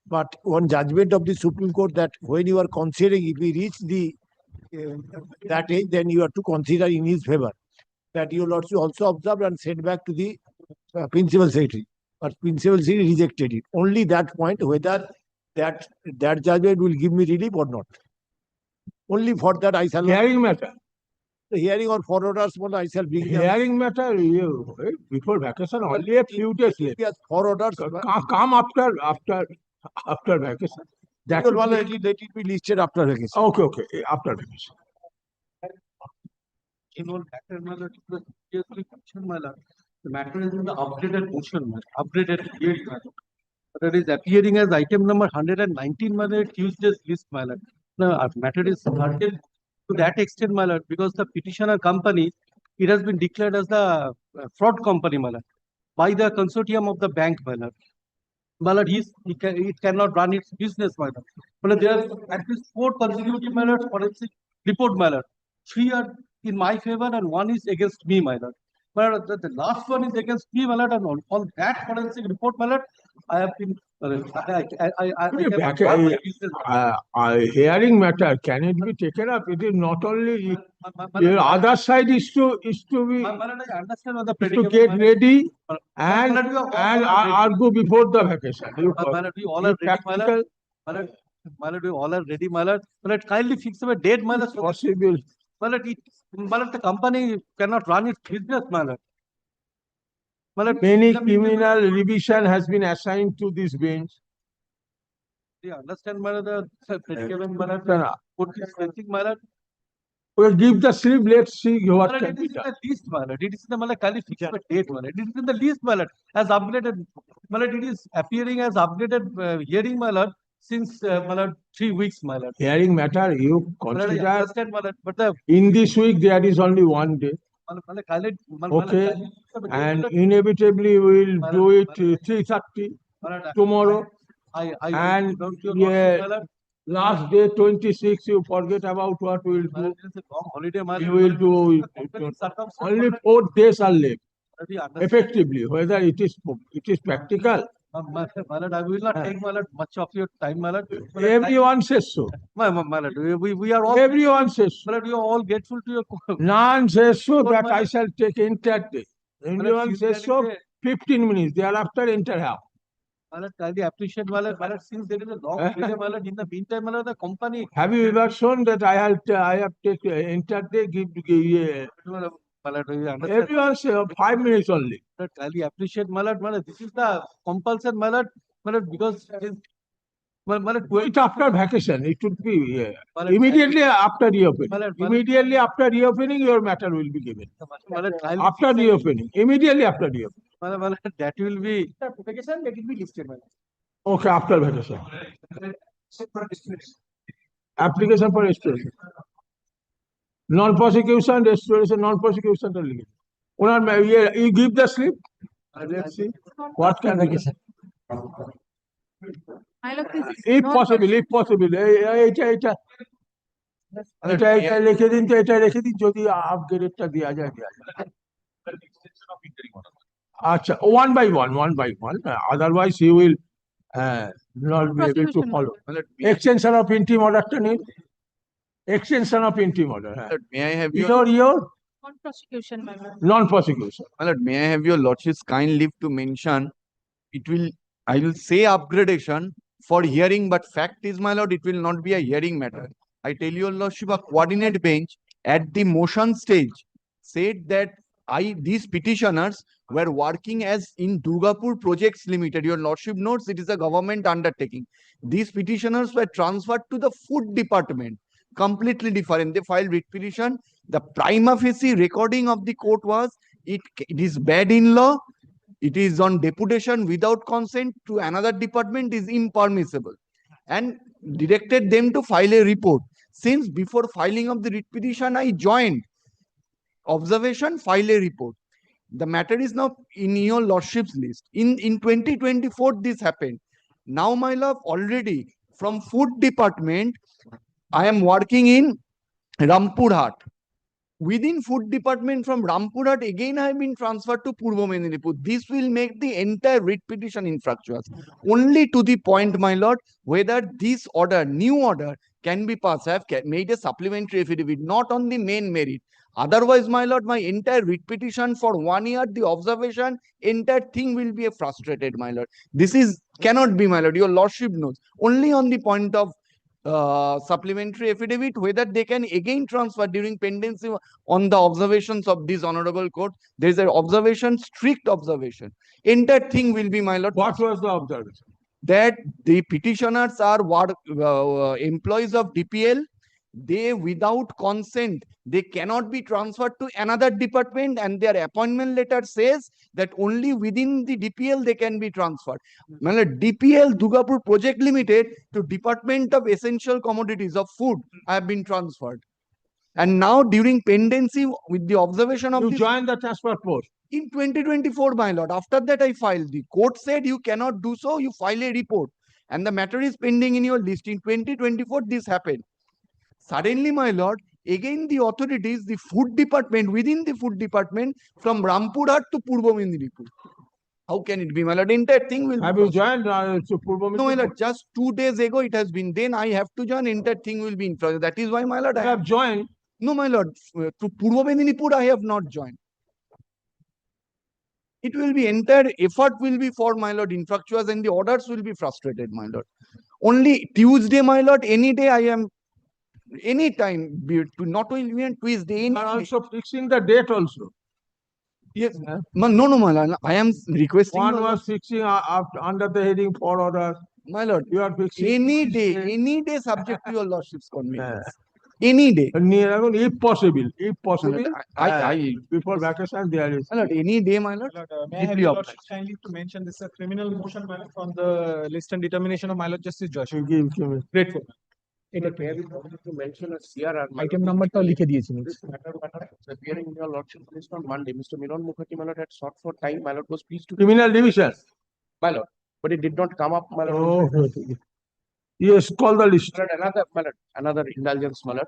But one judgment of the Supreme Court that when you are considering, if we reach the that age, then you have to consider in his favor. That you will also observe and send back to the principal secretary. But principal secretary rejected it. Only that point, whether that judgment will give me relief or not. Only for that I shall not. Hearing matter. The hearing or for orders, I shall bring them. Hearing matter, before vacation, only a few days left. Yes, for orders. Come after vacation. That will let it be listed after vacation. Okay, after vacation. The matter is in the updated motion, updated hearing matter. That is appearing as item number 119 Tuesday's list, my lord. The matter is certain to that extent, my lord, because the petitioner company, it has been declared as the fraud company, my lord, by the consortium of the bank, my lord. My lord, it cannot run its business, my lord. But there are at least 4 consecutive, my lord, forensic report, my lord. 3 are in my favor and 1 is against me, my lord. But the last one is against me, my lord, and on that forensic report, my lord, I have been. Hearing matter, can it be taken up? It is not only your other side is to be to get ready and argue before the vacation. We all are ready, my lord. We all are ready, my lord. Kindly fix a date, my lord. Possible. My lord, the company cannot run its business, my lord. Many criminal revision has been assigned to this bench. Do you understand, my lord? The predicament, my lord. Put this fencing, my lord. Well, give the slip. Let's see what can be done. It is in the list, my lord. It is in the kindly fix a date, my lord. It is in the list, my lord. As updated, my lord. It is appearing as updated hearing, my lord, since my lord 3 weeks, my lord. Hearing matter, you consider. I understand, my lord, but in this week there is only 1 day. Okay, and inevitably we will do it 3:30 tomorrow. And last day 26, you forget about what we will do. We will do only 4 days are left. Effectively, whether it is practical. My lord, I will not take, my lord, much of your time, my lord. Everyone says so. My lord, we are all. Everyone says so. My lord, we are all grateful to your. None says so that I shall take entire day. Everyone says so. 15 minutes. Thereafter, enter half. My lord, kindly appreciate, my lord, since there is a long delay, my lord, in the meantime, my lord, the company. Have you ever shown that I have taken entire day? Everyone says 5 minutes only. Kindly appreciate, my lord. This is the compulsion, my lord, because Wait after vacation. It should be immediately after reopening. Immediately after reopening, your matter will be given. After reopening, immediately after reopening. That will be vacation. That will be listed. Okay, after vacation. Application for restoration. Non-prosecution, restoration, non-prosecution. You give the slip. Let's see what can be. If possible, এটা লিখে দিন তো, এটা রেখে দিন, যদি আপগ্রেডটা দেওয়া যায়। আচ্ছা, one by one. Otherwise, you will not be able to follow. Extension of interim order to need. Extension of interim order. May I have your non-prosecution, my lord. Non-prosecution. My lord, may I have your lordship's kind leave to mention? I will say upgradation for hearing, but fact is, my lord, it will not be a hearing matter. I tell your lordship, a coordinate bench at the motion stage said that these petitioners were working as in Durgapur Projects Limited. Your lordship notes it is a government undertaking. These petitioners were transferred to the food department. Completely different. They filed writ petition. The prima facie recording of the court was it is bad in law. It is on deputation without consent to another department is impermissible, and directed them to file a report. Since before filing of the writ petition, I joined observation, file a report. The matter is now in your lordship's list. In 2024, this happened. Now, my love, already from food department, I am working in Rampurhat. within food department from Rampurhat again I have been transferred to Purbo Medinipur. This will make the entire writ petition infructuous. Only to the point, my lord, whether this order, new order, can be passed. I have made a supplementary affidavit, not on the main merit. Otherwise, my lord, my entire writ petition for 1 year, the observation, entire thing will be a frustrated, my lord. This is cannot be, my lord. Your lordship knows. Only on the point of supplementary affidavit, whether they can again transfer during pendency on the observations of this honorable court. There is an observation, strict observation. Entire thing will be, my lord. What was the observation? That the petitioners are employees of DPL. They, without consent, they cannot be transferred to another department, and their appointment letter says that only within the DPL they can be transferred. DPL Dugapur Project Limited to Department of Essential Commodities of Food have been transferred. And now during pendency with the observation of You this joined the transfer post. in 2024, my lord. After that I filed. The court said you cannot do so, you file a report. And the matter is pending in your list. In 2024, this happened. Suddenly, my lord, again the authorities, the food department, within the food department, from Rampurhat to Purbo Medinipur. How can it be, my lord? Entire thing will Have be you joined to Purbo No, my Medinipur? lord, just 2 days ago it has been. Then I have to join, entire thing will be in process. That is why, my lord, You I have joined. No, my lord, to Purbo Medinipur I have not joined. It will be entire effort will be for, my lord, infructuous, and the orders will be frustrated, my lord. Only Tuesday, my lord, any day I am, any time, not only even Tuesday, You any are day. also fixing the date also. Yes. Yeah. No, my lord, I am requesting, One my lord, was fixing under the heading for order. my lord, You are fixing. any day subject to your lordship's convenience. Any day. If possible, My lord, before vacation there is. my lord, any day, my lord. May I have Deeply your obliged. lordship kindly to mention this is a criminal motion, my lord, on the list and determination of my lord Justice Joshua. Give me. Grateful. mention a CRR. Item number টাও লিখে দিয়েছেন। This matter appearing in your lordship's list on Monday. Mr. Miron Mukherjee, my lord, had sought for time. My lord was pleased to, Criminal division. my lord, but it did not come up, my lord. Oh, yes, call the list. My lord, another indulgence, my lord.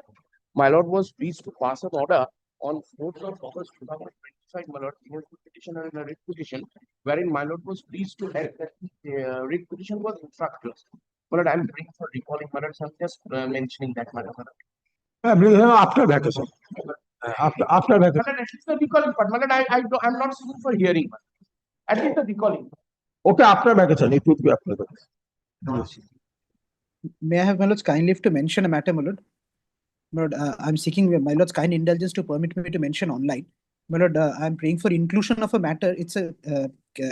My lord was pleased to pass an order on 4th of August 2025, my lord, in his petitioner in a writ petition, wherein my lord was pleased to add that the writ petition was infructuous. My lord, I am praying for recalling, my lord, so I'm just mentioning that, my lord. Bring him after vacation. After My vacation. lord, at least the recalling part, my lord, I'm not seeking for hearing, my lord. At least the recalling. Okay, after vacation. It would be after vacation. Yes. May I have my lord's kind leave to mention a matter, my lord? My lord, I'm seeking my lord's kind indulgence to permit me to mention online. My lord, I'm praying for inclusion of a matter. It's a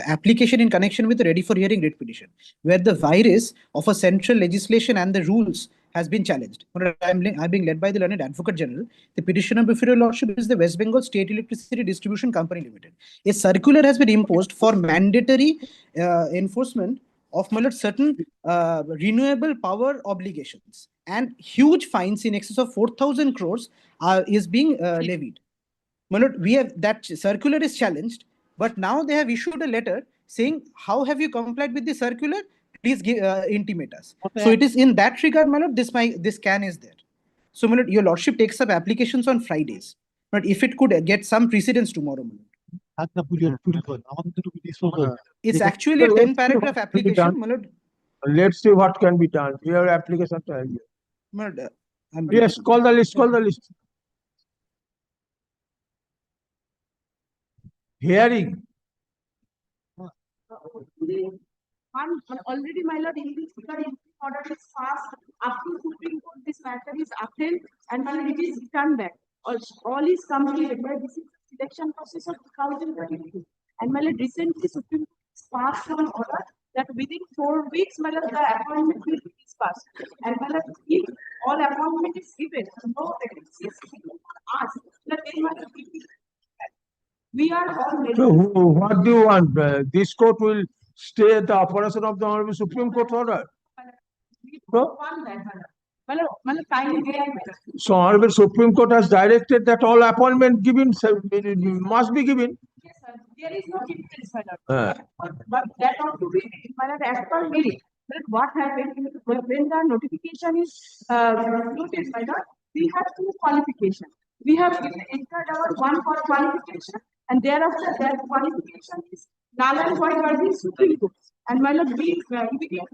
application in connection with the ready for hearing writ petition, where the virus of a central legislation and the rules has been challenged. My lord, I'm being led by the learned Advocate General. The petitioner before your lordship is the West Bengal State Electricity Distribution Company Limited. A circular has been imposed for mandatory enforcement of, my lord, certain renewable power obligations, and huge fines in excess of 4,000 crores is being levied. My lord, we have that circular is challenged, but now they have issued a letter saying, how have you complied with the circular? Please intimate us. So it is in that regard, my lord, this can is there. So, my lord, your lordship takes up applications on Fridays. But if it could get some precedence tomorrow, my lord. It's actually a 10-paragraph application, my lord. Let's see what can be done. Your application time. My lord, I'm Yes, call the list. Call the list. Hearing. Already, my lord, in this order is passed up to Supreme Court. This matter is upheld, and my lord, it is returned back. All is completed. But this is the selection process of 2022. And my lord, recently Supreme Court has passed an order that within 4 weeks, my lord, the appointment will be dispersed. And my lord, if all appointment is given, no vacancy is given for us, then my lord, we are all ready. So what do you want? This court will stay the operation of the Honorable Supreme Court order. We don't want that, my lord. My lord, kindly bear with us. So Honorable Supreme Court has directed that all appointment given must be given. Yes, sir. There is no difference, my lord. But that ought to be, my lord, as per merit, that what happened when the notification is noted, my lord, we have two qualifications. we have entered our one for qualification, and thereafter that qualification is null and void by the Supreme Court. And my lord, we immediately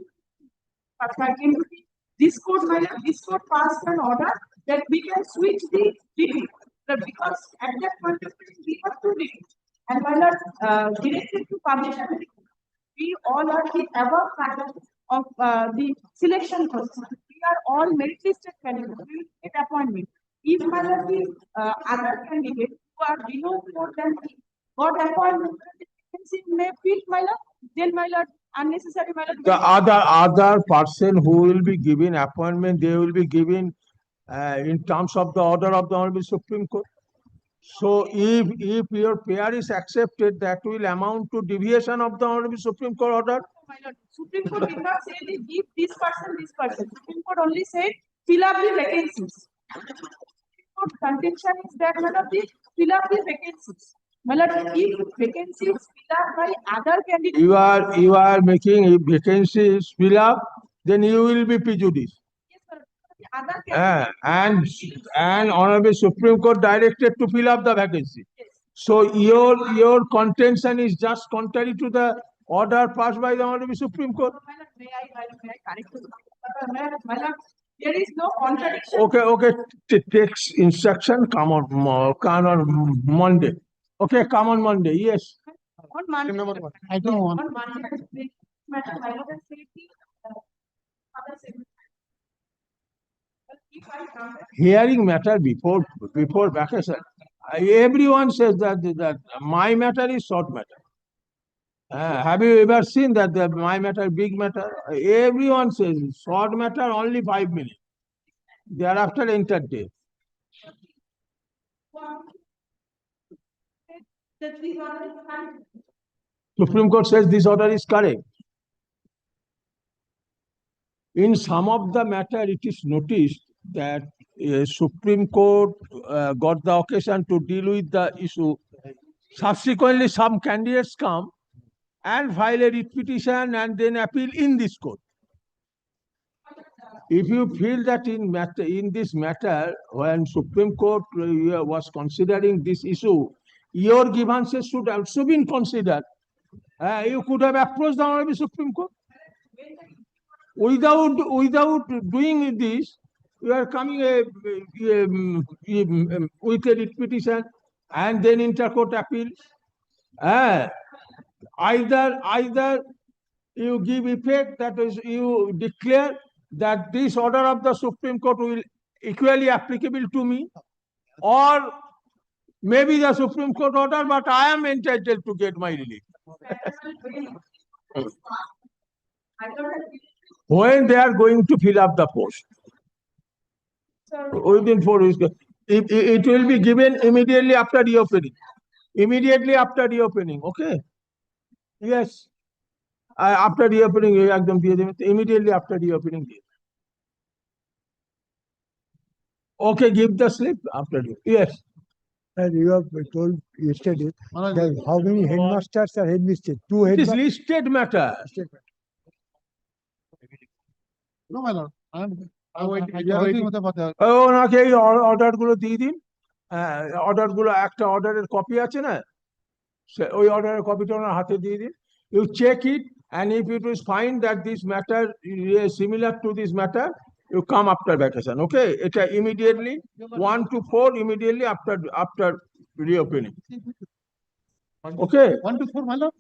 this court, my lord, this court passed an order that we can switch the degree. Because at that point of time we have two degrees. And my lord, directed to publication, we all are the above pattern of the selection process. We are all merit listed candidates. We will get appointment. If my lord, the other candidates who are below more than me got appointment, the vacancy may fill, my lord, then my lord, unnecessary, my lord. The other person who will be given appointment, they will be given in terms of the order of the Honorable Supreme Court. So if your prayer is accepted, that will amount to deviation of the Honorable Supreme Court order. My lord, Supreme Court did not say they give this person. Supreme Court only said fill up the vacancies. Supreme Court contention is that, my lord, the fill up the vacancies. My lord, if vacancies fill up by other candidates. You are making vacancies fill up, then you will be prejudiced. Yes, sir. Other candidates. And Honorable Supreme Court directed to fill up the vacancy. Yes. So your contention is just contrary to the order passed by the Honorable Supreme Court. My lord, may I correct you? My lord, there is no contradiction. Okay. Takes instruction. Come on Monday. Okay, come on Monday. Yes. On Monday. I don't want. On Monday, matter, my lord, has said the other segment. If I come back. Hearing matter before vacation. Everyone says that my matter is short matter. Have you ever seen that my matter big matter? Everyone says short matter only 5 minutes. Thereafter entertain. That we already had. Supreme Court says this order is correct. In some of the matter, it is noticed that Supreme Court got the occasion to deal with the issue. Subsequently, some candidates come and file a writ petition and then appeal in this court. If you feel that in this matter, when Supreme Court was considering this issue, your grievances should also been considered. You could have approached the Honorable Supreme Court. Without doing this, you are coming with a writ petition and then intercourt appeal. Either you give effect, that is, you declare that this order of the Supreme Court will equally applicable to me, or maybe the Supreme Court order, but I am entitled to get my relief. When they are going to fill up the post, within 4 weeks, it will be given immediately after reopening. Immediately after reopening, okay? Yes. After reopening, immediately after reopening. Okay, give the slip after you. Yes. As you have told yesterday, that how many headmasters are headmasters? 2 It is headmasters. listed matter. No, my lord. We are waiting for the. ওনাকে এই order গুলো দিয়ে দিন, order গুলো একটা অর্ডারের copy আছে না, ওই অর্ডারের কপিটা ওনার হাতে দিয়ে দিন. You check it, and if it is find that this matter is similar to this matter, you come after vacation. Okay, এটা immediately 1 to 4 immediately after reopening. Okay. 1 to 4, my lord.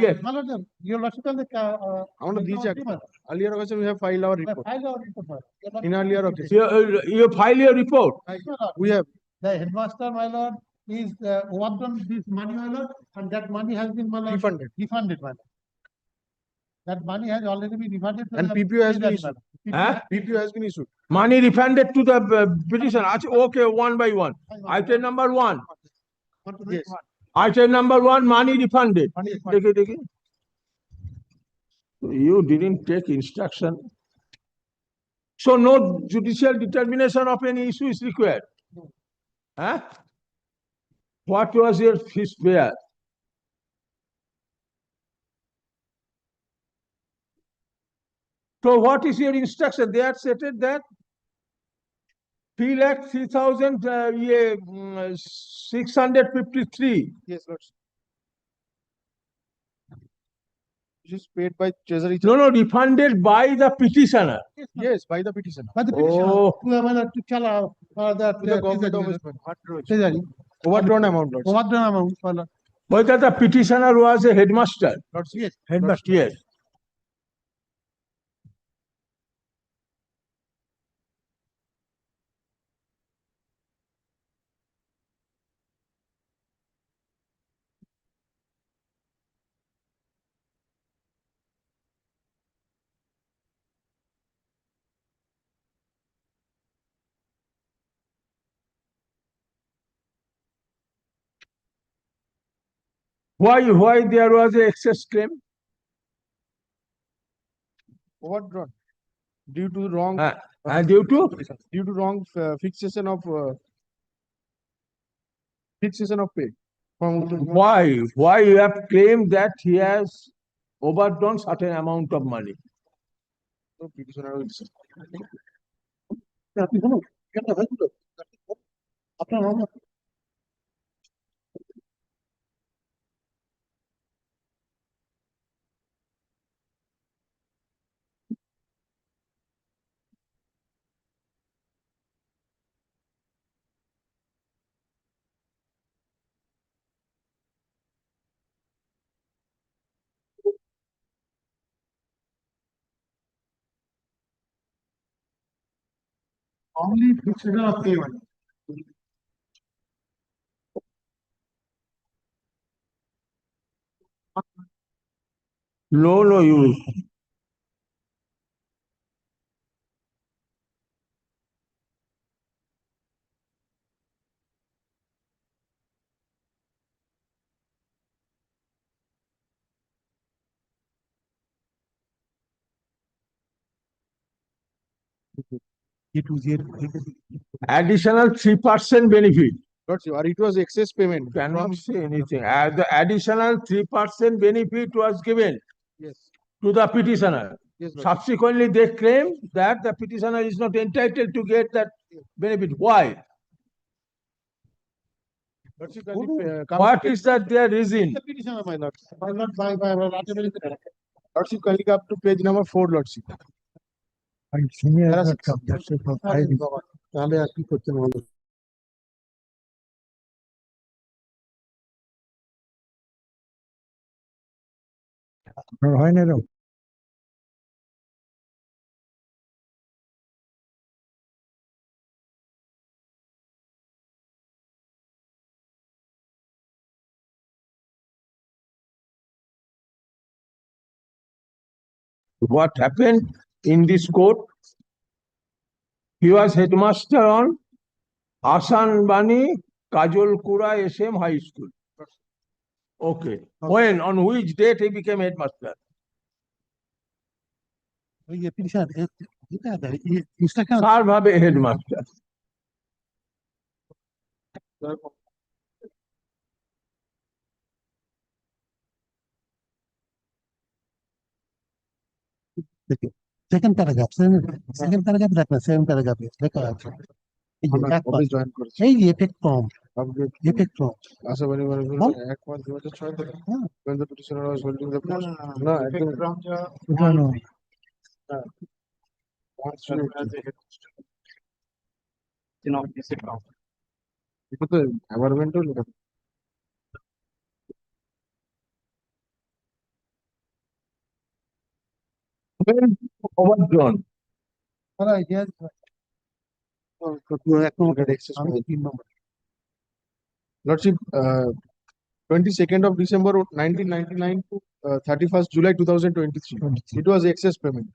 Yes. My lord, your lordship on the. আমরা দিয়েছি একটা। Earlier occasion we have filed our report. File our report. In earlier occasion. You file your report. We have. The headmaster, my lord, is worked on this money, my lord, and that money has been, my lord, Refunded. Refunded, my lord. That money has already been refunded. to And the- PPO has been to that, issued. my lord. PPO has been issued. Money refunded to the petition. Okay, one by one. Item number 1. Yes. Item number 1, money refunded. Money refunded. Take it. You didn't take instruction. So no judicial determination of any issue is required. Huh? What was your fees payer? So what is your instruction? They are stated that 3,03,653. Yes, Lordship. Which is paid by treasury. No, no, refunded by the petitioner. Yes, by the petitioner. By the Oh. petitioner, to chala, that. To the government of West Bengal. Treasury. Overdrawn amount, Lordship. Overdrawn amount, wala. Whether the petitioner was a headmaster. Lordship. Yes. Headmaster, yes. Why there was a excess claim? Overdrawn. Due to wrong. And due to? Due to wrong fixation of pay. Why? Why you have claimed that he has overdone certain amount of money? So petitioner will say. Only fixation of payment. No, you. Additional 3% benefit. Lordship, or it was excess payment. Cannot say anything. The additional 3% benefit was given Yes. to the petitioner. Yes, Lordship. Subsequently, they claim that the petitioner is not entitled to get that benefit. Why? Lordship, can you, What is that their reason? The petitioner, my lord. My lord, by Lordship, can you up to page number 4, Lordship. তাহলে আর কি করছেন বলো? হয় না এরকম? What happened in this court? He was headmaster on Asan Bani Kajol Kura SM High School. Okay. When? On which date he became headmaster? ওই যে petitioner, Sir Bhabe headmaster. Second paragraph second paragraph দেখ না second প্যারাগ্রাফে লেখা আছে এই যে এক office join করেছে। এই যে effect form Upgrade. Effect form আশাবাদী মানে বল। 1 মার্চ 2006 থেকে হ্যাঁ। when the petitioner was holding the post. না একদম জানো এটা তো environmental লেখা। When overdrawn. তারা ইতিহাস এক নম্বর আমি 3 নম্বর Lordship, 22nd of December 1999 to 31st July 2023. It was excess payment.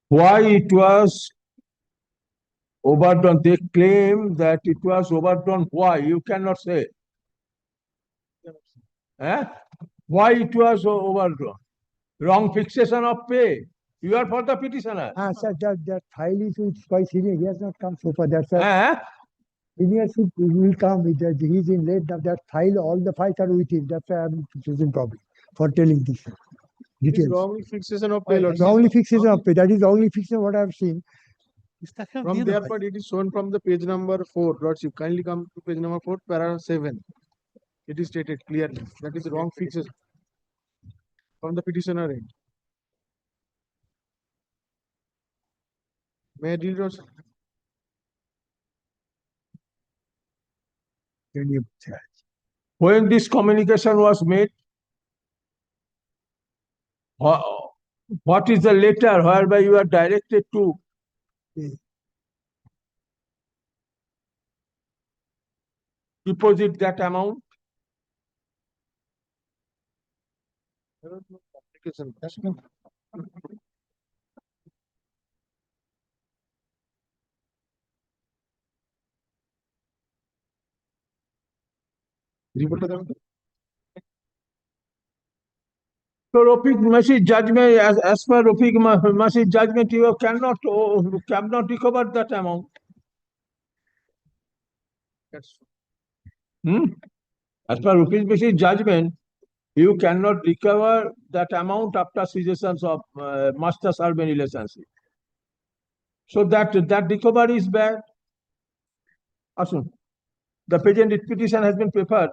why it was overdone. They claim that it was overdone. Why? You cannot say. Eh? Why it was overdone? Wrong fixation of pay. You are for the petitioner. Sir, that file is quite senior. He has not come so far. That's a Eh? senior will come with that. He's in late. That file, all the files are with him. That's why I'm choosing probably for telling this details. Wrongly fixation of payload. Wrongly fixation of pay. That is wrongly fixation what I've seen. From their part, it is shown from the page number 4. Lordship, kindly come to page number 4, paragraph 7. It is stated clearly. That is wrong fixation from the petitioner end. May I read also? When this communication was made, what is the letter whereby you are directed to deposit that amount? Application. Reporter them. So Rafiq Masih judgment, as per Rafiq Masih judgment, you cannot recover that amount. That's As per Rafiq Masih judgment, you cannot recover that amount after cessations of master-servant relationship. So that recovery is bad. Asun, the patent petition has been prepared.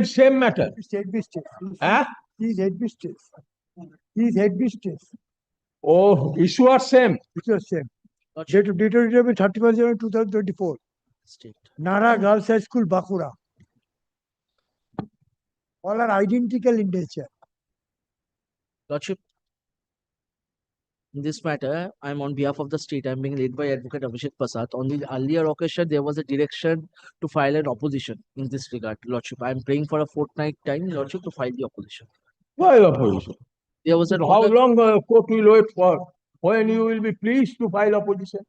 Same matter. State business. Huh? He is head business. He is head business. Oh, issue are same. It was same. Date of deterioration 31st January 2024. Nara Girls High School, Bakura. All are identical in nature. Lordship, in this matter, I'm on behalf of the state. I'm being led by Advocate Abhishek Prasad. On the earlier occasion, there was a direction to file an opposition in this regard, Lordship. I'm praying for a fortnight time, Lordship, to file the opposition. Why opposition? There was an How order. long court will wait for? When you will be pleased to file opposition?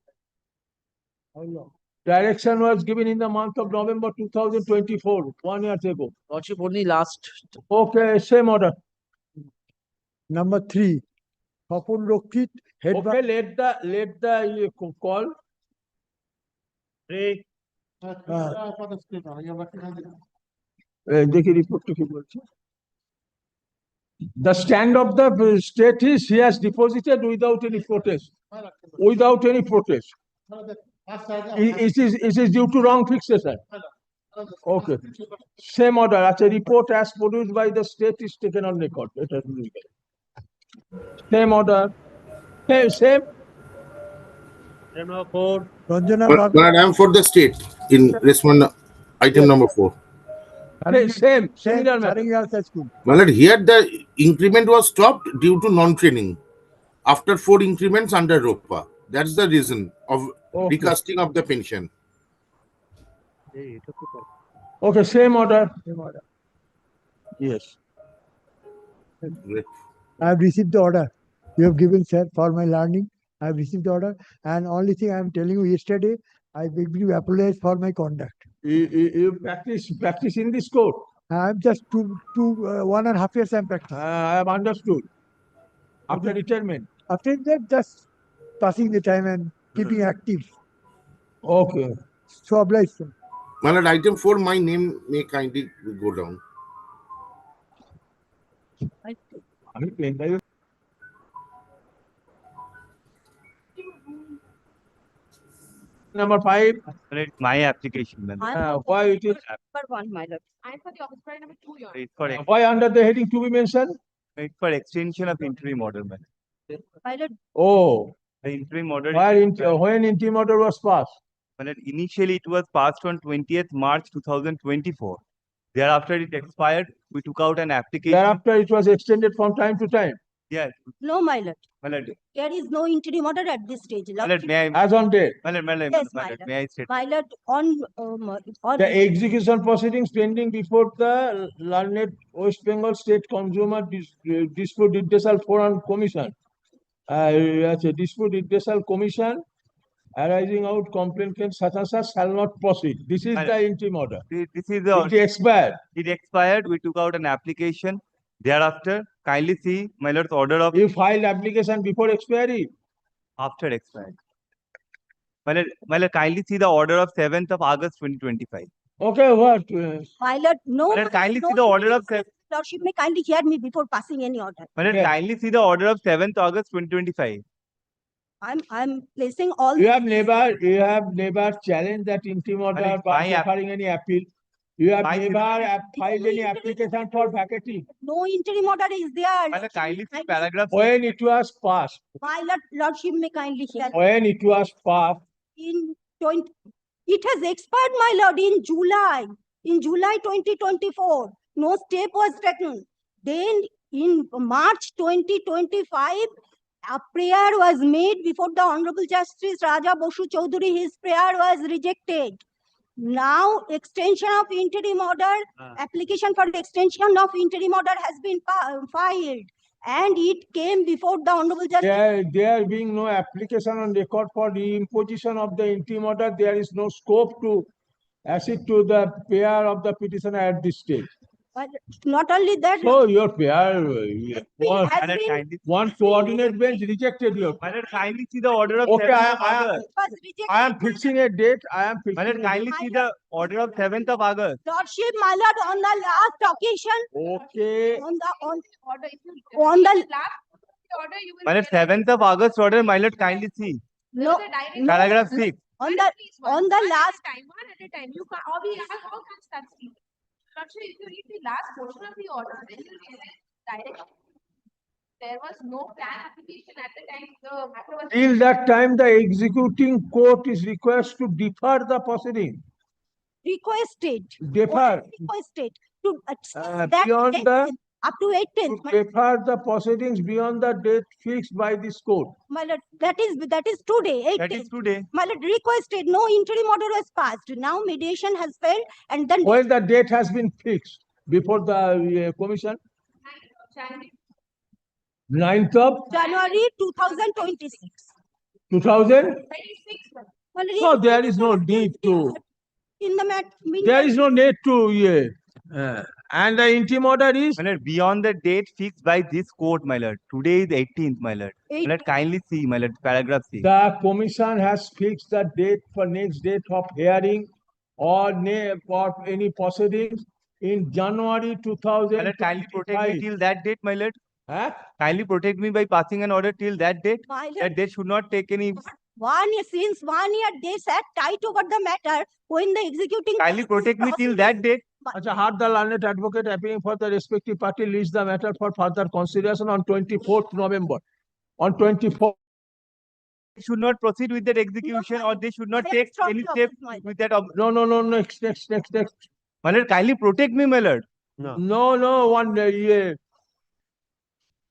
How long? Direction was given in the month of November 2024, 1 year ago. Lordship, only last. Okay, same order. Number 3. Papun Rokit, head Okay, let the call. দেখি রিপোর্টটা কি বলছে। The stand of the state is he has deposited without any protest. Without any protest. It is due to wrong fixation. Okay. Same order. As a report as produced by the state is taken on record. It has been legal. Same order. Same. Ranjana But I am for the state in response item number 4. Same. Similar matter. Saring Girls High School. Well, here the increment was stopped due to non-training after 4 increments under ROPA. That's the reason of recasting of the pension. Okay, same order. Yes. I have received the order. You have given, sir, for my learning. I have received the order. And only thing I am telling you yesterday, I will apologize for my conduct. You practice in this court. I am just 1.5 years I am practicing. I have understood. After retirement. After that, just passing the time and keeping active. Okay. So obliged, sir. Well, at item 4, my name may kindly go down. Number 5. It's my application, then. Why it is? For one, my lord. I'm for the office number 2, your. It's for, Why under the heading to be mentioned? it's for extension of interim order, man. My lord, Oh, The interim order. when interim order was passed? Well, initially it was passed on 20th March 2024. Thereafter it expired. We took out an application. Thereafter, it was extended from time to time. Yes. no, my lord. Well, There is no interim order at this stage. may I? As on date. Yes, my lord. May I state? My lord, on The execution proceedings pending before the learned West Bengal State Consumer Dispute Dismissal Forum Commission. As a dispute dismissal commission arising out complainant such and such shall not proceed. This is the interim order. This is the. It expired. It expired. We took out an application. Thereafter, kindly see my lord's order of You filed application before expiry. after expired. My lord, kindly see the order of 7th of August 2025. Okay, what? my lord, no. My lord, kindly no see the order of Lordship may kindly hear me before passing any order. my lord, Yes. kindly see the order of 7th August 2025. I'm placing all. You have never challenged that interim order Correct. by My app- preparing any appeal. You have My- never filed any application for vacating. No interim order is there. My lord, kindly see paragraph. When it was passed, My lordship may kindly hear. when it was passed, In 20, it has expired, my lord, in July 2024. No step was taken. Then in March 2025, a prayer was made before the Honorable Justice Raja Bosu Chaudhary. His prayer was rejected. Now extension of interim order, application for extension of interim order has been filed. And it came before the Honorable Justice. there being no application on record for the imposition of the interim order, there is no scope to accede to the payer of the petitioner at this stage. But not only that, So your payer, has My lord, been kindly. one coordinate bench rejected your. My lord, kindly see the order of Okay, 7th of August. was rejected. I am fixing a date. I am My fixing. lord, kindly see the order of 7th of August. Lordship, my lord, on the last occasion, Okay. on the Order, if you on the last order, you will. My lord, 7th of August order, my lord, kindly see. no, no, Paragraph 6. on the last Time, one at a time. You can't, all we have all can start speaking. Lordship, if you read the last portion of the order, then you realize directly there was no plan application at the time the matter was. Till that time, the executing court is requested to defer the proceeding. Requested. Defer. Requested to Uh, that beyond date, the- up to 18th. To defer the proceedings beyond the date fixed by this court. My lord, that is today, 18th. That is today. My lord, requested, no interim order was passed. Now mediation has failed and then When the date has been fixed before the commission, 9th of January 2026. 2000. My lord, So there is no need to. in the There is no need to. And the interim order is. My lord, beyond the date fixed by this court, my lord. Today is 18th, my lord. My lord, kindly see, my lord, paragraph C. The commission has fixed the date for next date of hearing or for any proceedings in January My lord, kindly protect me 2025. till that date, my lord. Huh? Kindly protect me by passing an order till that date. My lord, That they should not take any. since 1 year they sat tight over the matter when the executing. Kindly protect me till that date. Acha, had the learned advocate appearing for the respective party leads the matter for further consideration on 24th November. On 24th. They should not proceed with that execution, or they should not take any step with that. No, next. My lord, kindly protect me, my lord.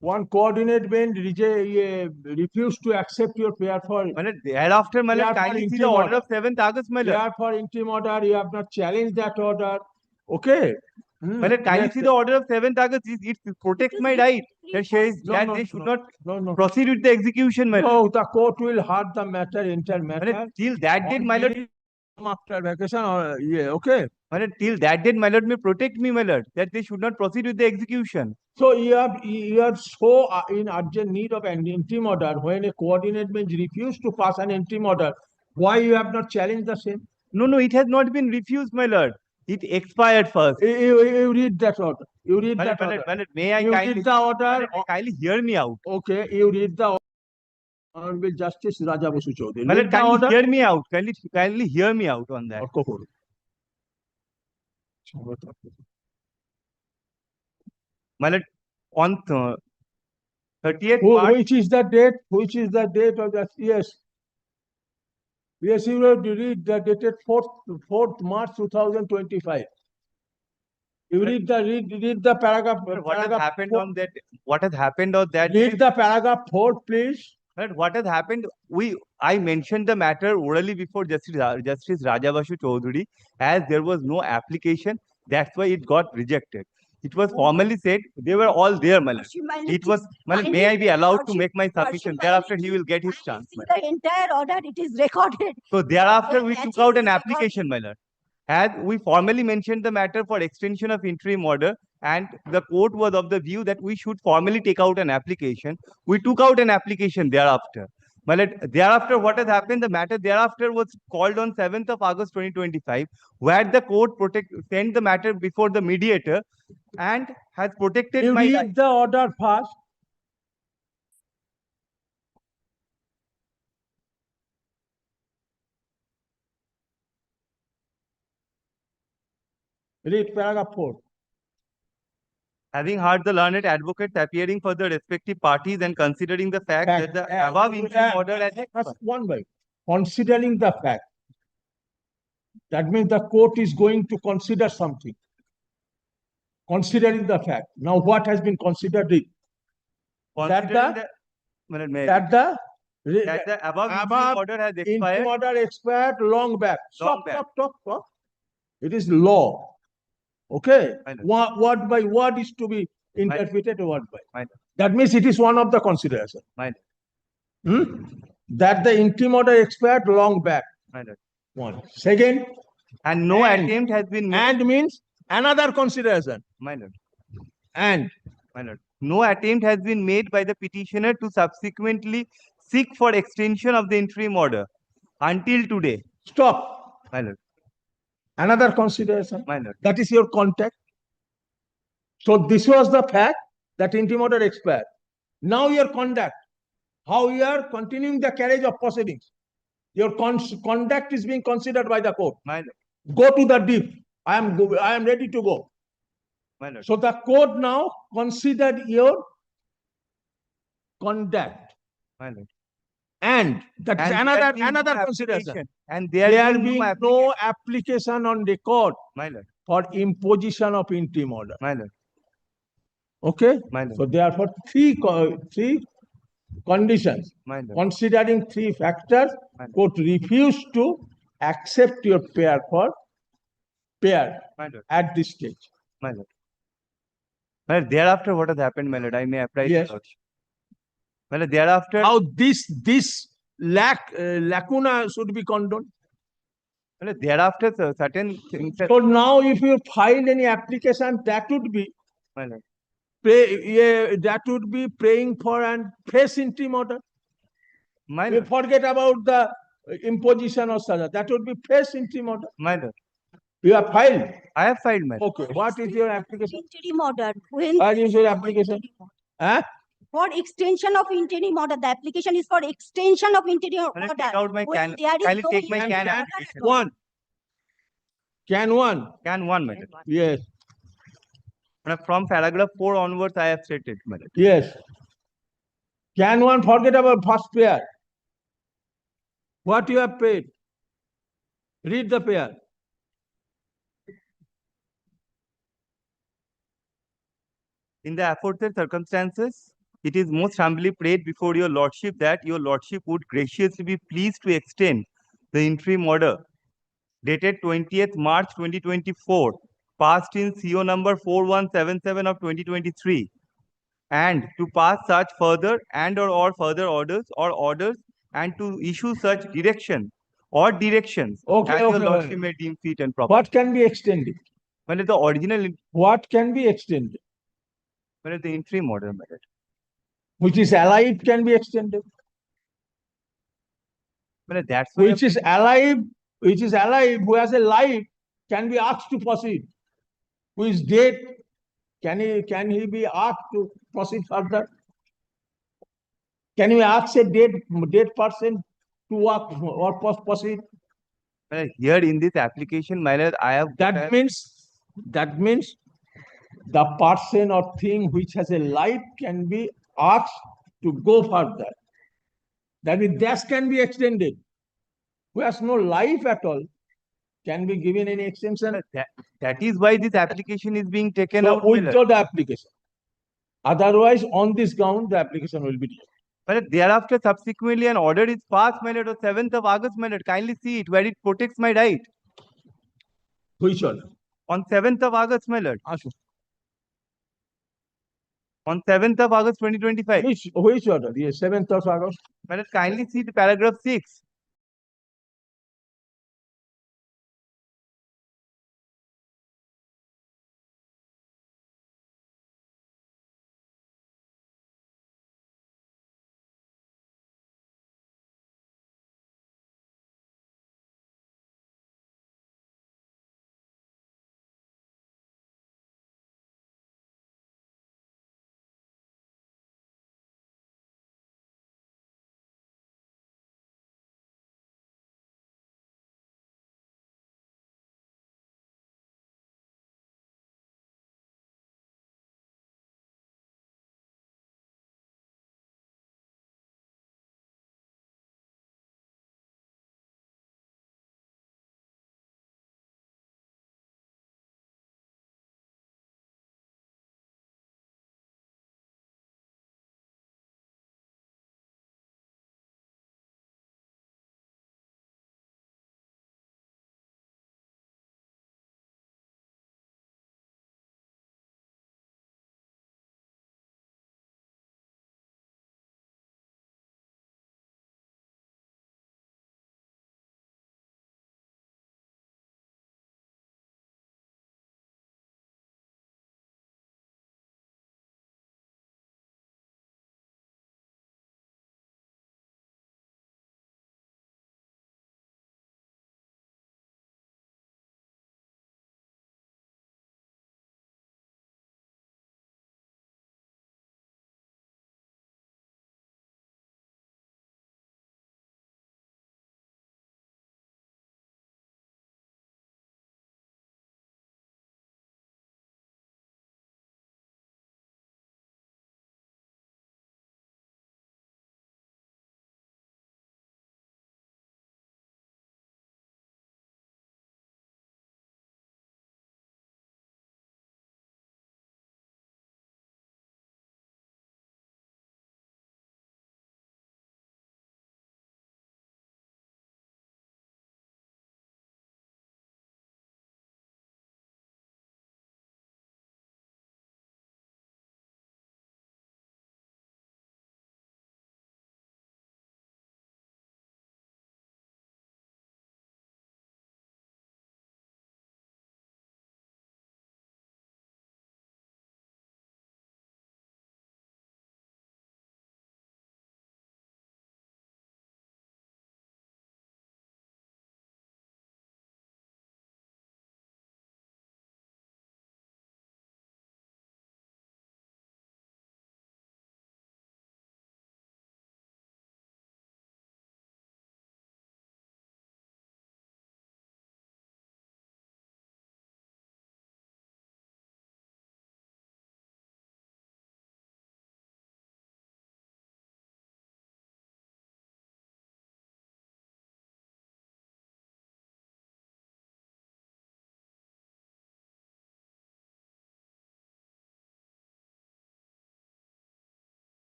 One coordinate bench refused to accept your prayer for. My lord, thereafter, my lord, Therefore, kindly see the interim order order. of 7th August, my lord. Therefore, interim order, you have not challenged that order. Okay. My lord, kindly see the order of 7th August. It protects my right. That says that they should not proceed with the execution, my lord. No, the court will heard the matter, entire My matter. lord, till that date, my lord. After vacation or okay. My lord, till that date, my lord may protect me, my lord. That they should not proceed with the execution. So you are so in urgent need of an interim order when a coordinate bench refused to pass an interim order. Why you have not challenged the same? No, it has not been refused, my lord. It expired first. You read that order. You read My that lord, order. my lord, may I You kindly, read the order. my lord, kindly hear me out. Okay, you read the order. Honorable Justice Raja Basu Chaudhary. My lord, Read the kindly order. hear me out. Kindly hear me out on that. My lord, on 30th March. Which is the date? Which is the date of that? Yes. Yes, you have to read the dated 4th March 2025. You read the paragraph. What has paragraph happened 4. on that? What has happened on that? Read the paragraph 4, please. But what has happened? I mentioned the matter orally before Justice Rajabashu Chaudhary, as there was no application. That's why it got rejected. It was formally said they were all there, my lord. It was. May I be allowed to make my submission? Thereafter, he will get his chance. my lord. The entire order, it is recorded. So thereafter, we Yes, took out an it is application, my lord. As we formally mentioned the matter for extension of interim order, and the court was of the view that we should formally take out an application. We took out an application thereafter. My lord, thereafter, what has happened? The matter thereafter was called on 7th of August 2025, where the court sent the matter before the mediator and has protected You my read right. the order first. Read paragraph 4. Having heard the learned advocates appearing for the respective parties and considering the fact that the above interim order has That's one way. Considering the fact. That means the court is going to consider something. Considering the fact. Now what has been considered? That the above interim order has interim expired. order expired long back. Long Stop. It is law. Okay. I know. Word by word is to be interpreted word by. I know. That means it is one of the consideration. I know. That the interim order expired long back. I know. One. Second. And no attempt has been made. And means another consideration. My lord. And. My lord. No attempt has been made by the petitioner to subsequently seek for extension of the interim order until today. Stop. My lord. Another consideration. My lord. That is your contact. So this was the fact that interim order expired. Now your conduct. How you are continuing the carriage of proceedings. Your conduct is being considered by the court. My lord. Go to the deep. I am ready to go. My lord. So the court now considered your conduct. My lord. And that is And there being another no consideration. application. And There there being being no application on record My lord. for imposition of interim order. My lord. Okay? My lord. So therefore, three conditions. My lord. Considering three factors, My lord. court refused to accept your pair My lord. at this stage. My lord. My lord, thereafter what has happened, my lord? I may apply Yes. to lordship. My lord, thereafter. Now this lacuna should be condoned. My lord, thereafter certain things. So now if you file any application, that would be My lord. that would be praying for and fresh interim order. My We lord. forget about the imposition of saja. That would be fresh interim order. My lord. You have filed. I have filed, my lord. Okay. What is your application? Interim order. When What is your application? Huh? for extension of interim order, the application is for extension of interim My lord, order. take out my When can. there is Kindly no take my interim can order application. at all. One. Can one? Can one, my lord. Yes. My lord, from paragraph 4 onwards, I have stated, my lord. Yes. Can one forget about first pair? What you have paid? Read the pair. In the aforesaid circumstances, it is most humbly prayed before your lordship that your lordship would graciously be pleased to extend the interim order dated 20th March 2024, passed in CO number 4177 of 2023, and to pass such further or further orders and to issue such direction or directions Okay, as your okay. lordship may deem fit and proper. What can be extended? Well, the original, What can be extended? well, the interim order, my lord. Which is alive can be extended. Well, that's why Which is alive, who has a life, can be asked to proceed. Who is dead, can he be asked to proceed further? Can you ask a dead person to work or proceed? well, here in this application, my lord, I have That means the person or thing which has a life can be asked to go further. That means that can be extended. Who has no life at all can be given any extension. that is why this application is being taken So out, my lord. withdraw the application. Otherwise, on this ground, the application will be rejected. But thereafter, subsequently, an order is passed, my lord, on 7th of August, my lord. Kindly see it, where it protects my right. Which order? On 7th of August, my lord. Ashu. On 7th of August, 2025. Which order? Yes, 7th of August. My lord, kindly see the paragraph 6.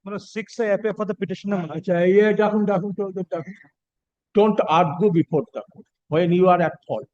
6 I appear for the petitioner. আচ্ছা, ডাকুন don't argue before the court when you are at fault.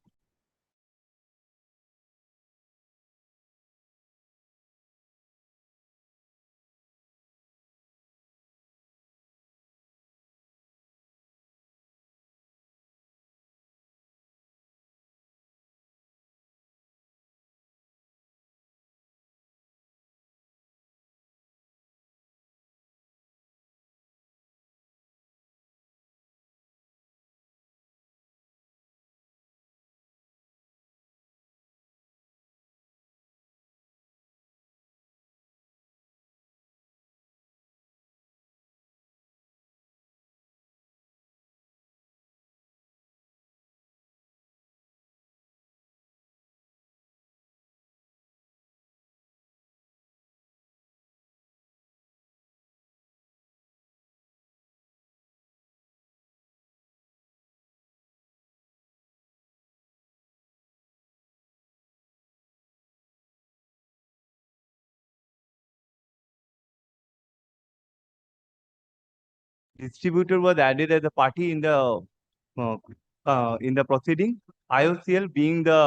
Distributor was added as a party in the proceeding. IOCL being the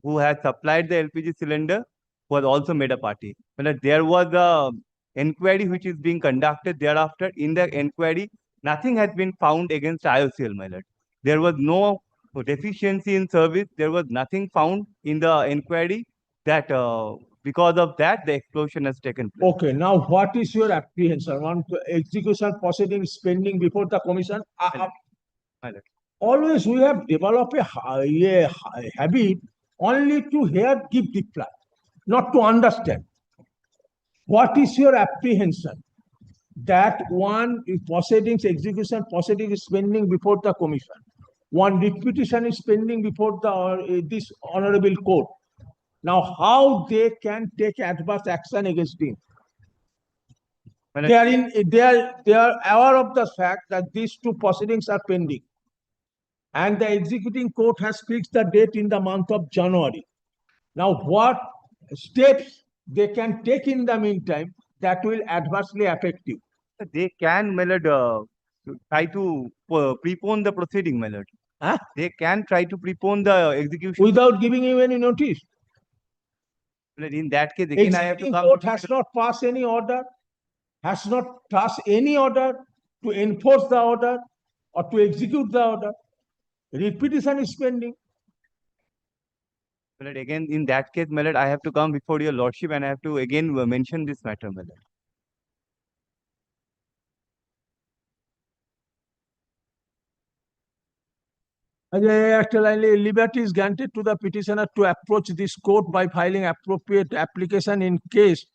who had supplied the LPG cylinder was also made a party. But there was a inquiry which is being conducted thereafter. In the inquiry, nothing has been found against IOCL, my lord. There was no deficiency in service. There was nothing found in the inquiry that because of that the explosion has taken place. Okay, now what is your apprehension on execution proceedings pending before the commission? My lord. Always we have developed a habit only to hear give reply, not to understand. What is your apprehension that one proceedings, execution proceeding is pending before the commission? One repetition is pending before the this honorable court. Now, how they can take adverse action against him? They are aware of the fact that these two proceedings are pending, and the executing court has fixed the date in the month of January. Now, what steps they can take in the meantime that will adversely affect you? They can, my lord, try to prepone the proceeding, my lord. Huh? They can try to prepone the execution. Without giving you any notice. In that case, again, I have to Executing come. court has not passed any order, has not passed any order to enforce the order or to execute the order. Repetition is pending. My lord, again, in that case, my lord, I have to come before your lordship and I have to again mention this matter, my lord. Actually, liberty is granted to the petitioner to approach this court by filing appropriate application in case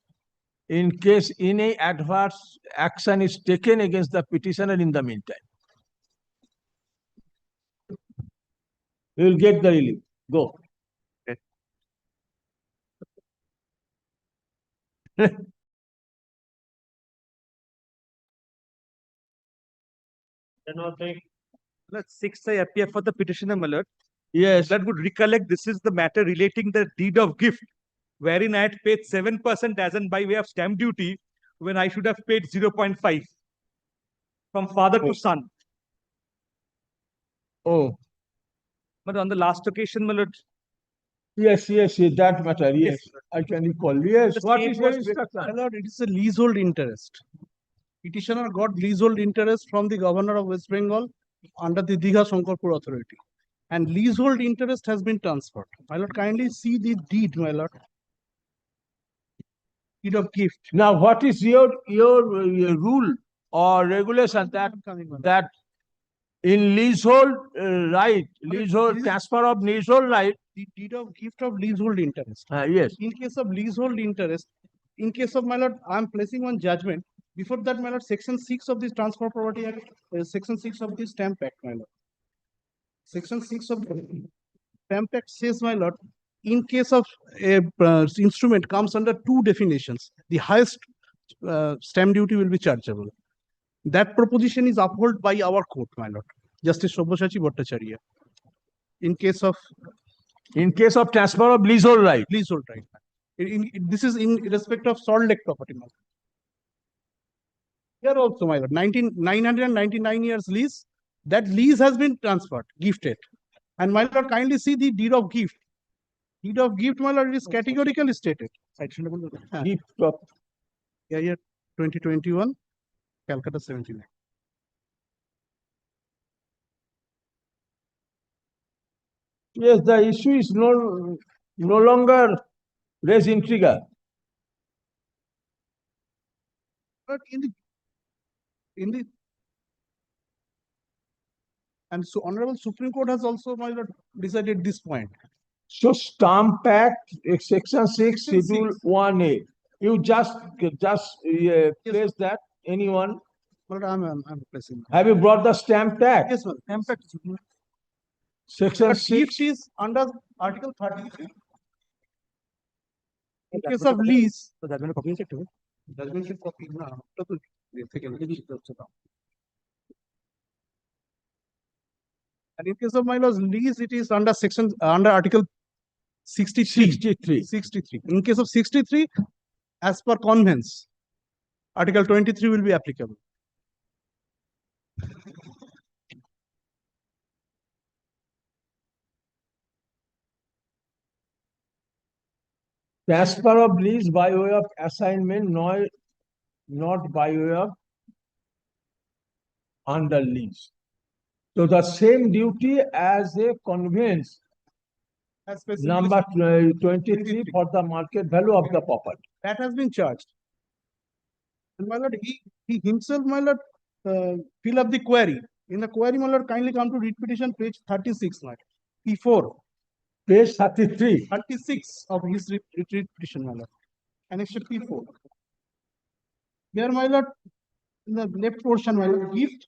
any adverse action is taken against the petitioner in the meantime. You will get the relief. Go. Let's 6 I appear for the petitioner, my lord. Yes. That would recollect this is the matter relating the deed of gift, wherein I had paid 7% as in by way of stamp duty, when I should have paid 0.5 from father to son. Oh. But on the last occasion, my lord, Yes, that matter. Yes, I can recall. Yes. the What state is your was- instruction? my lord, it is a leasehold interest. Petitioner got leasehold interest from the governor of West Bengal under the Digha Shankarpur authority. And leasehold interest has been transferred. My lord, kindly see the deed, my lord. Deed of gift. Now, what is your rule or regulation that in leasehold leasehold transfer of leasehold right? The deed of gift of leasehold interest. Yes. In case of leasehold interest, in case of, my lord, I am placing on judgment. Before that, my lord, section 6 of the Transfer Property Act, section 6 of the Stamp Act, my lord. Section 6 of the Stamp Act says, my lord, in case of a instrument comes under two definitions, the highest stamp duty will be chargeable. That proposition is upheld by our court, my lord, Justice Sabyasachi Bhattacharya. In case of transfer of leasehold right. Leasehold right. This is in respect of Salt Lake property, my lord. Here also, my lord, 999 years lease. That lease has been transferred, gifted. And my lord, kindly see the deed of gift. Deed of gift, my lord, is categorically stated. Gift of Yeah, yeah, 2021, Calcutta 79. yes, the issue is no longer res intriga. But in the and so Honorable Supreme Court has also, my lord, decided this point. So Stamp Act, Section 6, Section Schedule 6. 1A. You just place that, anyone? But I'm pressing. Have you brought the Stamp Act? Yes, ma'am. Impact. Section But 6. gift is under Article 33. In case of lease. So judgment copy is active. Judgment copy now. And in case of my lord's lease, it is under section under Article 63. 63. In case of 63, as per convents, Article 23 will be applicable. Transfer of lease by way of assignment, not by way of under lease. So the same duty as a conveyance, number 23 for the market value of the property. That has been charged. And my lord, he himself, my lord, fill up the query. In the query, my lord, kindly come to read petition page 36, my lord. P4. Page 33. 36 of his retreat petition, my lord. Annexure P4. Here, my lord, in the left portion, my lord, gift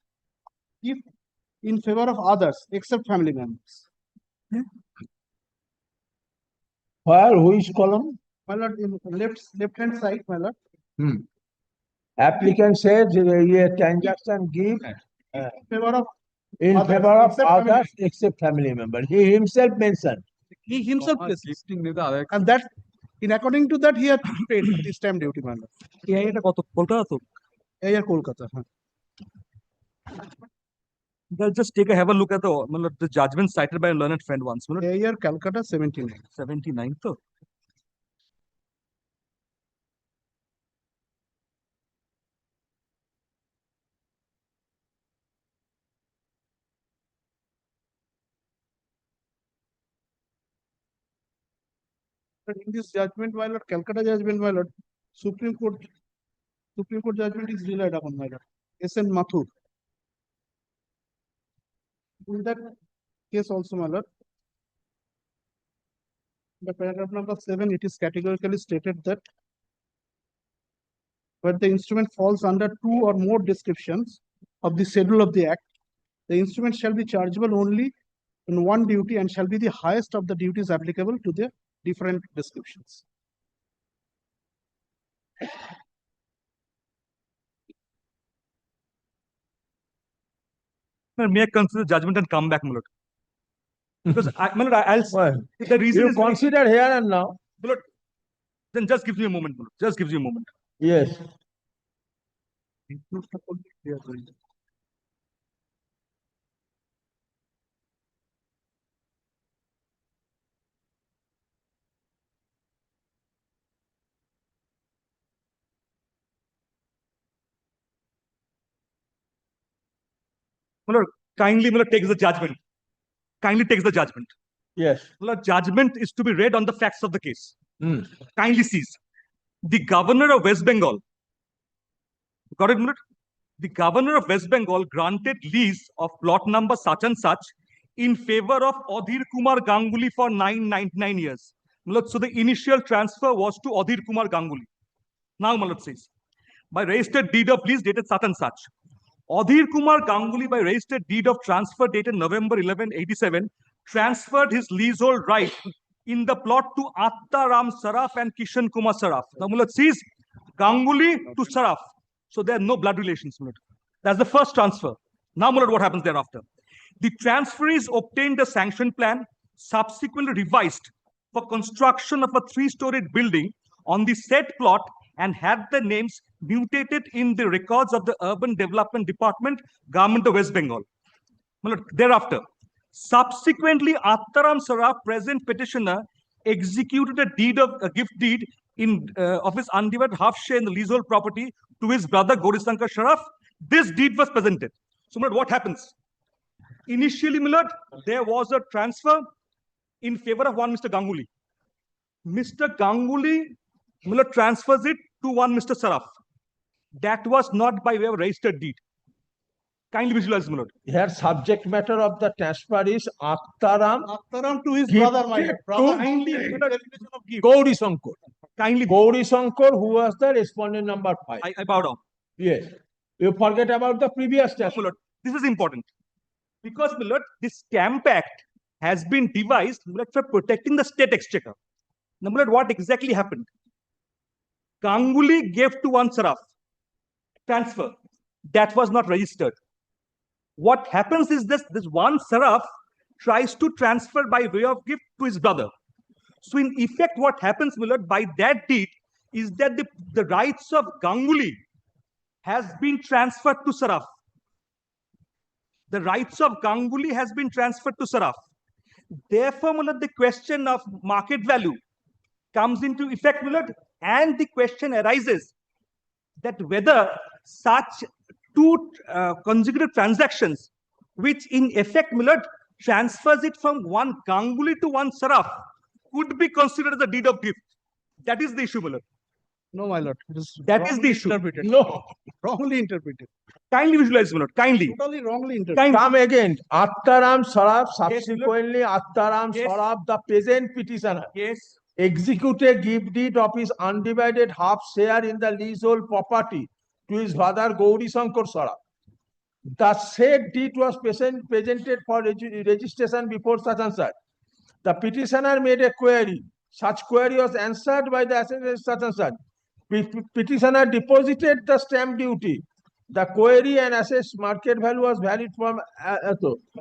in favor of others except family members. Where? Which column? My lord, in left-hand side, my lord. Applicant says a transaction gift in favor of others except family member. He himself mentioned. He himself places. And that, in according to that, he had paid the stamp duty, my lord. Yeah, Kolkata. Just have a look at the judgment cited by a learned friend once. Yeah, Calcutta 79. 79 though. In this judgment, my lord, Calcutta judgment, my lord, Supreme Court judgment is relied upon, my lord. S.N. Mathur. In that case also, my lord, the paragraph number 7, it is categorically stated that where the instrument falls under 2 or more descriptions of the schedule of the act, the instrument shall be chargeable only in one duty and shall be the highest of the duties applicable to the different descriptions. May I consider judgment and come back, my lord? Because the reason you is consider here and now. My lord, then just give me a moment, my lord. Just gives you a moment. Yes. My lord, kindly, my lord, takes the judgment. Kindly takes the judgment. Yes. My lord, judgment is to be read on the facts of the case. Kindly sees. The governor of West Bengal, got it, my lord? The governor of West Bengal granted lease of plot number such and such in favor of Adhir Kumar Ganguly for 999 years. My lord, so the initial transfer was to Adhir Kumar Ganguly. Now, my lord says, by registered deed of lease dated such and such. Adhir Kumar Ganguly, by registered deed of transfer dated November 11, 87, transferred his leasehold right in the plot to Atta Ram Saraf and Kishan Kumar Saraf. Now, my lord sees Ganguly to Saraf. So there are no blood relations, my lord. That's the first transfer. Now, my lord, what happens thereafter? The transferees obtained a sanction plan, subsequently revised for construction of a 3-storied building on the said plot and had the names mutated in the records of the Urban Development Department, Government of West Bengal. Thereafter, subsequently, Attaram Saraf, present petitioner, executed a gift deed of his undivided half share in the leasehold property to his brother Gaurisankar Sharaf. This deed was presented. So, what happens? Initially, there was a transfer in favor of one Mr. Ganguly. Mr. Ganguly transfers it to one Mr. Saraf. That was not by way of registered deed. Kindly visualize, my lord. Here, subject matter of the transfer is Attaram to his brother, my lord. Gauri Sankar. Kindly. Gauri Sankar, who was the respondent number 5. I bow down. Yes. You forget about the previous transfer. My lord, this is important. Because, my lord, this Stamp Act has been devised for protecting the state exchequer. Now, my lord, what exactly happened? Ganguly gave to one Saraf transfer that was not registered. What happens is this one Saraf tries to transfer by way of gift to his brother. So in effect, what happens, my lord, by that deed is that the rights of Ganguly has been transferred to Saraf. The rights of Ganguly has been transferred to Saraf. Therefore, my lord, the question of market value comes into effect, my lord, and the question arises that whether such two consecutive transactions, which in effect, my lord, transfers it from one Ganguly to one Saraf, could be considered as a deed of gift. That is the issue, my lord. No, my lord. That is the issue. Interpreted. No. Wrongly interpreted. Kindly visualize, my lord. Kindly. Totally wrongly interpreted. Come again. Attaram Saraf, subsequently Attaram Saraf, the present petitioner, executed gift deed of his undivided half share in the leasehold property to his father Gauri Sankar Saraf. The said deed was presented for registration before such and such. The petitioner made a query. Such query was answered by the assessor such and such. Petitioner deposited the stamp duty. The query and assessed market value was valid from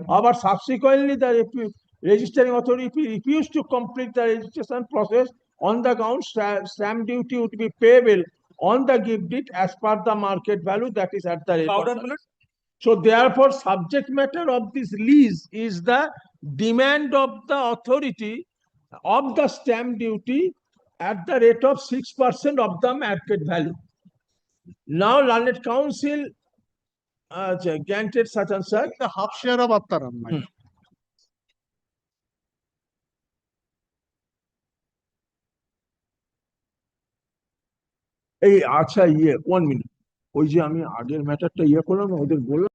but subsequently the registering authority refused to complete the registration process on the ground stamp duty would be payable on the gift deed as per the market value that is at the rate. So therefore, subject matter of this lease is the demand of the authority of the stamp duty at the rate of 6% of the market value. Now, Learned Council granted such and such. The half share of Attaram. এই আচ্ছা 1 minute ওই যে আমি আগের ম্যাটারটা করলাম ওদের বললাম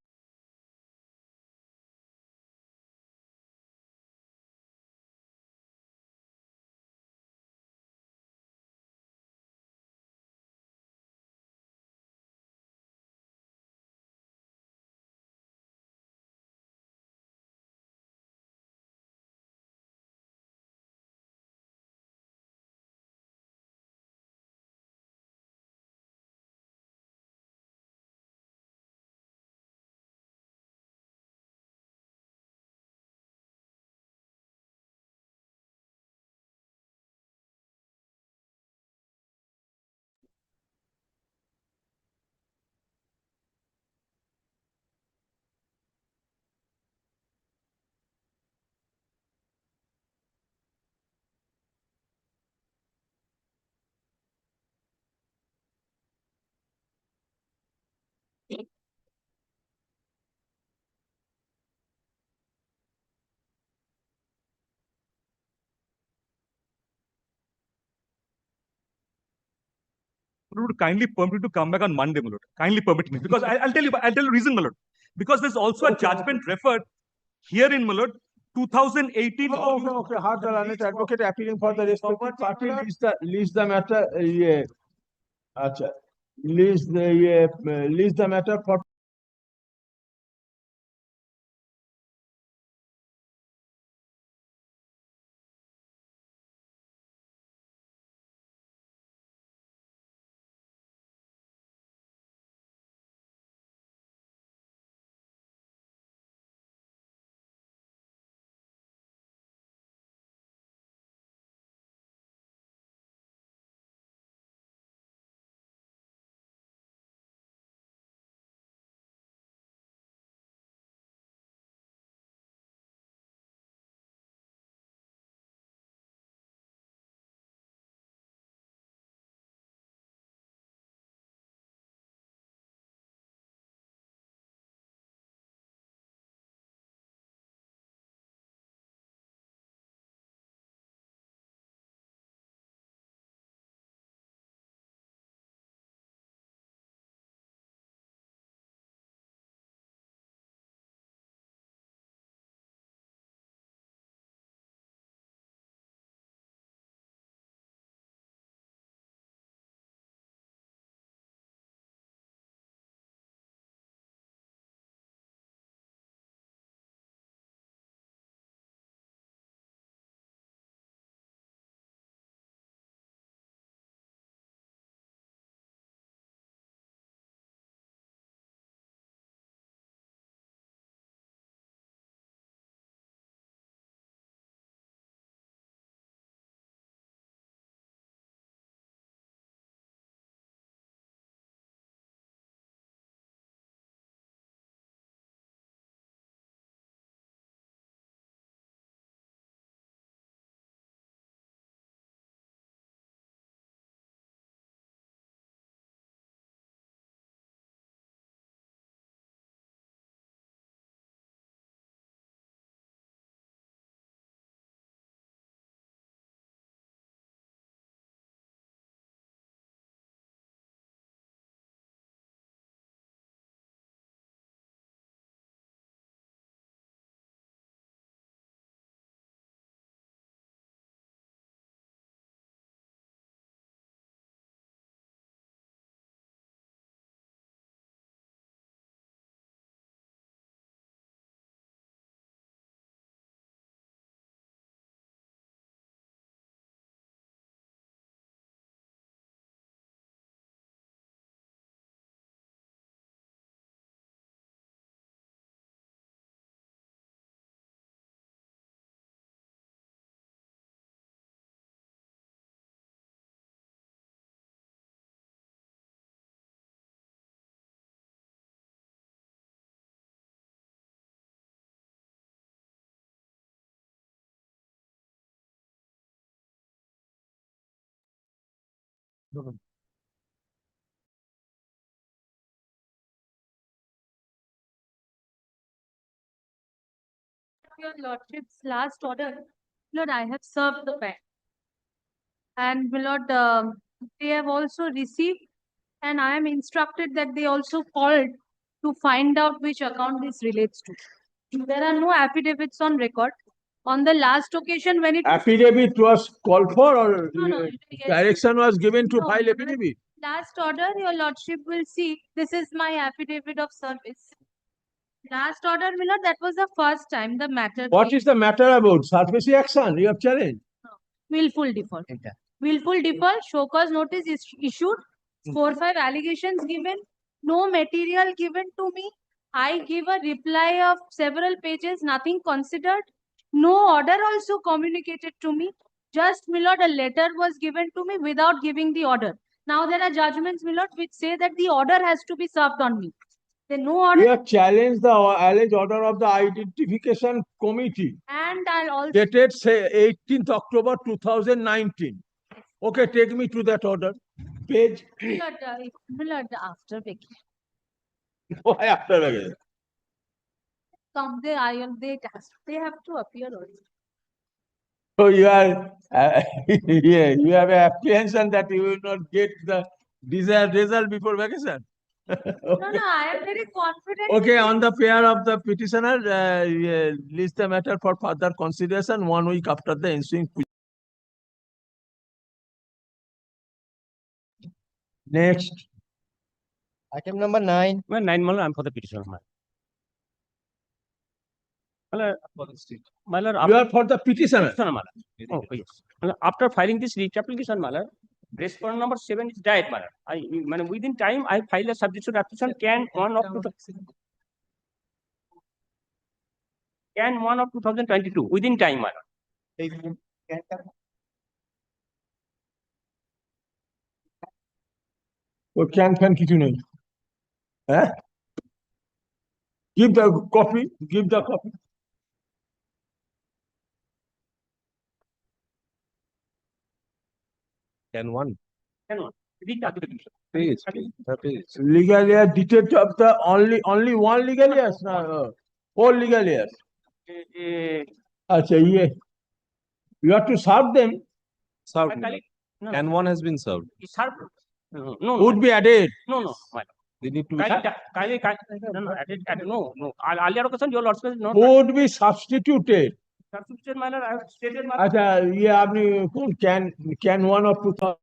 Would kindly permit me to come back on Monday, my lord. Kindly permit me, because I'll tell you the reason, my lord. Because there's also a judgment referred here in, my lord, 2018. Okay. Hard the Learned Advocate appealing for the respective party leaves the matter. Leaves the matter for Your Lordship's last order, Lord, I have served the bank. And my Lord, they have also received, and I am instructed that they also called to find out which account this relates to. There are no affidavits on record. On the last occasion when it Affidavit was called for, or No, yes. direction was given to No, file affidavit? last order, your Lordship will see, this is my affidavit of service. Last order, my Lord, that was the first time the matter. What is the matter about? SARFAESI action, you have challenged. Willful default. Willful default, show cause notice is issued, 4-5 allegations given, no material given to me. I give a reply of several pages, nothing considered. No order also communicated to me. Just, my Lord, a letter was given to me without giving the order. Now there are judgments, my Lord, which say that the order has to be served on me. Then no order. You have challenged the alleged order of the identification committee And I'll also. dated say 18th October 2019. Okay, take me to that order. Page. My Lord, after vacation. Why after again? Come, they have to appear also. So you are, yeah, you have an apprehension that you will not get the desired result before vacation. No, I am very confident. Okay, on the pair of the petitioner, list the matter for further consideration 1 week after the ensuing. Next. Item number 9. Well, 9 Mallar, I'm for the petitioner. Mallar, You are for the petitioner. Petitioner, Mallar. Oh, yes. Mallar, after filing this writ application, Mallar, response number 7 is died, Mallar. Within time, I filed a substitution application. Can 1 of 2022 within time, Mallar. ও ক্যান fan কিছু নেই হ্যাঁ give the copy Can one legal year detailed of the only one legal years no four legal years acha ye you have to serve them served. Can one has been served. Served. No, would be added no. They need to be No. Earlier occasion, your lordship not. would be substituted Substitution manner, I have stated. acha ye apni can one of 2000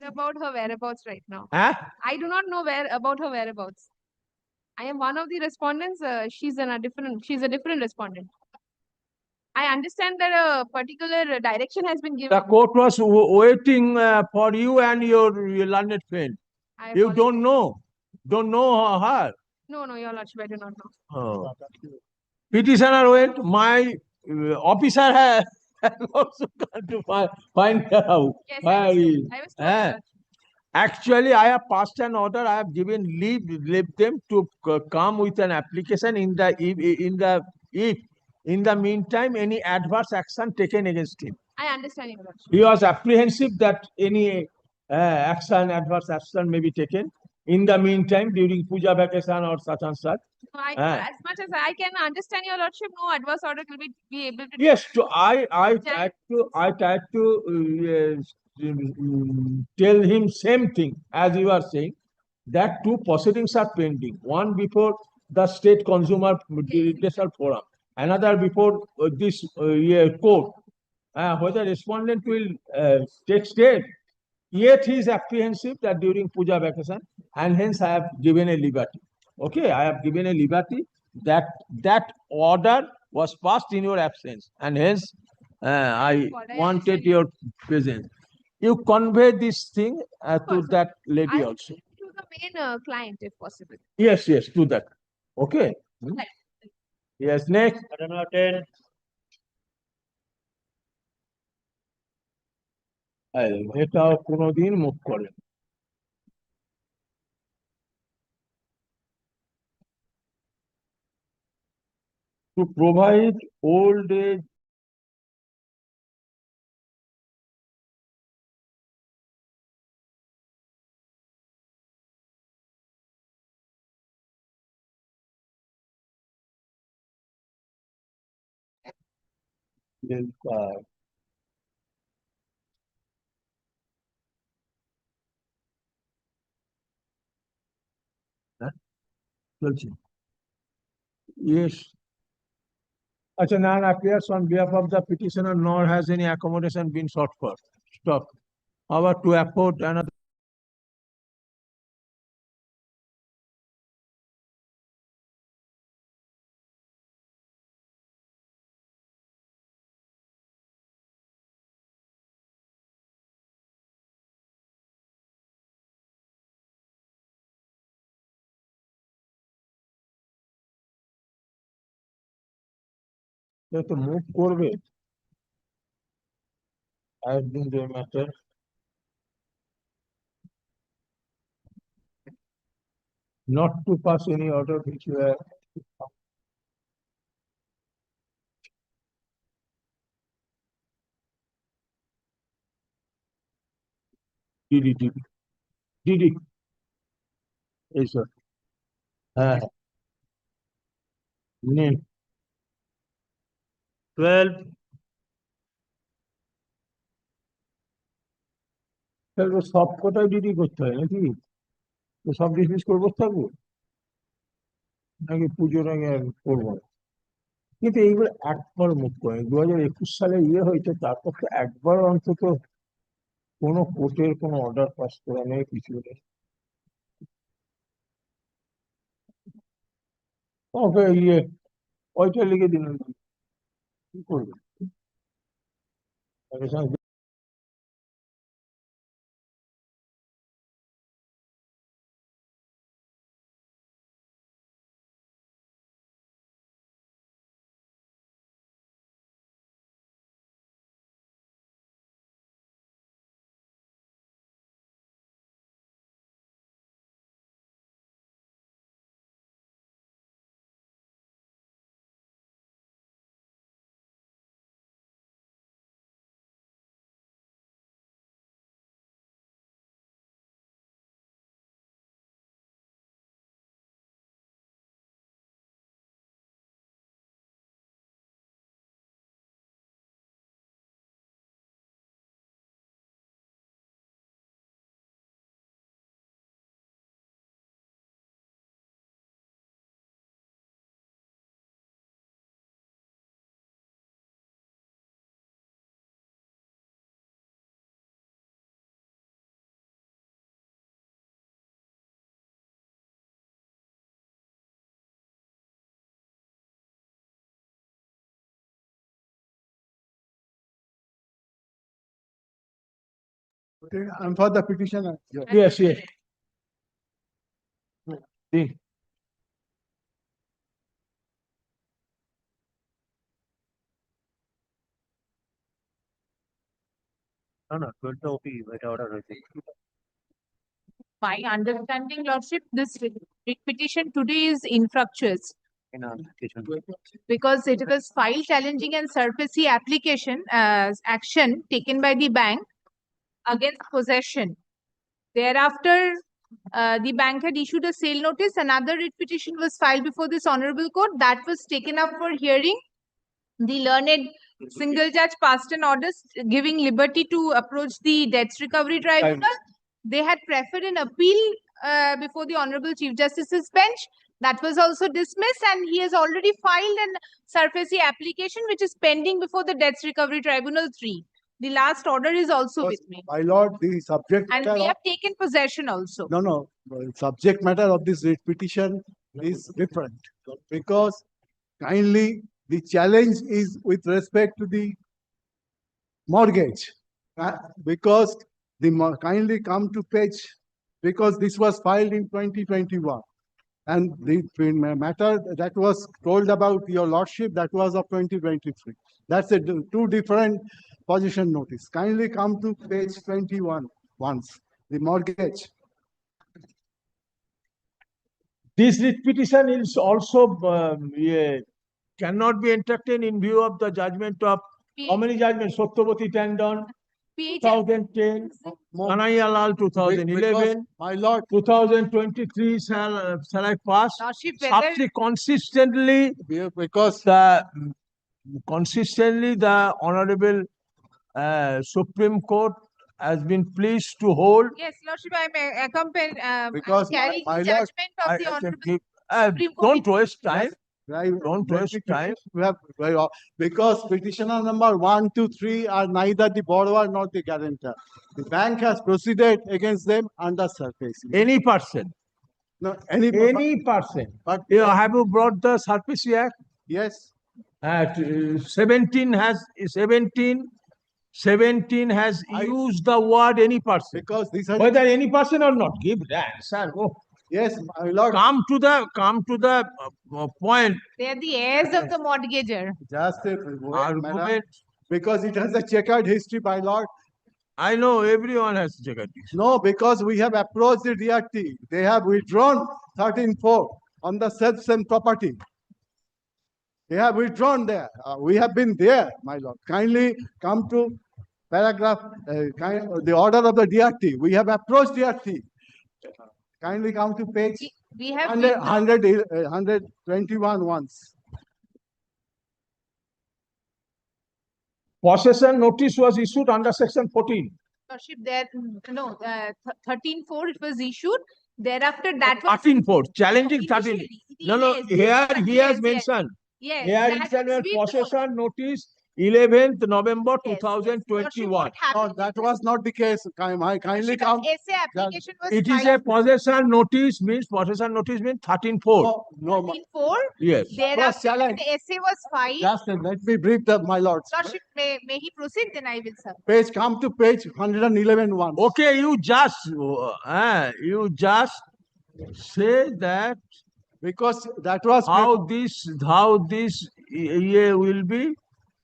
About her whereabouts right now. Huh? I do not know about her whereabouts. I am one of the respondents. She's a different respondent. I understand that a particular direction has been given. The court was waiting for you and your learned friend. I You apologize. don't know her. No, Your Lordship, I do not know. Oh. Petitioner went, my officer has also gone to find out Yes, where he is. I was told, Your Lordship. Actually, I have passed an order. I have given leave them to come with an application in the meantime any adverse action taken against him. I understand, Your Lordship. He was apprehensive that any adverse action may be taken in the meantime during puja vacation or such and such. No, Ah. as much as I can understand, Your Lordship, no adverse order will be able to. Yes, so I tried to tell him same thing as you are saying, that two proceedings are pending. One before the State Consumer Redressal Forum, another before this court. Whether respondent will take step, yet he is apprehensive that during puja vacation, and hence I have given a liberty. Okay, I have given a liberty that order was passed in your absence, and hence I wanted your presence. You convey this thing to that lady I also. to the main client if possible. Yes, to that. Okay. Right. Yes, next. এটাও কোনোদিন মুখ করে না। To provide old age চলছে। Yes. Acha, none appears on behalf of the petitioner, nor has any accommodation been sought for. Stop. However, to afford another তো move করবে একদিন যে matter not to pass any order which were DD এই sir হ্যাঁ নিন 12 তাহলে সব কটাই ডিডি করতে হয় নাকি তো সব ডিসমিস করবো থাকবো নাকি পুজোর আগে আর করবো না? কিন্তু এইগুলো একবার মুখ করে 2021 সালে হয়েছে, তারপর তো একবার অন্তত কোনো কোর্টের কোনো অর্ডার পাস করা নেই, কিছু নেই। ওকে ওইটা লিখে দিলেন, কি করবেন? I'm for the petitioner. Yes, yes. See. My understanding, Lordship, this writ petition today is infructuous because it was filed challenging and SARFAESI application action taken by the bank against possession. Thereafter, the bank had issued a sale notice. Another writ petition was filed before this honorable court that was taken up for hearing. The learned single judge passed an order giving liberty to approach the debts recovery tribunal. They had preferred an appeal before the Honorable Chief Justice's bench. That was also dismissed, and he has already filed an SARFAESI application which is pending before the Debts Recovery Tribunal 3. The last order is also with me. My lord, the subject And matter we of- have taken possession also. No, subject matter of this writ petition is different because kindly the challenge is with respect to the mortgage. Because kindly come to page, because this was filed in 2021. And the matter that was told about your lordship, that was of 2023. That's a two different position notice. Kindly come to page 21 once, the mortgage. This writ petition is also cannot be entertained in view of the judgment of how many judgments? Satyavati Tandon, 2010, Kanayalal 2011, my lord, 2023 shall I pass? Lordship, whether Consistently, because consistently the Honorable Supreme Court has been pleased to hold. Yes, Lordship, I may accompany, Because carry my the lord, judgment of the I can Honorable give, Supreme Court. don't waste time. Don't waste time. We have because petitioner number 1, 2, 3 are neither the borrower nor the guarantor. The bank has proceeded against them under SARFAESI. Any person. No, Any person. But Have you brought the SARFAESI Act? yes, 17 has used the word any person. because these are Whether any person or not, give the answer. Go. yes, my lord. Come to the point. They are the heirs of the mortgager. Just a Argument. madam, because it has a checkered history, my lord. I know everyone has checkered history. No, because we have approached the DRT. They have withdrawn 13.4 on the same property. They have withdrawn there. We have been there, my lord. Kindly come to paragraph, the order of the DRT. We have approached DRT. Kindly come to page We have 121 once. Possession notice was issued under section 14. Lordship, there, no, 13.4 it was issued. Thereafter, that was 13.4, challenging 13. initially. No, Yes, here yes, he yes, has mentioned. Yes, Here that he said is with possession notice 11th November Yes, 2021. what happened No, that was not the case. Kindly come. essay application was It is a filed possession notice means 13.4. No, 13.4. Yes. Thereafter, challenge. the essay was filed. Just let me brief my lords. Lordship, may he proceed, then I will serve. Page, come to page 111 once. Okay, you just say that Because that was how this will be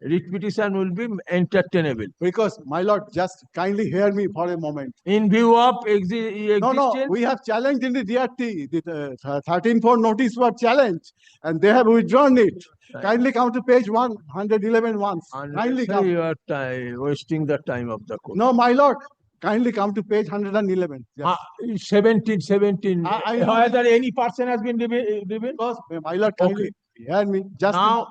repetition will be entertainable because my lord, just kindly hear me for a moment. in view of existence. No, we have challenged in the DRT. The 13.4 notice was challenged and they have withdrawn it. Kindly come to page 111 once. Kindly come. You are wasting the time of the court. No, my lord, kindly come to page 111. Yes. 17. I know. Whether any person has been given. Because, my lord, kindly hear me. Just Now,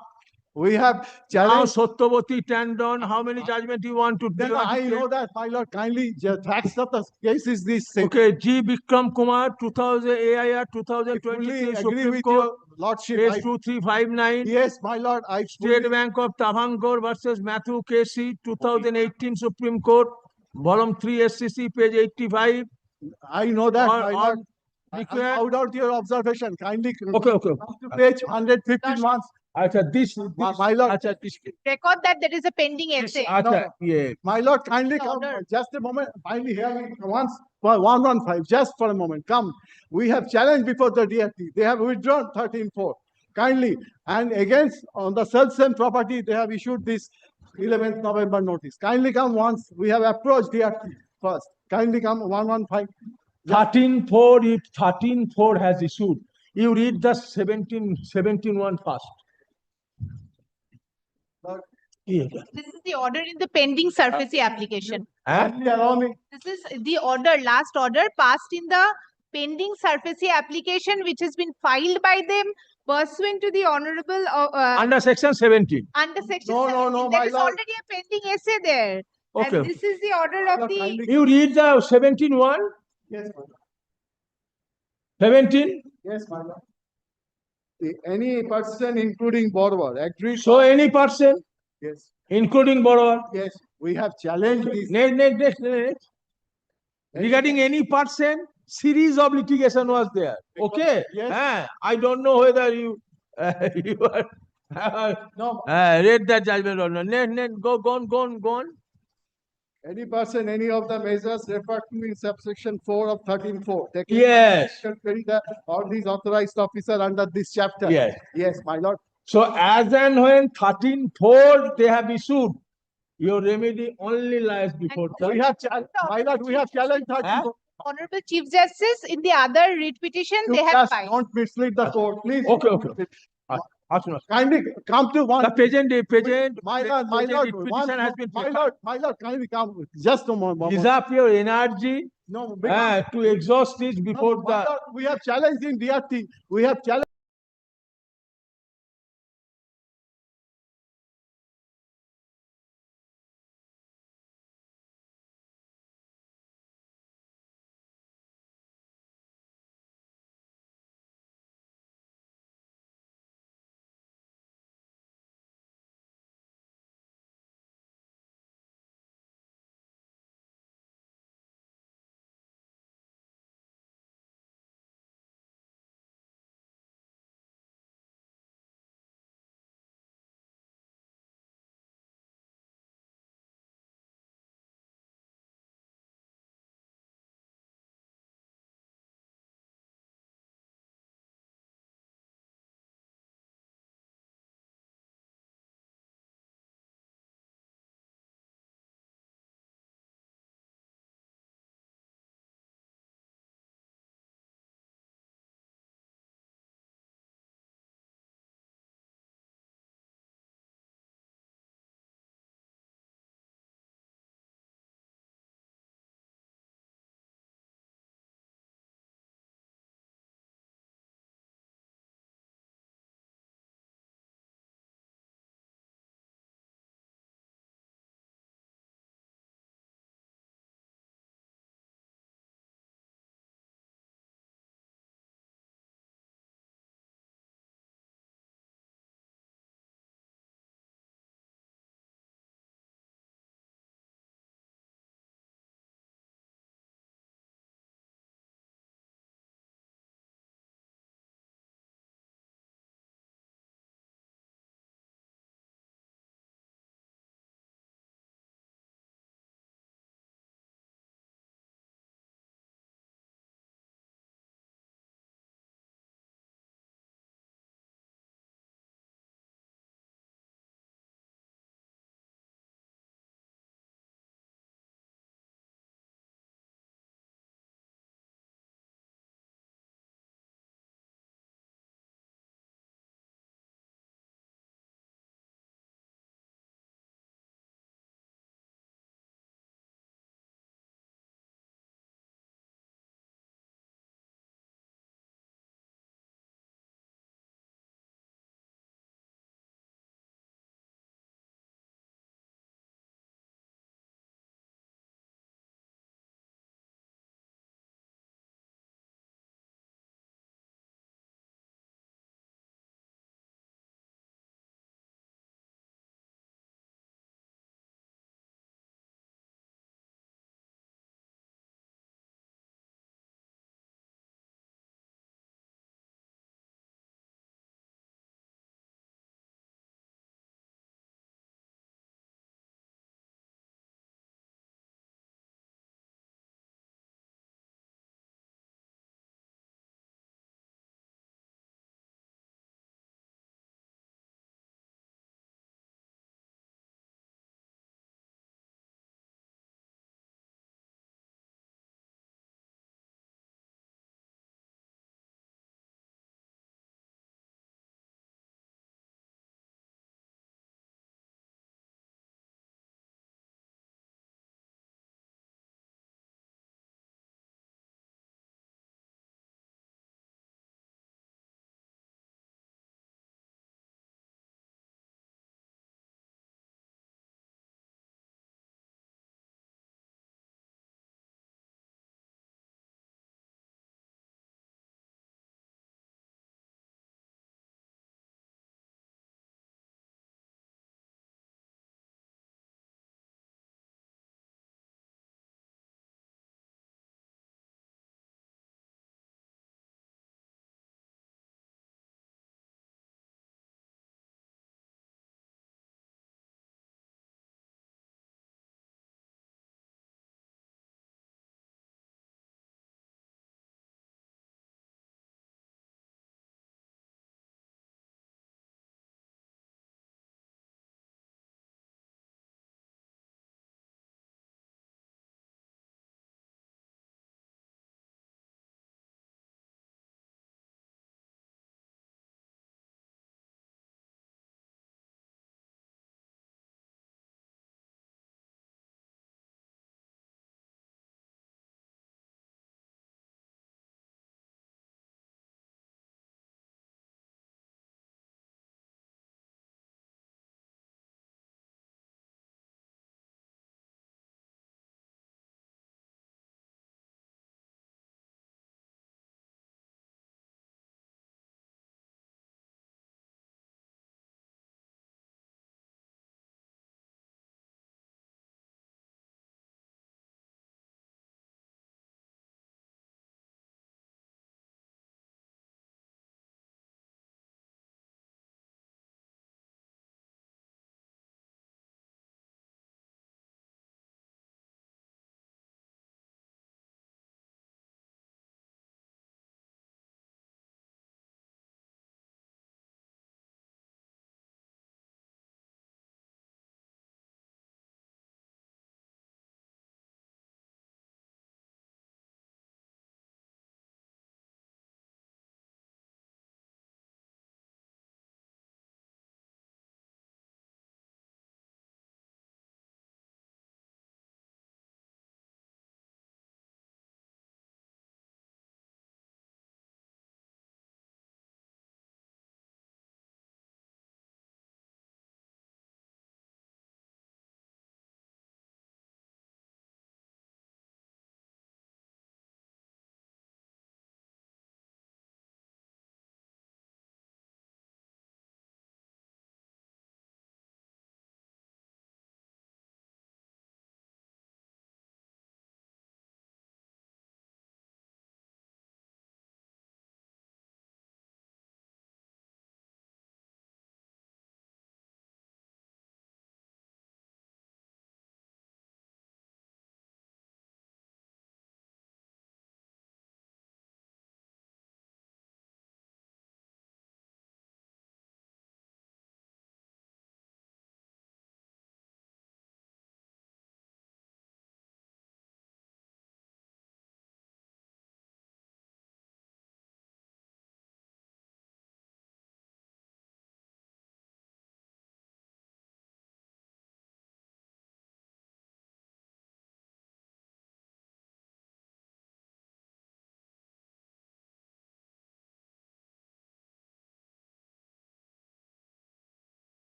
we have now challenged. Satyavati Tandon, how many judgment you want to Then do? I know that, my lord, kindly, the facts of the case is this. Okay, G. Bikram Kumar, 2000 AIR, Fully 2023 agree Supreme with Court, your lordship. case 2359. Yes, my lord, I State Bank of Tavangor versus Matthew KC, 2018 Supreme Court, volume 3 SCC, page 85. I know that, my Or lord. require- Out your observation, kindly. Okay. Come to page 151. My lord, Record that there is a pending essay. my lord, kindly come, Order. just a moment, kindly hear me once, for 115, just for a moment, come. We have challenged before the DRT, they have withdrawn 13-4, kindly, and against, on the same property, they have issued this 11th November notice. Kindly come once, we have approached DRT first, kindly come, 115. 13-4, if 13-4 has issued, you read the 17-1 first. This is the order in the pending SARFAESI application. Kindly allow me. This is the order, last order passed in the pending SARFAESI application, which has been filed by them pursuant to the honorable Under section 17. under section No, 17. my There is lord. already a pending essay there. Okay. And this is the order of the You read the 17-1, Yes, my lord. 17. Yes, my lord. Any person including borrower agrees. So any person, Yes, including borrower. yes, we have challenged this. Next. Regarding any person, series of litigation was there. Okay. Yes. I don't know whether you you are No, read that judgment or not. Go on. any person, any of the measures referred to in subsection 4 of 13-4. Yes. All these authorized officer under this chapter. Yes. Yes, my lord. So as and when 13-4 they have issued, your remedy only lies before the. We have, my lord, we have challenged 13-4. Honorable Chief Justice in the other writ petition You they have just filed. don't mislead the court, please. Okay. Kindly come to one. The present, My lord, petition has been my lord, kindly come. Just a moment. Use up your energy No, to exhaust it before my the. lord, we have challenged in DRT. We have challenged.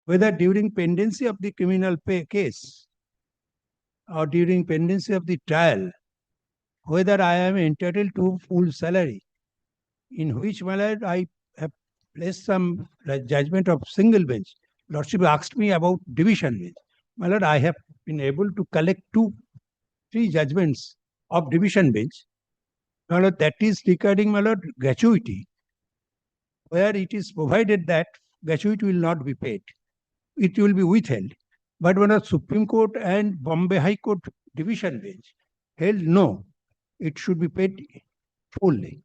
whether during pendency of the criminal case or during pendency of the trial, whether I am entitled to full salary, in which manner I have placed some judgment of single bench. Lordship asked me about division bench. My lord, I have been able to collect 3 judgments of division bench. My lord, that is regarding, my lord, gratuity, where it is provided that gratuity will not be paid. It will be withheld. But when the Supreme Court and Bombay High Court division bench held no, it should be paid fully.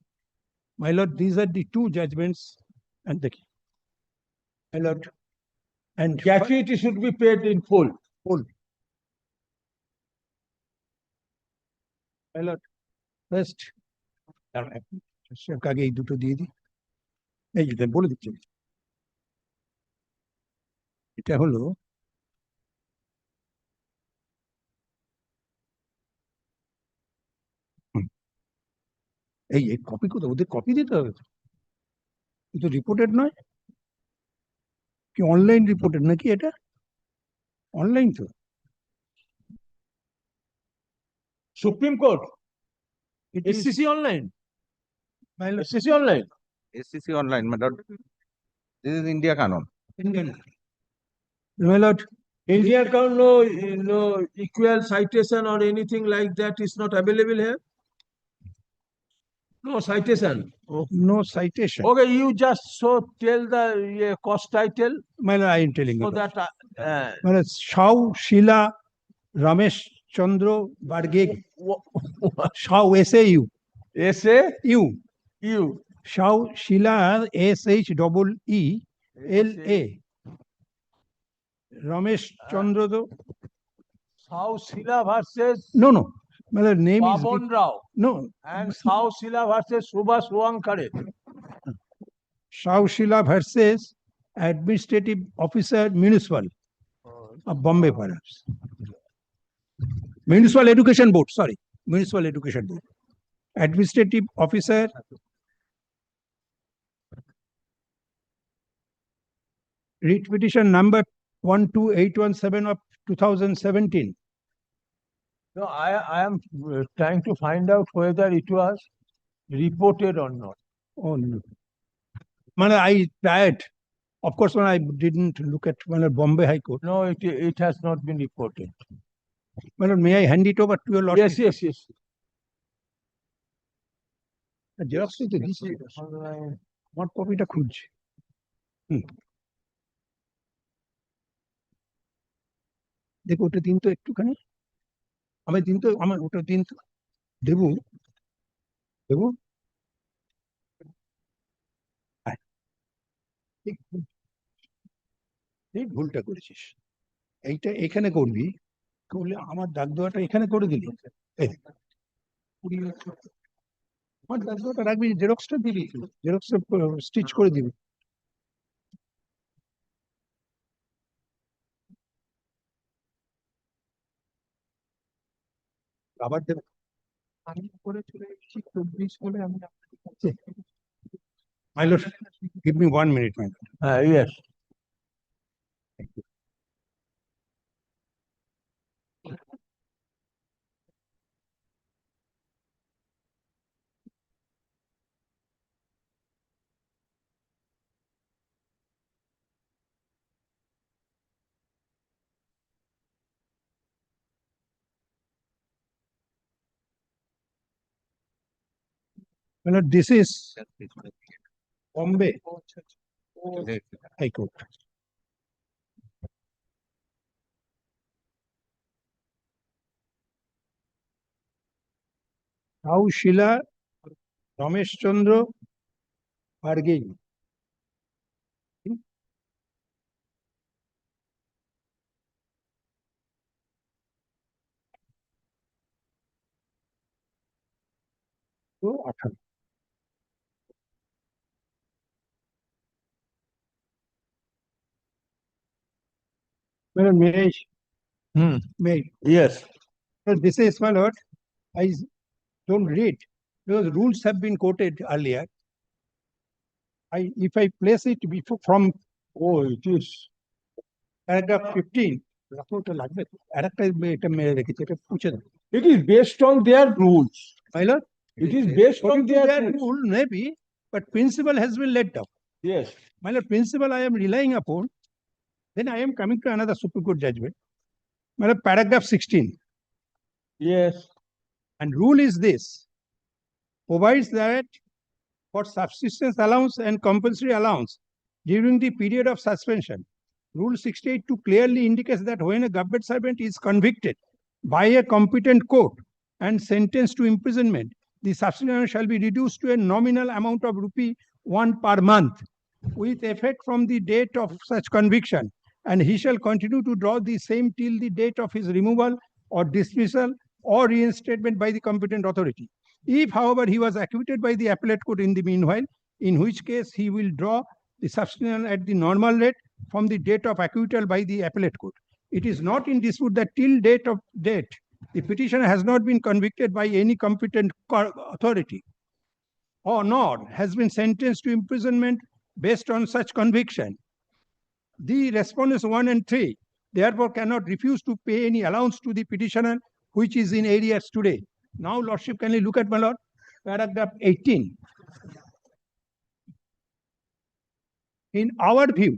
My lord, these are the 2 judgments and the my lord, and Gratuity should be paid in full. full. My lord, first, আগে এই দুটো দিয়ে দিই, এই যে বলে দিচ্ছি, এটা হলো এই কপি কোথাও, ওদের কপি দিতে হবে, কিন্তু রিপোর্টেড নয় কি, অনলাইন রিপোর্টেড নাকি, এটা অনলাইন তো Supreme Court, it is SCC online, my lord, SCC online. SCC online, my lord. This is India canon. Indian. My lord, Indian count, no equal citation or anything like that is not available here. No citation. no citation. Okay, you just so tell the cost title My lord, I am telling so you. that My lord, Shao Sheila Ramesh Chandra Barge, Shao S-A-U. S-A-U. Shao Sheila S-H-E-E-L-A. Ramesh Chandra. Sao Sila versus No. My lord, name is Babon Rao no. and Sao Sila versus Subhas Wankare. Shao Sheila versus Administrative Officer Municipal of Bombay, perhaps. Municipal Education Board, sorry. Municipal Education Board. Administrative Officer writ petition number 12817 of 2017. No, I am trying to find out whether it was reported or not. Oh, no. Man, I tried. Of course, when I didn't look at Bombay High Court. No, it has not been reported. Man, may I hand it over to your lordship? Yes. Xerox তো দিচ্ছি, আমার কপিটা খুঁজছি। দেখো ওটা দিন তো একটুখানি, আমার দিন তো, আমার ওটা দিন তো, দেবো ঠিক ভুলটা করেছিস, এইটা এখানে করবি, করলে আমার দাগ দেওয়াটা এখানে করে দিলি, আমার দাগ দেওয়াটা রাখবি, জেরক্সটা দিবি, জেরক্সটা স্টিচ করে দিবি। আবার দেব, আমি করে চলে এসেছি 24 বলে আমি আপনাকে কাছে। My lord, give me 1 minute, my lord. Yes. My lord, this is Bombay High Court. Shao Sheila Ramesh Chandra Barge. তো 18 May I? May I? Yes. This is, my lord, I don't read because rules have been quoted earlier. If I place it before from, Oh, it is. Paragraph 15. রাখোটা লাগবে তো। আরেকটা এটা মেরে রেখেছি, এটা পুছে দাও। It is based on their rules. My lord, It is based on according to their their rules. rule, maybe, but principle has been let down. Yes. My lord, principle I am relying upon. Then I am coming to another Supreme Court judgment. My lord, paragraph 16. Yes. And rule is this. Provides that for subsistence allowance and compulsory allowance during the period of suspension. Rule 68 clearly indicates that when a government servant is convicted by a competent court and sentenced to imprisonment, the subsistence shall be reduced to a nominal amount of ₹1 per month with effect from the date of such conviction, and he shall continue to draw the same till the date of his removal or dismissal or reinstatement by the competent authority. If, however, he was acquitted by the appellate court in the meanwhile, in which case he will draw the subsistence at the normal rate from the date of acquittal by the appellate court. It is not in dispute that till date, the petitioner has not been convicted by any competent authority, or nor has been sentenced to imprisonment based on such conviction. The respondents 1 and 3 therefore cannot refuse to pay any allowance to the petitioner which is in arrears today. Now, Lordship, can you look at, my lord, paragraph 18. In our view,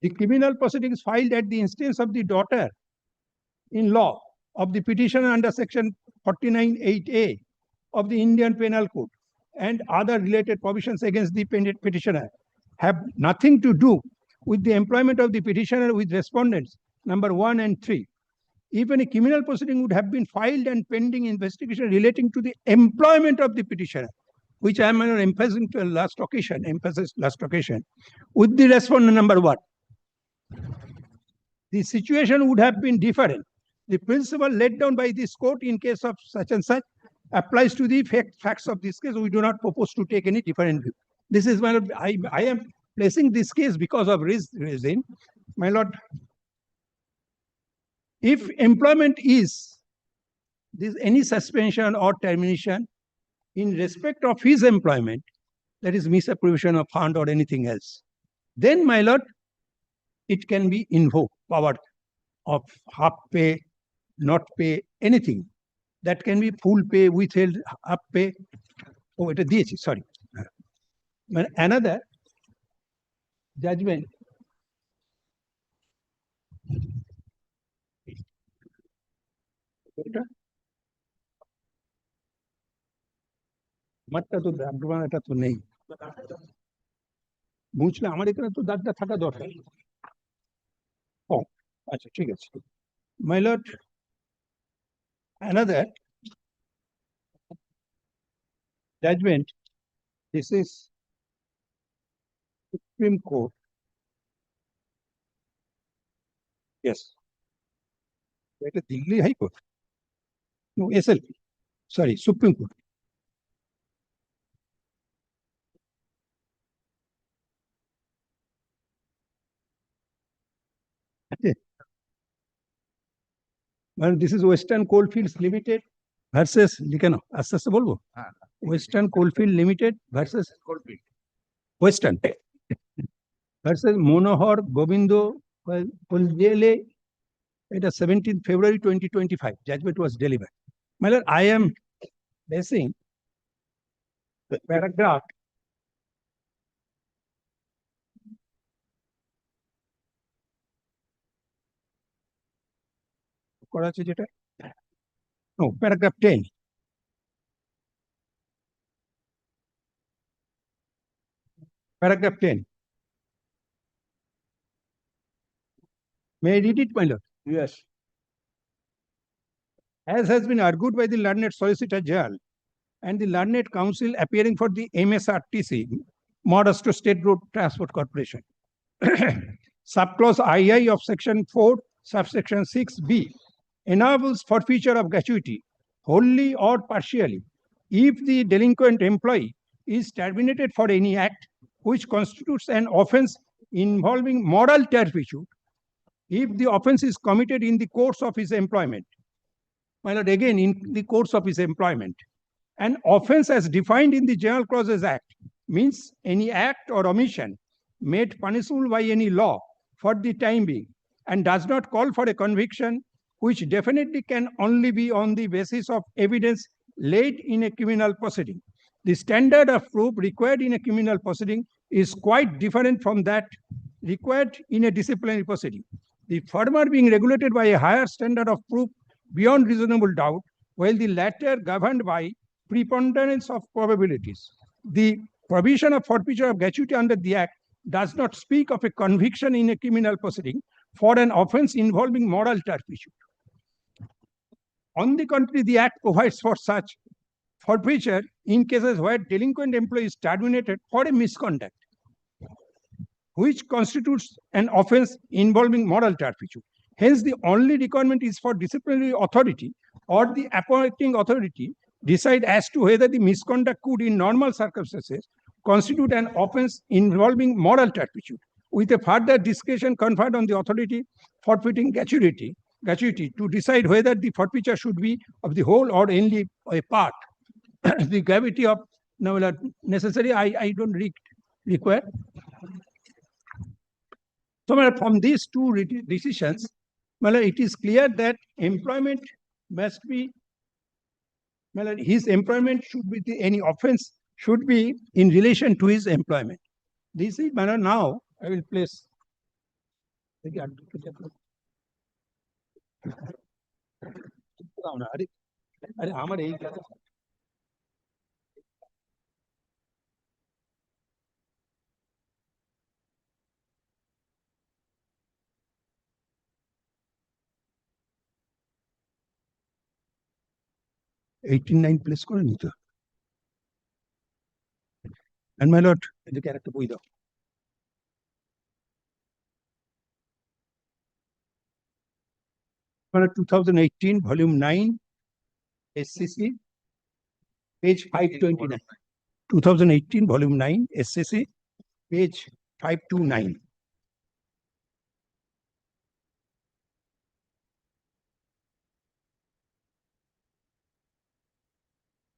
the criminal proceedings filed at the instance of the daughter-in-law of the petitioner under section 49(8)(a) of the Indian Penal Code and other related provisions against the petitioner have nothing to do with the employment of the petitioner with respondents number 1 and 3. Even a criminal proceeding would have been filed and pending investigation relating to the employment of the petitioner, which I am emphasizing to last occasion, with the respondent number 1. The situation would have been different. The principle laid down by this court in case of such and such applies to the facts of this case. We do not propose to take any different view. This is my lord, I am placing this case because of reason, my lord. If employment is any suspension or termination in respect of his employment, that is misappropriation of fund or anything else, then, my lord, it can be invoked, power of half pay, not pay, anything. That can be full pay, withheld, half pay. Oh, it is, sorry. Another judgment. আমারটা তো এটা তো নেই, বুঝলে আমার এখানে তো দাগটা থাকা দরকার। ও আচ্ছা, ঠিক আছে। My lord, another judgment. This is Supreme Court. Yes. এটা Delhi high court, no, SLP, sorry, Supreme Court. Well, this is Western Coalfields Limited versus, লিখে নাও, আস্তে আস্তে বলবো, Western Coalfield Limited versus Western versus Monohar Gobindo Koljele. It is 17th February 2025. Judgment was delivered. My lord, I am placing the paragraph no, paragraph 10. Paragraph 10. May I read it, my lord? Yes. As has been argued by the learned Solicitor General and the learned counsel appearing for the MSRTC, Maharashtra State Road Transport Corporation, subclause II of section 4, subsection 6b, enables forfeiture of gratuity wholly or partially if the delinquent employee is terminated for any act which constitutes an offense involving moral turpitude, if the offense is committed in the course of his employment. My lord, again, in the course of his employment. An offense as defined in the General Clauses Act means any act or omission made punishable by any law for the time being and does not call for a conviction, which definitely can only be on the basis of evidence laid in a criminal proceeding. The standard of proof required in a criminal proceeding is quite different from that required in a disciplinary proceeding. The former being regulated by a higher standard of proof beyond reasonable doubt, while the latter governed by preponderance of probabilities. The provision of forfeiture of gratuity under the Act does not speak of a conviction in a criminal proceeding for an offence involving moral turpitude. On the contrary, the Act provides for such forfeiture in cases where delinquent employee is terminated for a misconduct, which constitutes an offence involving moral turpitude. Hence, the only requirement is for disciplinary authority or the appointing authority decide as to whether the misconduct could, in normal circumstances, constitute an offence involving moral turpitude, with a further discretion conferred on the authority forfeiting gratuity to decide whether the forfeiture should be of the whole or only a part. The gravity of necessary, I don't require. So from these two decisions, it is clear that employment must be, his employment should be, any offence should be in relation to his employment. This is, now I will place. place করে নিতে and my lord এদিকে আরেকটা বই দাও 2018 volume 9 SCC page 529 2018 volume 9 SCC page 529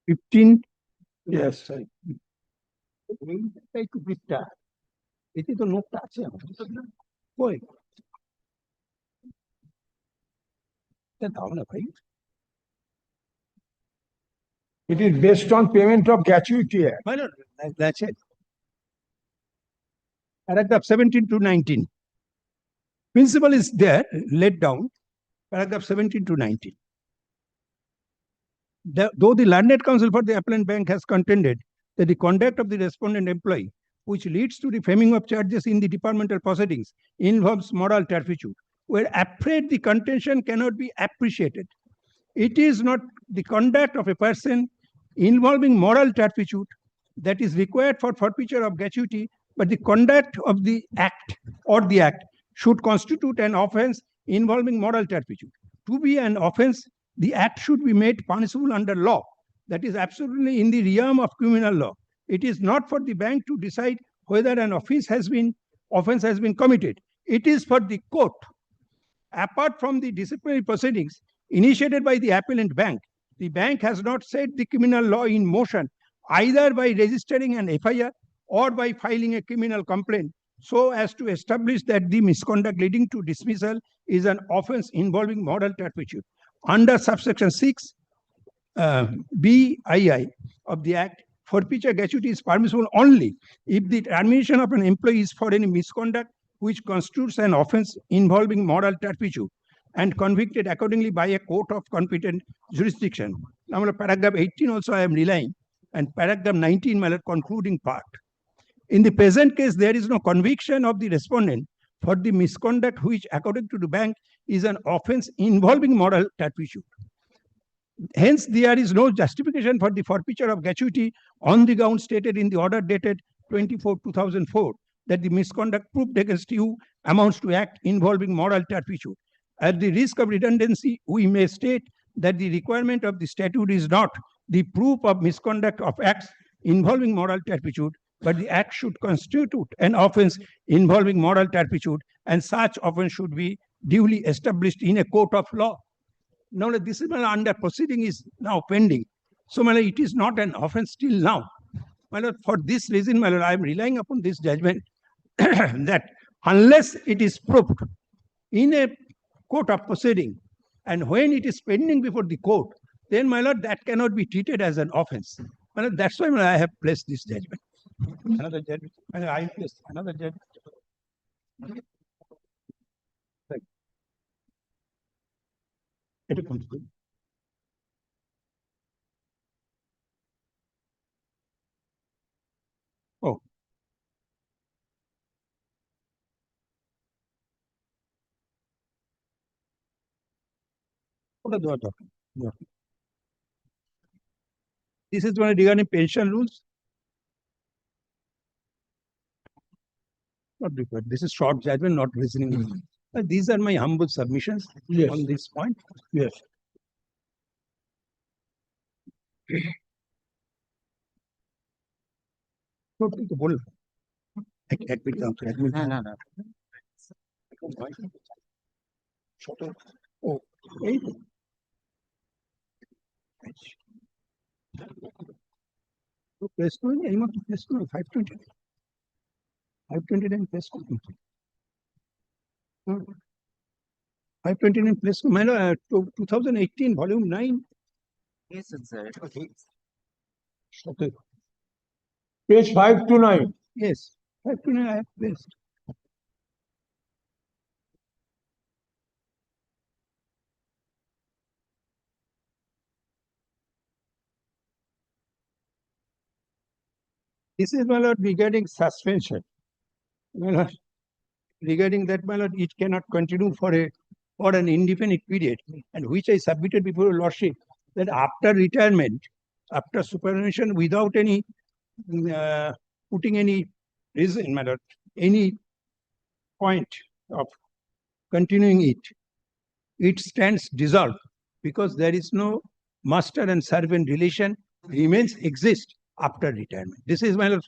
15 yes sorry একটু পৃষ্ঠা এতে তো নোটটা আছে কই দাও না ভাই It is based on payment of gratuity. That's it. Paragraph 17 to 19. Principle is there, laid down. Paragraph 17 to 19. Though the learned counsel for the appellant bank has contended that the conduct of the respondent employee, which leads to the framing of charges in the departmental proceedings, involves moral turpitude, we're afraid the contention cannot be appreciated. It is not the conduct of a person involving moral turpitude that is required for forfeiture of gratuity, but the conduct of the act or the act should constitute an offence involving moral turpitude. To be an offence, the act should be made punishable under law. That is absolutely in the realm of criminal law. It is not for the bank to decide whether an offence has been committed. It is for the court. Apart from the disciplinary proceedings initiated by the appellant bank, the bank has not set the criminal law in motion either by registering an FIR or by filing a criminal complaint so as to establish that the misconduct leading to dismissal is an offence involving moral turpitude. Under subsection 6 BII of the Act, forfeiture gratuity is permissible only if the termination of an employee is for any misconduct which constitutes an offence involving moral turpitude and convicted accordingly by a court of competent jurisdiction. Now, paragraph 18 also I am relying, and paragraph 19, my concluding part. In the present case, there is no conviction of the respondent for the misconduct which, according to the bank, is an offence involving moral turpitude. Hence, there is no justification for the forfeiture of gratuity on the ground stated in the order dated 24/2004 that the misconduct proved against you amounts to act involving moral turpitude. At the risk of redundancy, we may state that the requirement of the statute is not the proof of misconduct of acts involving moral turpitude, but the act should constitute an offence involving moral turpitude, and such offence should be duly established in a court of law. Now, this is under proceeding is now pending. So, it is not an offence till now. For this reason, I am relying upon this judgment that unless it is proved in a court of proceeding, and when it is pending before the court, then, my lord, that cannot be treated as an offense. My lord, that's why I have placed this judgment. Another judgment. I placed another judgment. Right. It will conclude. Oh. What are the other? Yeah. This is one regarding pension rules. Not required. This is short judgment, not reasoning. These are my humble submissions on this point. Yes. Admit counsel, admit. No. Oh, eight. So press to any more press to 520. 529 press to 529 press to 2018 volume 9. Yes, sir. Okay. Page 529. Yes, 529 I have placed. This is, my lord, regarding suspension. My lord, regarding that, my lord, it cannot continue for an indefinite period, and which I submitted before your lordship, that after retirement, after superannuation, without any putting any reason, my lord, any point of continuing it, it stands dissolved, because there is no master and servant relation exist after retirement. This is, my lord,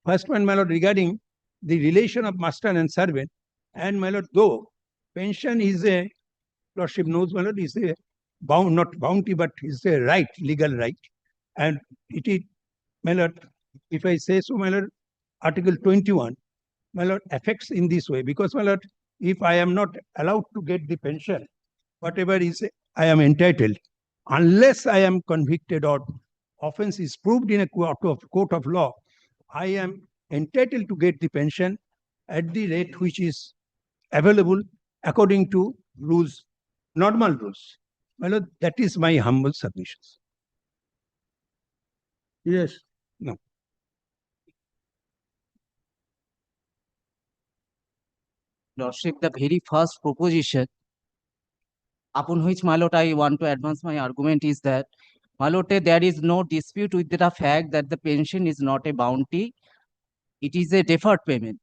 first one, my lord, regarding the relation of master and servant. And, my lord, though pension is a, lordship knows, my lord, is a not bounty, but is a right, legal right. And it is, my lord, if I say so, my lord, Article 21, my lord, affects in this way, because, my lord, if I am not allowed to get the pension, whatever is I am entitled, unless I am convicted or offense is proved in a court of law, I am entitled to get the pension at the rate which is available according to rules, normal rules. My lord, that is my humble submissions. Yes. No. Lordship, the very first proposition upon which, my lord, I want to advance my argument is that, my lord, there is no dispute with the fact that the pension is not a bounty, it is a deferred payment.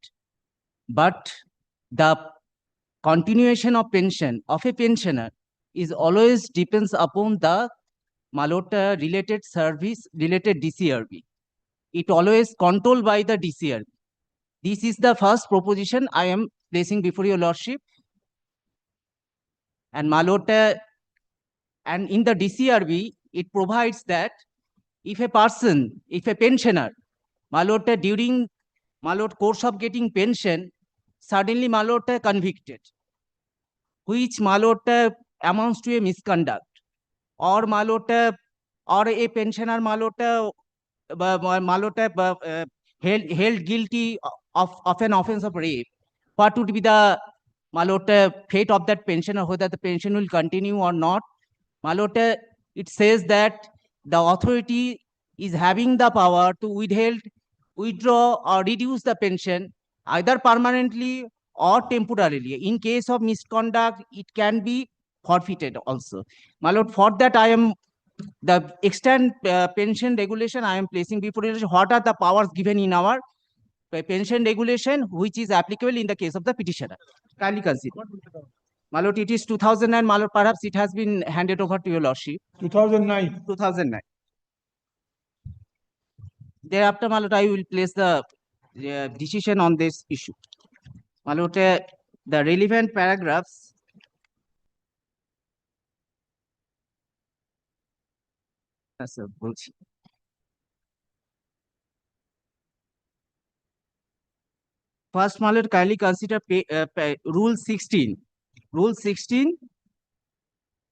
But the continuation of pension of a pensioner is always depends upon the, my lord, related service, related DCRB. It always controlled by the DCRB. This is the first proposition I am placing before your lordship. And, my lord, and in the DCRB, it provides that if a pensioner, my lord, during, my lord, course of getting pension, suddenly, my lord, convicted, which, my lord, amounts to a misconduct, or, my lord, or a pensioner, my lord, held guilty of an offense of rape, what would be the, my lord, fate of that pensioner, whether the pension will continue or not. My lord, it says that the authority is having the power to withdraw or reduce the pension either permanently or temporarily. In case of misconduct, it can be forfeited also. My lord, for that I am the extant pension regulation I am placing before you. What are the powers given in our pension regulation, which is applicable in the case of the petitioner? Kindly consider. My lord, it is 2009, my lord, perhaps it has been handed over to your lordship. 2009. 2009. Thereafter, my lord, I will place the decision on this issue. My lord, the relevant paragraphs বলছি First, my lord, kindly consider Rule 16. Rule 16,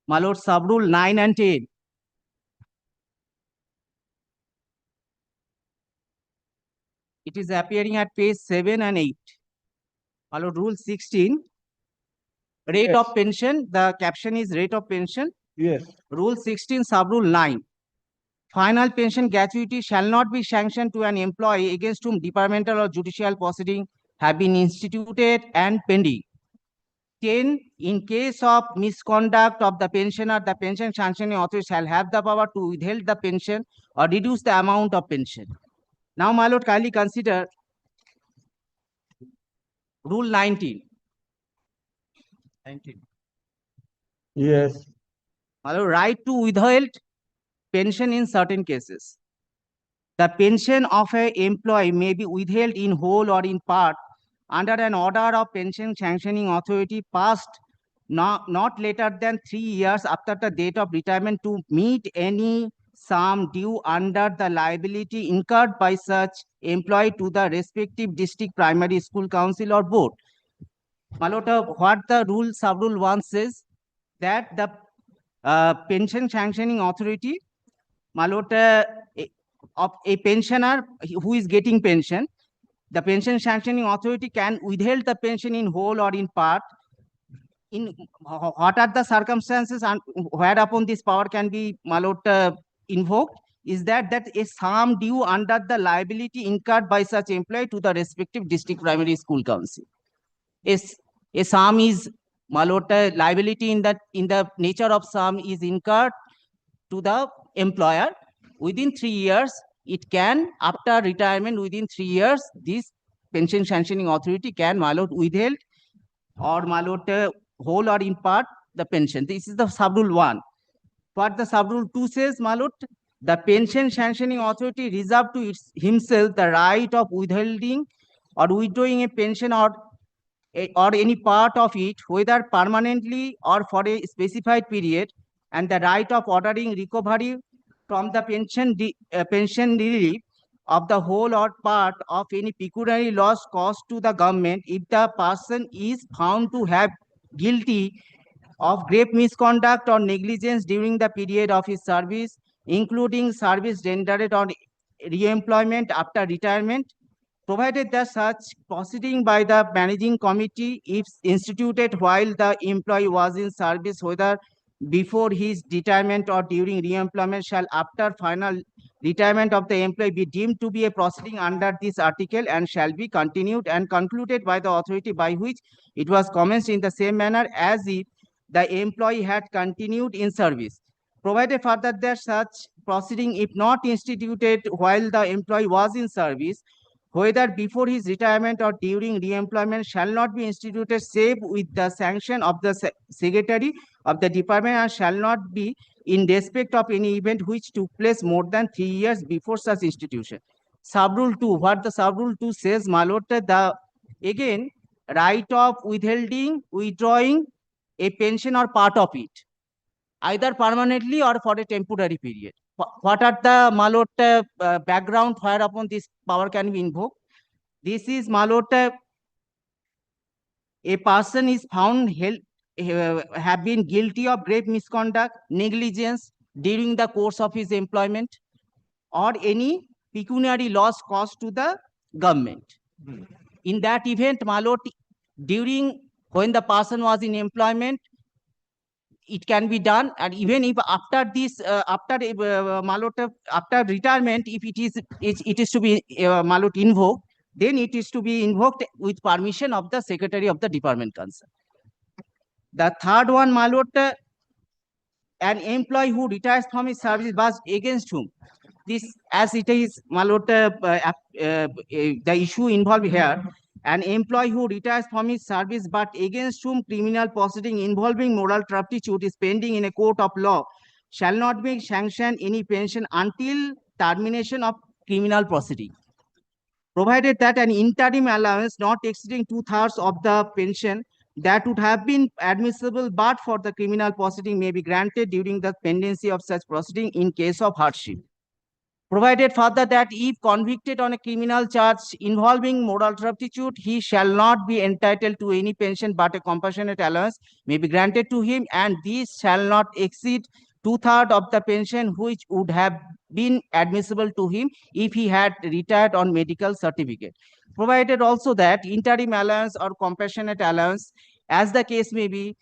my lord, sub-rule 9 and 10. It is appearing at page 7 and 8. My lord, Rule 16, rate of pension, the caption is rate of pension. Yes. Rule 16, sub-rule 9. Final pension gratuity shall not be sanctioned to an employee against whom departmental or judicial proceeding have been instituted and pending. 10. In case of misconduct of the pensioner, the pension sanctioning authority shall have the power to withhold the pension or reduce the amount of pension. Now, my lord, kindly consider Rule 19. 19. Yes. My lord, right to withhold pension in certain cases. The pension of an employee may be withheld in whole or in part under an order of pension sanctioning authority passed not later than 3 years after the date of retirement to meet any sum due under the liability incurred by such employee to the respective district primary school council or board. My lord, what the rule sub-rule 1 says, that the pension sanctioning authority, my lord, of a pensioner who is getting pension, the pension sanctioning authority can withhold the pension in whole or in part. In what are the circumstances and whereupon this power can be, my lord, invoked, is that a sum due under the liability incurred by such employee to the respective district primary school council. A sum is, my lord, liability in the nature of sum is incurred to the employer. Within 3 years, it can, after retirement within 3 years, this pension sanctioning authority can, my lord, withhold or, my lord, whole or in part the pension. This is the sub-rule 1. What the sub-rule 2 says, my lord, the pension sanctioning authority reserved to himself the right of withholding or withdrawing a pension or any part of it, whether permanently or for a specified period, and the right of ordering recovery from the pension relief of the whole or part of any pecuniary loss caused to the government if the person is found to have guilty of grave misconduct or negligence during the period of his service, including service rendered on re-employment after retirement, provided that such proceeding by the managing committee, if instituted while the employee was in service, whether before his retirement or during re-employment, shall after final retirement of the employee be deemed to be a proceeding under this article and shall be continued and concluded by the authority by which it was commenced in the same manner as if the employee had continued in service. Provided further that such proceeding, if not instituted while the employee was in service, whether before his retirement or during re-employment, shall not be instituted save with the sanction of the secretary of the department and shall not be in respect of any event which took place more than 3 years before such institution. Sub-rule 2, what the sub-rule 2 says, my lord, the again right of withholding, withdrawing a pension or part of it, either permanently or for a temporary period. What are the, my lord, background whereupon this power can be invoked? This is, my lord, a person is found have been guilty of grave misconduct, negligence during the course of his employment, or any pecuniary loss caused to the government. In that event, my lord, during when the person was in employment, it can be done, and even if after this, after retirement, if it is to be invoked, then it is to be invoked with permission of the secretary of the department concerned. The third one, my lord, an employee who retires from his service but against whom this, as it is, my lord, the issue involved here, an employee who retires from his service but against whom criminal proceeding involving moral turpitude is pending in a court of law shall not be sanctioned any pension until termination of criminal proceeding, provided that an interim allowance not exceeding 2/3 of the pension that would have been admissible but for the criminal proceeding may be granted during the pendency of such proceeding in case of hardship. Provided further that if convicted on a criminal charge involving moral turpitude, he shall not be entitled to any pension but a compassionate allowance may be granted to him, and this shall not exceed 2/3 of the pension which would have been admissible to him if he had retired on medical certificate. Provided also that interim allowance or compassionate allowance, as the case may be,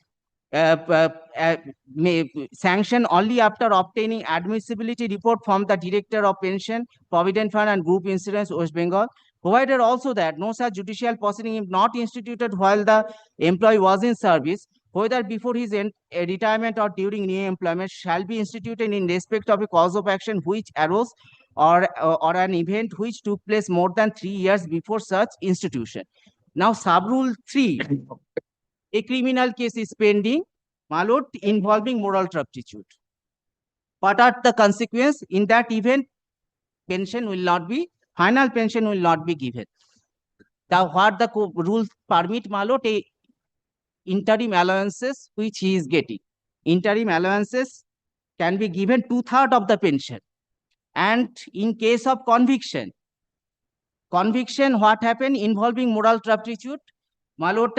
may sanction only after obtaining admissibility report from the Director of Pension, Provident Fund and Group Insurance, West Bengal. Provided also that no such judicial proceeding is not instituted while the employee was in service, whether before his retirement or during new employment, shall be instituted in respect of a cause of action which arose or an event which took place more than 3 years before such institution. Now, sub-rule 3. A criminal case is pending, my lord, involving moral turpitude. What are the consequences? In that event, pension will not be, final pension will not be given. What the rules permit, my lord, a interim allowances which he is getting. Interim allowances can be given 2/3 of the pension. And in case of conviction, what happened involving moral turpitude, my lord,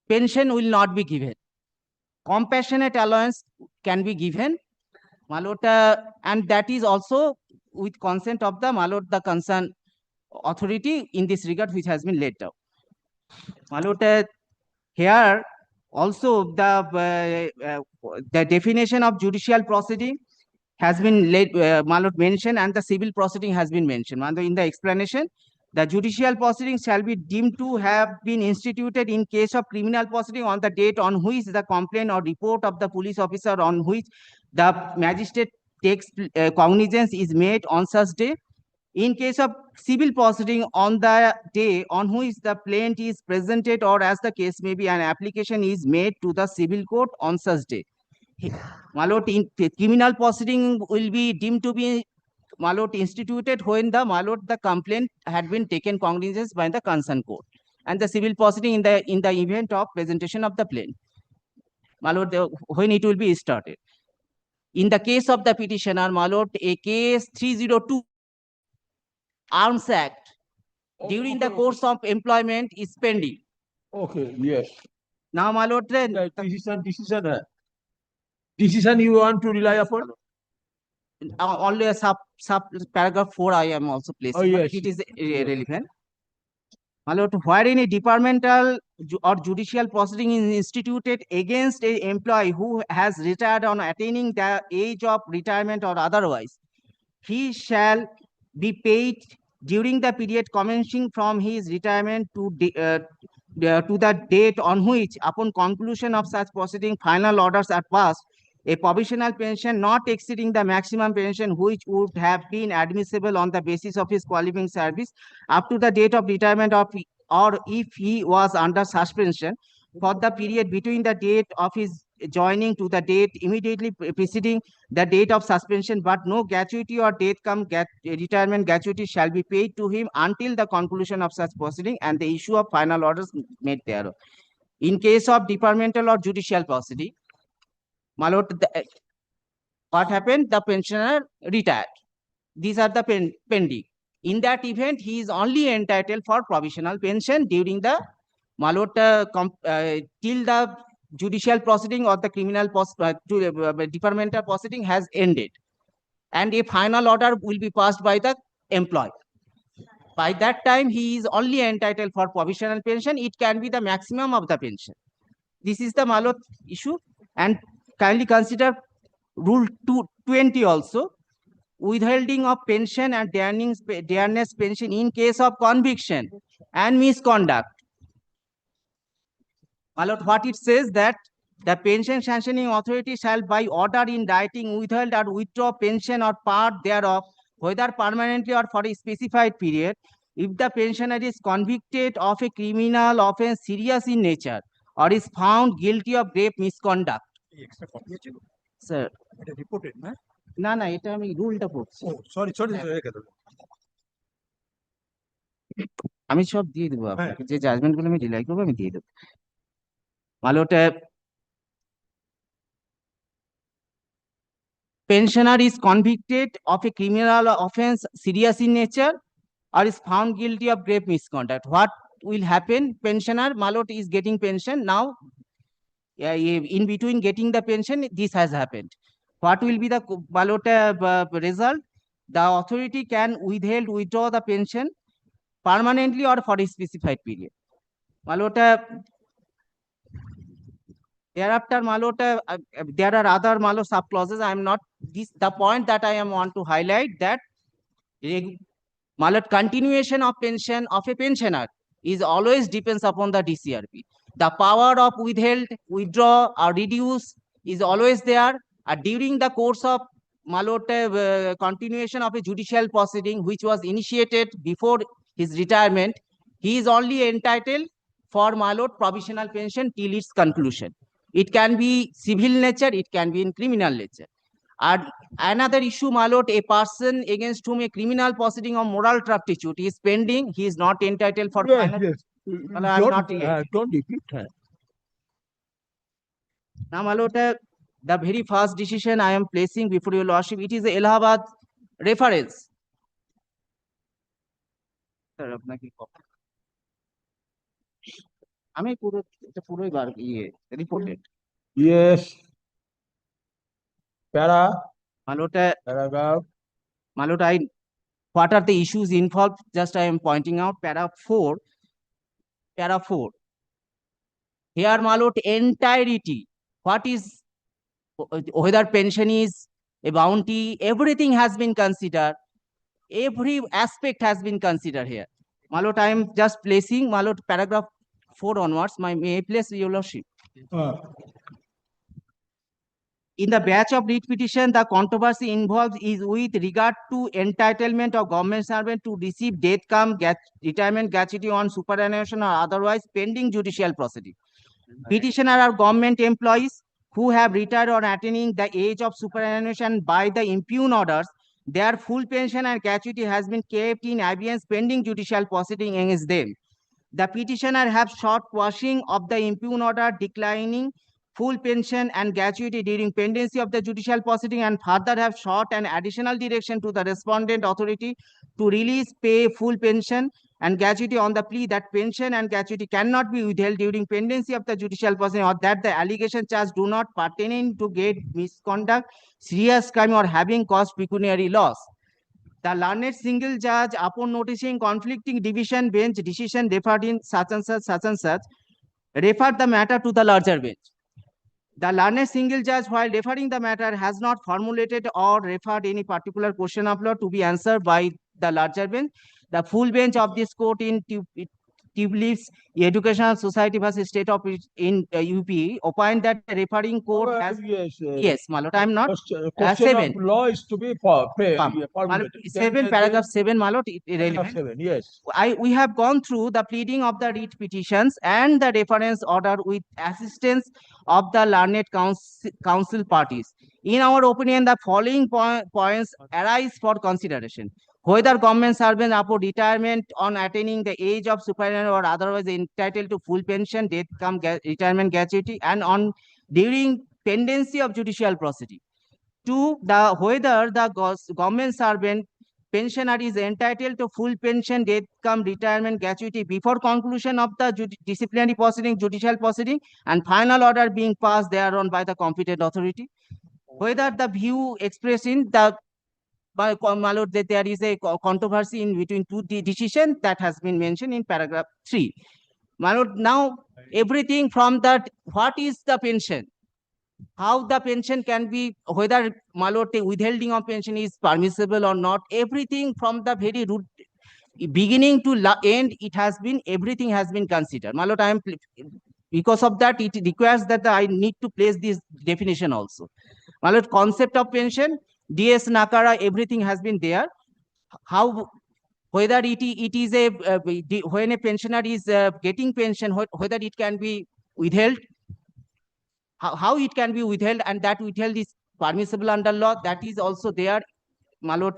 pension will not be given. Compassionate allowance can be given, my lord, and that is also with consent of the, my lord, the concerned authority in this regard which has been laid down. My lord, here also the definition of judicial proceeding has been laid, my lord, mentioned, and the civil proceeding has been mentioned. In the explanation, the judicial proceedings shall be deemed to have been instituted in case of criminal proceeding on the date on which the complaint or report of the police officer on which the magistrate takes cognizance is made on such day. In case of civil proceeding, on the day on which the plaint is presented, or as the case may be, an application is made to the civil court on such day. My lord, in criminal proceeding will be deemed to be, my lord, instituted when the, my lord, the complaint had been taken cognizance by the concerned court, and the civil proceeding in the event of presentation of the plaint, my lord, when it will be started. In the case of the petitioner, my lord, a case 302 Arms Act during the course of employment is pending. Okay, yes. Now, my lord, Decision you want to rely upon? only a sub paragraph 4 I am also placing. Oh, yes. It is relevant. My lord, wherein a departmental or judicial proceeding is instituted against an employee who has retired on attaining the age of retirement or otherwise, he shall be paid during the period commencing from his retirement to the date on which, upon conclusion of such proceeding, final orders are passed, a provisional pension not exceeding the maximum pension which would have been admissible on the basis of his qualifying service up to the date of retirement of, or if he was under suspension for the period between the date of his joining to the date immediately preceding the date of suspension, but no gratuity or death come retirement gratuity shall be paid to him until the conclusion of such proceeding and the issue of final orders made thereof. In case of departmental or judicial proceeding, my lord, what happened? The pensioner retired. These are the pending. In that event, he is only entitled for provisional pension during the, my lord, till the judicial proceeding or the criminal departmental proceeding has ended, and a final order will be passed by the employee. By that time, he is only entitled for provisional pension. It can be the maximum of the pension. This is the, my lord, issue. And kindly consider rule 220 also, withholding of pension and dearness pension in case of conviction and misconduct. My lord, what it says that the pension sanctioning authority shall by order in writing withhold or withdraw pension or part thereof, whether permanently or for a specified period, if the pensioner is convicted of a criminal offense serious in nature or is found guilty of grave misconduct. Sir, reported, না না এটা আমি রুলটা পড়ছি আমি সব দিয়ে দেবো আপনাকে, যে জাজমেন্ট গুলো আমি রিলাই করবো আমি দিয়ে দেবো। ভালো, ওটা pensioner is convicted of a criminal offense serious in nature or is found guilty of grave misconduct. What will happen? Pensioner, Malot is getting pension now. In between getting the pension, this has happened. What will be the Malot result? The authority can withdraw the pension permanently or for a specified period. Malota, thereafter, Malota, there are other Malo sub clauses. I am not this. The point that I am want to highlight that Malot continuation of pension of a pensioner is always depends upon the DCRP. The power of withheld, withdraw, or reduce is always there. During the course of Malot continuation of a judicial proceeding, which was initiated before his retirement, he is only entitled for Malot provisional pension till its conclusion. It can be civil nature, it can be in criminal nature. And another issue, Malot, a person against whom a criminal proceeding of moral turpitude is pending, he is not entitled for Yes, final. yes. Well, I am not yet. Don't repeat. Now, Malot, the very first decision I am placing before your lordship, it is the Allahabad reference. Sir, আপনাকে copy আমি পুরোই বার reported. Yes. Paragraph. Malot, what are the issues involved? Just I am pointing out para 4. Here, Malot, entirety. What is, whether pension is a bounty, everything has been considered. Every aspect has been considered here. Malot, I am just placing Malot paragraph 4 onwards. May I place your lordship? In the batch of writ petition, the controversy involved is with regard to entitlement of government servant to receive death cum retirement gratuity on superannuation or otherwise pending judicial proceeding. Petitioner are government employees who have retired or attaining the age of superannuation by the impugn orders. Their full pension and gratuity has been kept in abeyance pending judicial proceeding against them. The petitioner have sought quashing of the impugn order declining full pension and gratuity during pendency of the judicial proceeding and further have sought an additional direction to the respondent authority to release pay full pension and gratuity on the plea that pension and gratuity cannot be withheld during pendency of the judicial proceeding or that the allegation charge do not pertain to great misconduct, serious crime or having caused pecuniary loss. The learned single judge, upon noticing conflicting division bench decision referred in such and such, referred the matter to the larger bench. The learned single judge, while referring the matter, has not formulated or referred any particular question of law to be answered by the larger bench. The full bench of this court in Tbilisi Educational Society versus State of in UP opined that the referring court has yes, Malot, I am not Question 7. of law is to be Malot, 7 paragraph 7, Malot, irrelevant. 7, yes. We have gone through the pleading of the writ petitions and the reference order with assistance of the learned council parties. In our opinion, the following points arise for consideration. Whether government servant upon retirement on attaining the age of superannuation or otherwise entitled to full pension, death cum retirement gratuity, and on during pendency of judicial proceeding. 2. Whether the government servant pensioner is entitled to full pension, death cum retirement gratuity before conclusion of the disciplinary proceeding, judicial proceeding, and final order being passed thereon by the competent authority. Whether the view expressed in the Malot that there is a controversy in between two decisions that has been mentioned in paragraph 3. Malot, now everything from that, what is the pension? How the pension can be, whether Malot withholding of pension is permissible or not, everything from the very root beginning to end, everything has been considered. Malot, I am because of that, it requires that I need to place this definition also. Malot, concept of pension, DS Nakara, everything has been there. How, whether it is a when a pensioner is getting pension, whether it can be withheld, how it can be withheld, and that withheld is permissible under law, that is also there. Malot,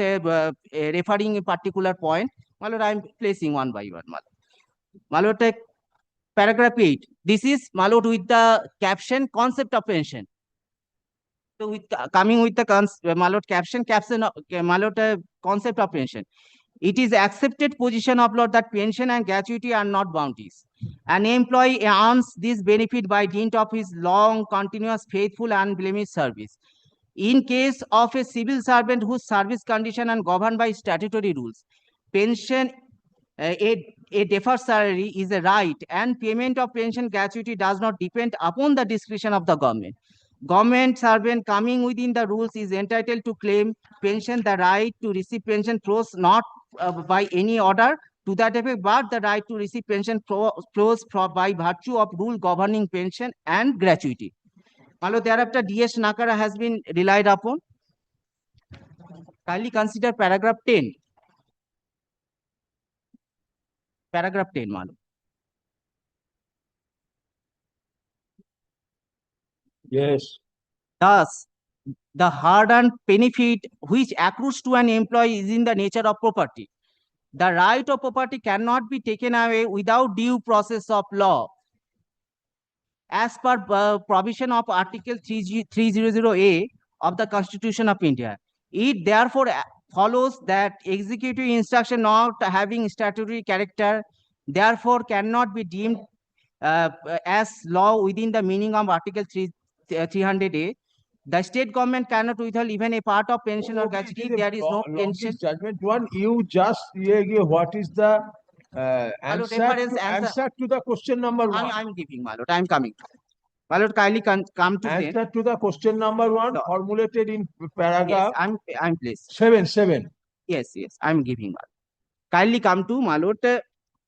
referring a particular point. Malot, I am placing one by one. Malot, paragraph 8. This is Malot with the caption concept of pension. So with coming with the my lord caption, my lord concept of pension. It is accepted position of law that pension and gratuity are not bounties. An employee earns this benefit by dint of his long, continuous, faithful, and unblemished service. In case of a civil servant whose service condition are governed by statutory rules, pension, a deferred salary is a right, and payment of pension gratuity does not depend upon the discretion of the government. Government servant coming within the rules is entitled to claim pension. The right to receive pension flows not by any order to that effect, but the right to receive pension flows by virtue of rule governing pension and gratuity. Malo, thereafter, D.S. Nakara has been relied upon. Kindly consider paragraph 10. Paragraph 10, Malo. Yes. Thus, the hard-earned benefit which accrues to an employee is in the nature of property. The right of property cannot be taken away without due process of law. As per provision of Article 300A of the Constitution of India, it therefore follows that executive instruction not having statutory character therefore cannot be deemed as law within the meaning of Article 300A. The state government cannot withhold even a part of pension or gratuity. There is no pension. Judgment one, you just what is the answer to the question number one? I'm giving, my lord. I'm coming. My lord, kindly come to answer to the question number one formulated in paragraph. Yes, I'm pleased. 7. Yes, I'm giving, my lord. Kindly come to, my lord,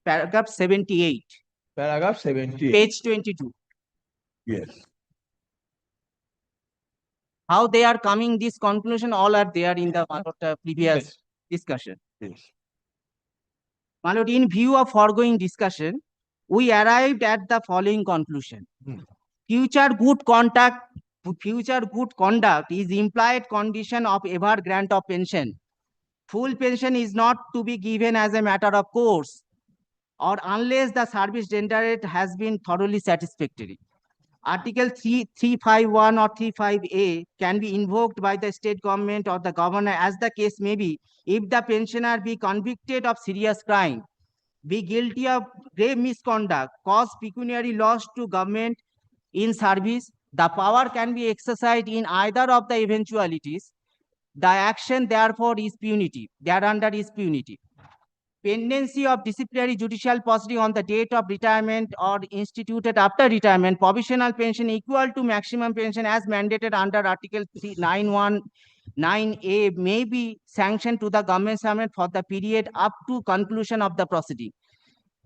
paragraph 78. Paragraph 78. Page 22. Yes. How they are coming, this conclusion, all are there in the previous discussion. Yes. My lord, in view of foregoing discussion, we arrived at the following conclusion. Future good conduct is implied condition of ever grant of pension. Full pension is not to be given as a matter of course or unless the service rendered has been thoroughly satisfactory. Article 351 or 35A can be invoked by the state government or the governor as the case may be if the pensioner be convicted of serious crime, be guilty of grave misconduct, cause pecuniary loss to government in service. The power can be exercised in either of the eventualities. The action therefore is punitive. Thereunder is punitive. Pendency of disciplinary judicial proceeding on the date of retirement or instituted after retirement, provisional pension equal to maximum pension as mandated under Article 919A may be sanctioned to the government servant for the period up to conclusion of the proceeding.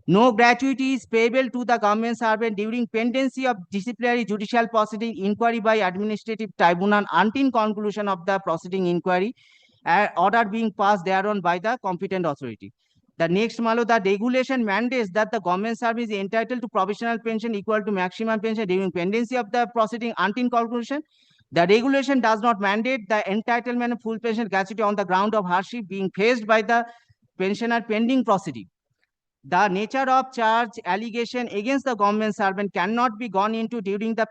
No gratuity is payable to the government servant during pendency of disciplinary judicial proceeding inquiry by administrative tribunal until conclusion of the proceeding inquiry, order being passed thereon by the competent authority. The next, Malo, the regulation mandates that the government service is entitled to provisional pension equal to maximum pension during pendency of the proceeding until conclusion. The regulation does not mandate the entitlement of full pension gratuity on the ground of hardship being faced by the pensioner pending proceeding. The nature of charge allegation against the government servant cannot be gone into during the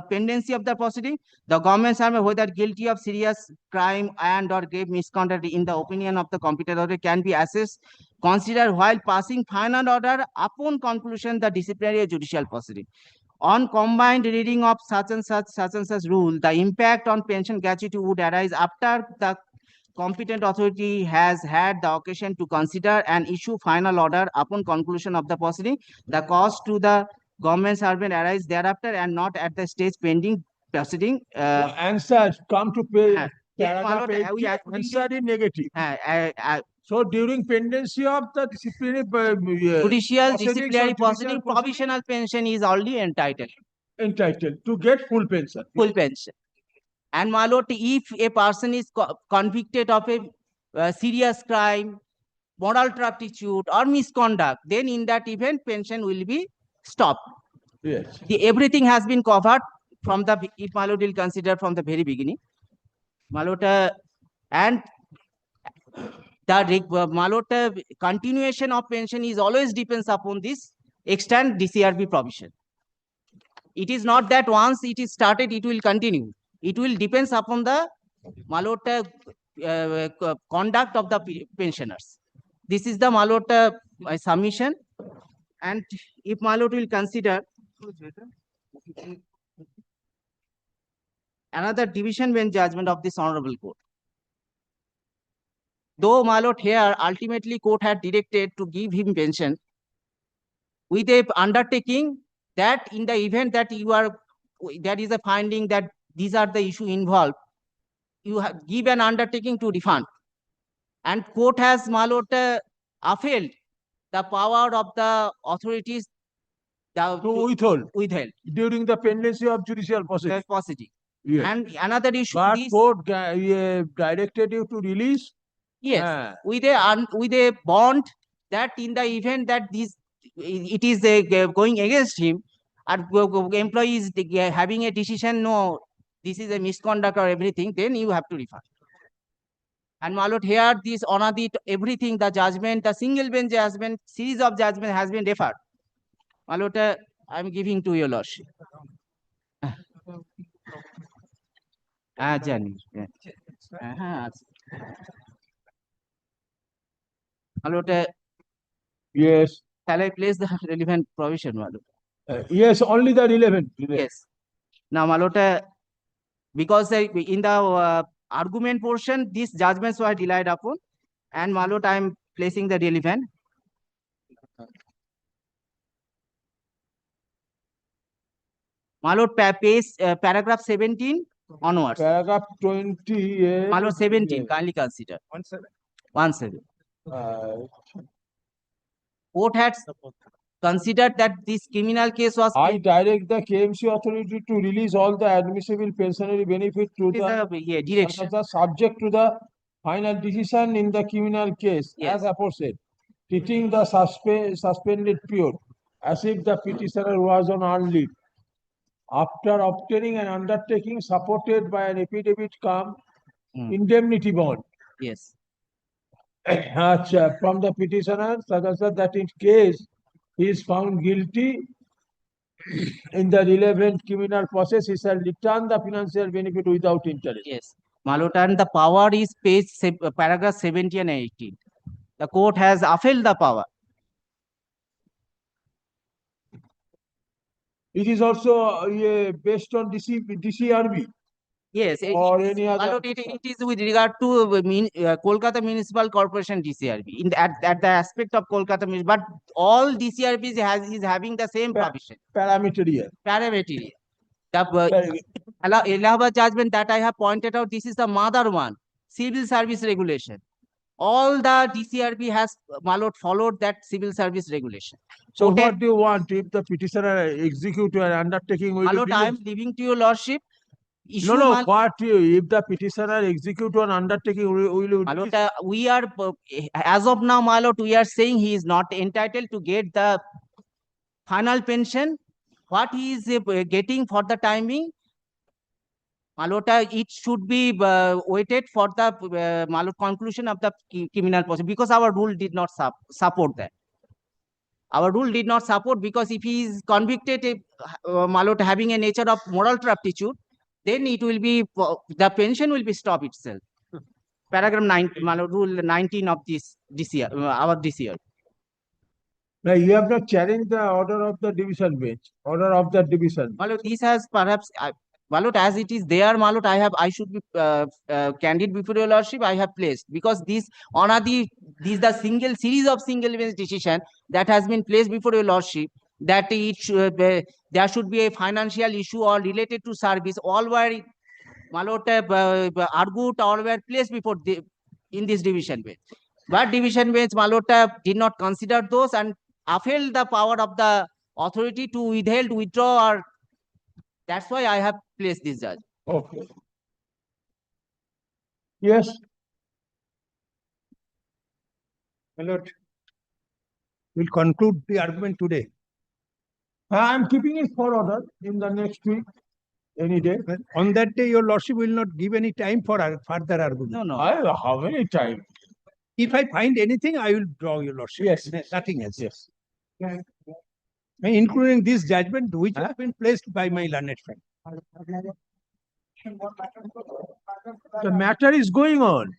pendency of the proceeding. The government servant, whether guilty of serious crime and or grave misconduct in the opinion of the competent authority, can be assessed, considered while passing final order upon conclusion the disciplinary or judicial proceeding. On combined reading of such and such rule, the impact on pension gratuity would arise after the competent authority has had the occasion to consider and issue final order upon conclusion of the proceeding. The cost to the government servant arise thereafter and not at the stage pending proceeding. Answer come to pay. Answer in negative. So during pendency of the disciplinary judicial disciplinary proceeding, provisional pension is already entitled to get full pension. Full pension. And my lord, if a person is convicted of a serious crime, moral turpitude or misconduct, then in that event pension will be stopped. Yes. Everything has been covered from the, if my lord will consider from the very beginning. My lord, and the my lord, continuation of pension is always depends upon this extant DCRB provision. It is not that once it is started, it will continue. It will depends upon the malota conduct of the pensioners. This is the malota submission, and if malot will consider another division bench judgment of this honorable court. Though malot here ultimately court had directed to give him pension with a undertaking that in the event that there is a finding that these are the issue involved, you have give an undertaking to refund. And court has malot upheld the power of the authorities To withhold during the pendency of judicial proceeding. Yes. And another issue But is court directed you to release. yes, with a bond that in the event that it is going against him, and employee is having a decision, no, this is a misconduct or everything, then you have to refund. And malot here, this honor everything, the judgment, the single bench judgment, series of judgment has been referred. Malot, I am giving to your lordship. Jani. Malot, Yes. shall I place the relevant provision, malot? Yes, only the relevant. Yes. Now, malot, because in the argument portion, these judgments were relied upon, and malot, I am placing the relevant. Malot, page paragraph 17 onwards. Paragraph 20. Malot 17, kindly consider. 17. Court had considered that this criminal case was. I direct the KMC authority to release all the admissible pensionary benefit to the direction. Subject to the final decision in the criminal case, as aforesaid, treating the suspended period as if the petitioner was on earned leave. After obtaining an undertaking supported by an affidavit cum indemnity bond. Yes. From the petitioner, suggested that in case he is found guilty in the relevant criminal process, he shall return the financial benefit without interest. Yes. Malot, and the power is paragraph 17 and 18. The court has upheld the power. It is also based on DCRB. Yes, or any other. It is with regard to Kolkata Municipal Corporation DCRB at the aspect of Kolkata Municipal, but all DCRBs is having the same provision. Parameter. The Allahabad judgment that I have pointed out, this is the mother one, civil service regulation. All the DCRB has malot followed that civil service regulation. So what do you want if the petitioner execute an undertaking? Malot, I am leaving to your lordship. If the petitioner execute an undertaking, will you? Malot, we are as of now, malot, we are saying he is not entitled to get the final pension. What he is getting for the timing, malota, it should be waited for the malot conclusion of the criminal process, because our rule did not support that. Our rule did not support, because if he is convicted, malot, having a nature of moral turpitude, then it will be the pension will be stopped itself. Paragraph 19, malot, rule 19 of this year, our this year. Now you have not challenged the order of the division bench. Order of the division. Malot, this has perhaps. Malot, as it is there, malot, I should be candid before your lordship. I have placed, because this the single series of single bench decision that has been placed before your lordship, that it should there should be a financial issue or related to service. All were malot argued, all were placed before in this division bench. But division bench malot did not consider those and upheld the power of the authority to withdraw, or that's why I have placed this judge. Okay. Yes. My lord, we'll conclude the argument today. I am keeping it for order in the next week, any day. On that day, your lordship will not give any time for further argument. No. I have any time. If I find anything, I will draw your lordship. Yes. Nothing else. Yes. Including this judgment, which has been placed by my learned friend. The matter is going on.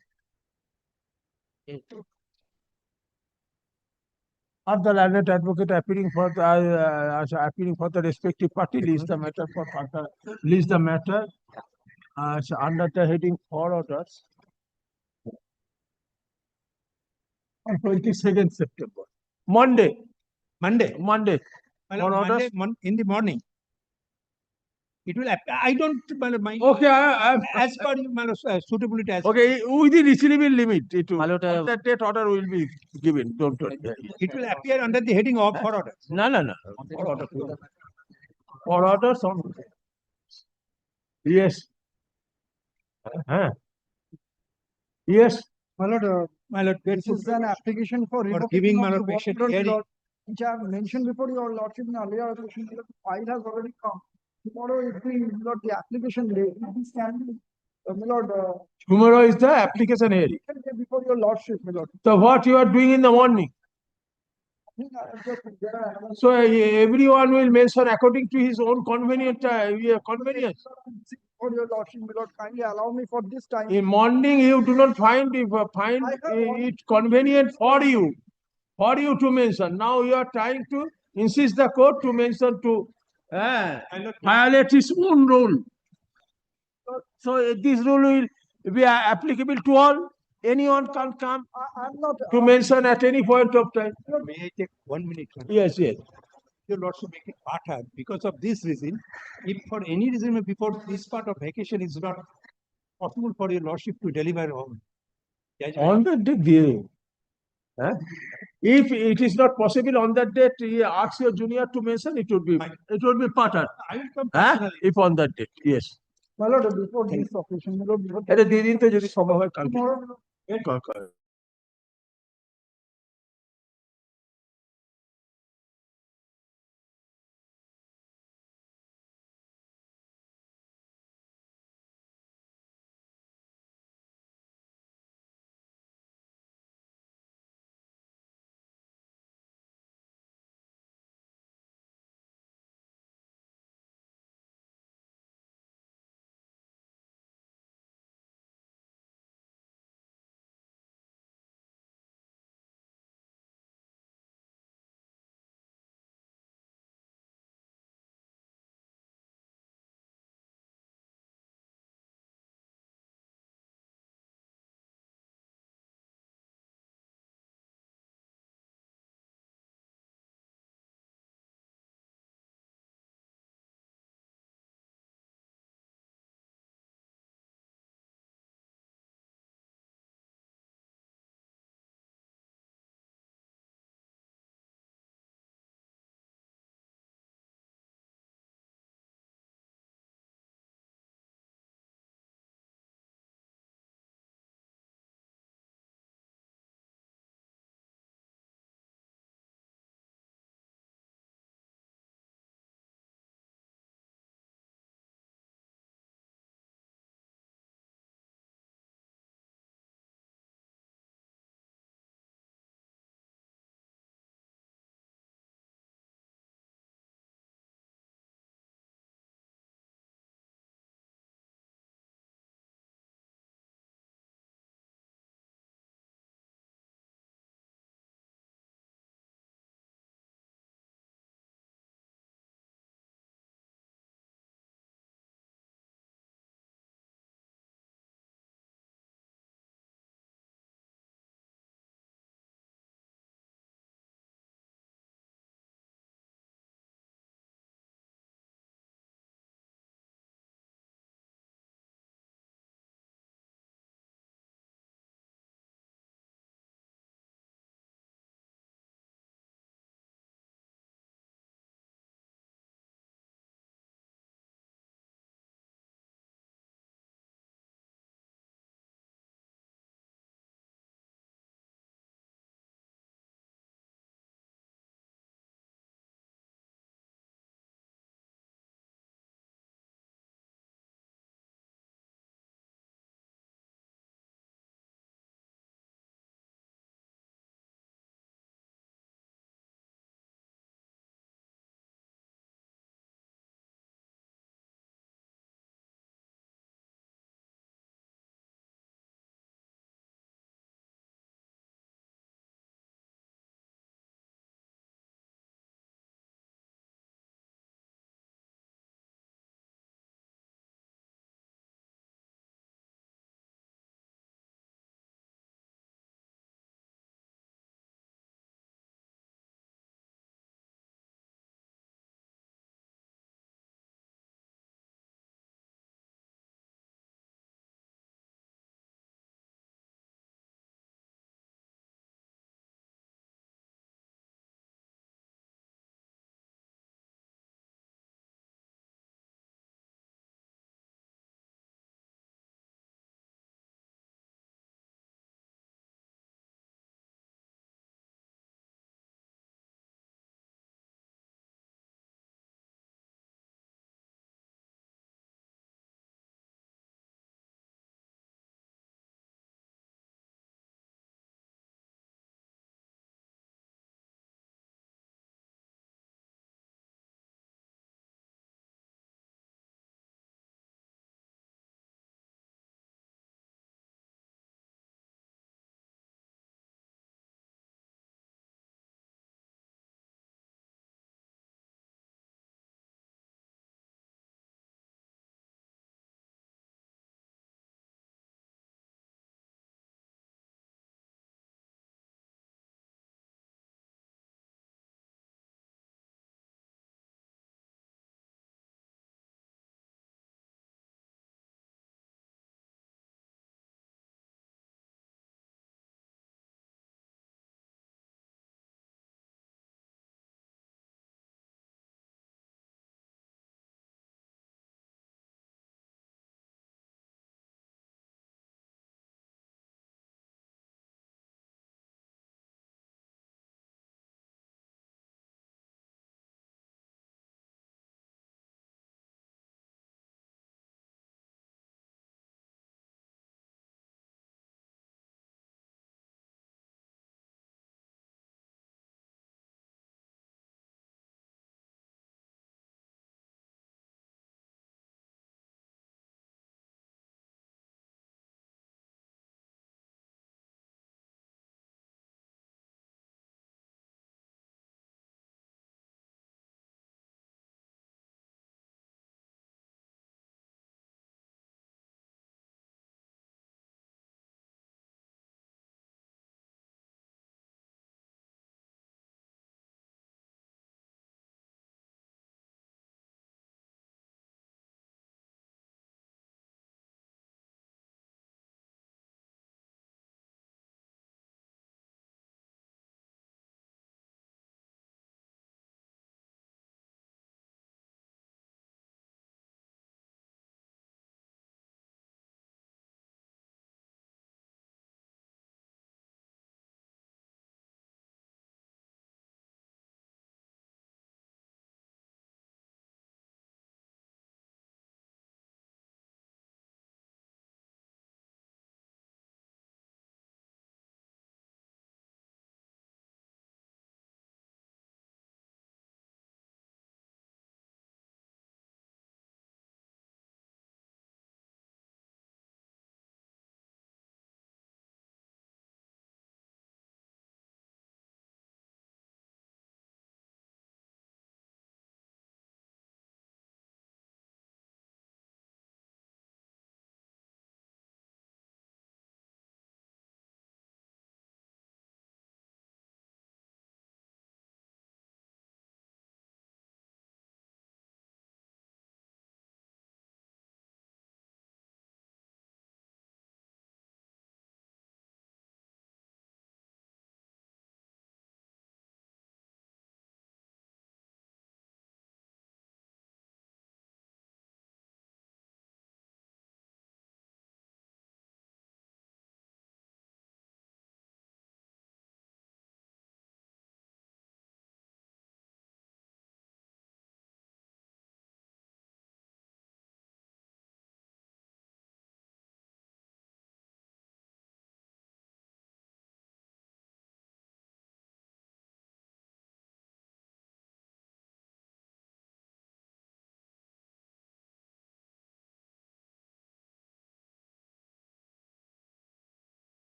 Or the landed advocate appearing for the respective party, leaves the matter for further, leaves the matter under the heading for orders on 22nd September. Monday. Monday. For orders. In the morning. It will, I don't, my. Okay, As per you, suitability as. okay, within receivable limit, it will, My lord, on that date order will be given, don't worry. It will appear under the heading of for orders. No. For orders. For orders on. Yes. Yes. My lord, this is an application for giving revocation my of lord the patient warrant, hearing. which I have mentioned before your lordship in earlier occasion. The file has already come. Tomorrow, if we got the application date, this can be, my lord, Tomorrow is the application hearing. before your lordship, my lord. So what you are doing in the morning? So everyone will mention according to his own convenient convenience. For your lordship, my lord, kindly allow me for this time. In morning, you do not find it convenient for you to mention. Now you are trying to insist the court to mention to violate his own rule. So this rule will be applicable to all. Anyone can come I'm not to mention at any point of time. May I take 1 minute? Yes. Your lordship make it part because of this reason. If for any reason before this part of vacation is not possible for your lordship to deliver home. On that date, if it is not possible on that date, ask your junior to mention. It would be part. I will come personally. If on that date, yes. My lord, before this occasion, my lord, before আরে দিদিন তো যদি সম্ভব হয় কালকে tomorrow,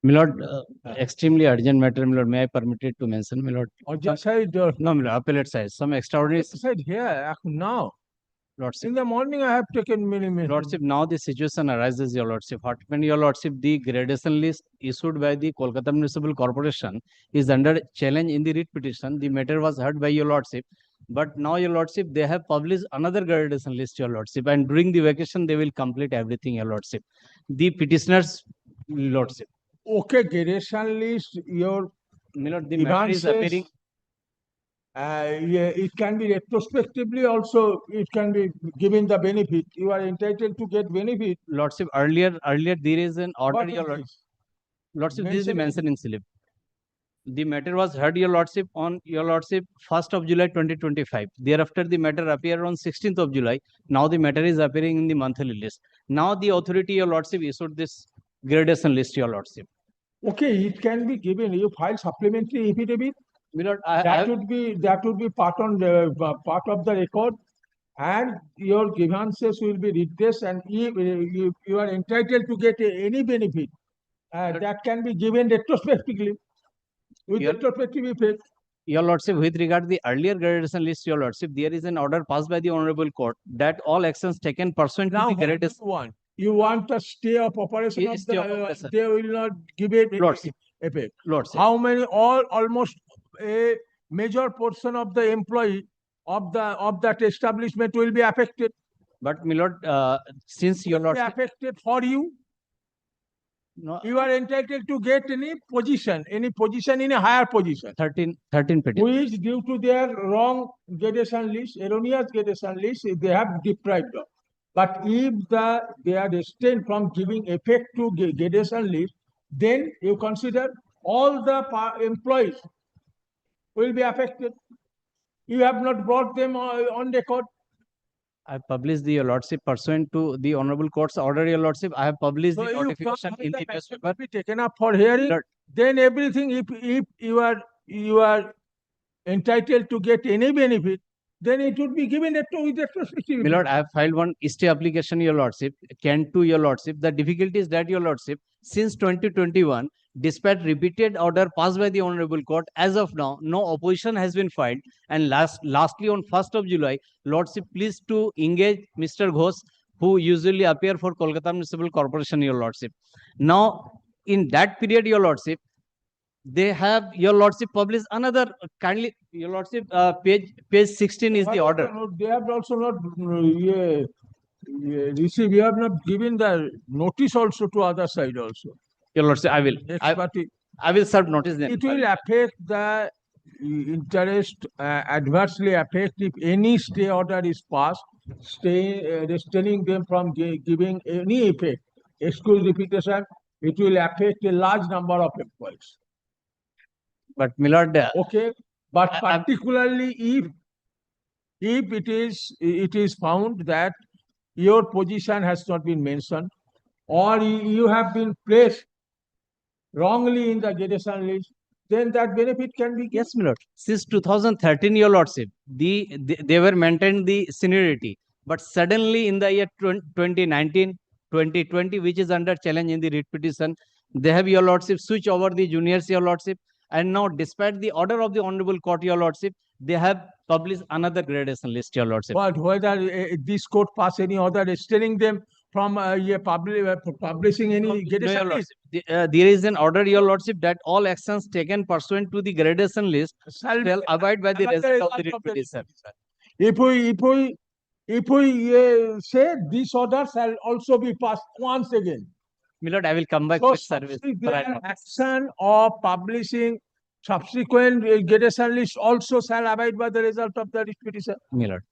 My lord, extremely urgent matter, my lord, may I permit it to mention, my lord? On the side, or No, my lord, appellate side, some extraordinary, side here, now. lordship. In the morning, I have taken many minutes. Lordship, now the situation arises, your lordship. What when your lordship, the gradation list issued by the Kolkata Municipal Corporation is under challenge in the writ petition. The matter was heard by your lordship. But now, your lordship, they have published another gradation list, your lordship. And during the vacation, they will complete everything, your lordship. The petitioners, lordship. Okay, gradation list, your My lord, the matter is appearing. Yeah, it can be retrospectively also, it can be given the benefit. You are entitled to get benefit. Lordship, earlier there is an order, What your is lordship. this? Lordship, this is the Mention mention in slip. The matter was heard, your lordship, on your lordship 1st of July 2025. Thereafter, the matter appeared on 16th of July. Now the matter is appearing in the monthly list. Now the authority, your lordship, issued this gradation list, your lordship. Okay, it can be given. You file supplementary affidavit. My lord, That would be part of the record, and your grievances will be redressed, and you are entitled to get any benefit. That can be given retrospectively with retrospective effect. Your lordship, with regard to the earlier gradation list, your lordship, there is an order passed by the honorable court that all actions taken pursuant Now, to the gradation. You want a stay of operation of Stay of the, operation. they will not give it Lordship. effect. Lordship. How many, almost a major portion of the employee of that establishment will be affected. But my lord, since your Will be lordship, affected for you. no, You are entitled to get any position in a higher position, 13 petition. which due to their wrong gradation list, erroneous gradation list, they have deprived of. But if they are restrained from giving effect to gradation list, then you consider all the employees will be affected. You have not brought them on record. I published the, your lordship, pursuant to the honorable court's order, your lordship. I have published So the if notification in the newspaper. be taken up for hearing, Lord. then everything, if you are entitled to get any benefit, then it would be given with retrospective. My lord, I have filed one stay application, your lordship, can to your lordship. The difficulty is that, your lordship, since 2021, despite repeated order passed by the honorable court, as of now, no opposition has been filed. And lastly, on 1st of July, lordship, please to engage Mr. Ghosh, who usually appear for Kolkata Municipal Corporation, your lordship. Now, in that period, your lordship, they have, your lordship, published another, kindly, your lordship, page 16 is the order. They have also not received, you have not given the notice also to other side also. Your lordship, I will serve notice then. It will affect the interest, adversely affect if any stay order is passed, restraining them from giving any effect, excuse repetition, it will affect a large number of employees. But my lord, okay, but particularly if it is found that your position has not been mentioned, or you have been placed wrongly in the gradation list, then that benefit can be given. Yes, my lord. Since 2013, your lordship, they were maintained the seniority, but suddenly in the year 2019, 2020, which is under challenge in the writ petition, they have, your lordship, switch over the juniors, your lordship, and now, despite the order of the honorable court, your lordship, they have published another gradation list, your lordship. But whether this court pass any order restraining them from publishing any gradation list? There is an order, your lordship, that all actions taken pursuant to the gradation list shall abide by the result of the writ petition. If we say this order shall also be passed once again. My lord, I will come back So with service. action of publishing subsequent gradation list also shall abide by the result of the writ petition. My lord,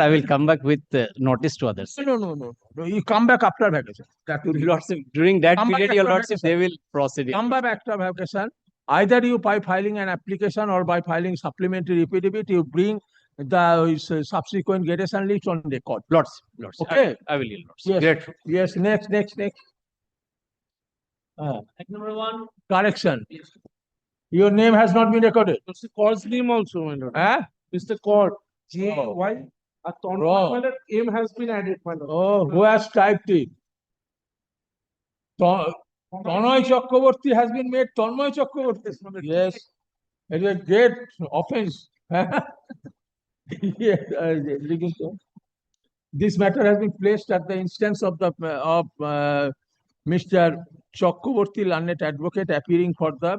I will come back with notice to others. No. You come back after vacation. That will be lordship, during that period, your lordship, they will proceed. Come back after vacation. Either you by filing an application or by filing supplementary affidavit, you bring the subsequent gradation list on record. Lordship. Okay. I will yield, lordship. Yes. Next. Number 1. Correction. Your name has not been recorded. Mr. Court's name also, my lord. Mr. Court. Why? A Wrong. M has been added, my lord. Oh, who has typed it? Tanmay Chakraborty has been made Tanmay Chakraborty. Yes, it is a great offense. Yes, this matter has been placed at the instance of Mr. Chakraborty, learned advocate, appearing for the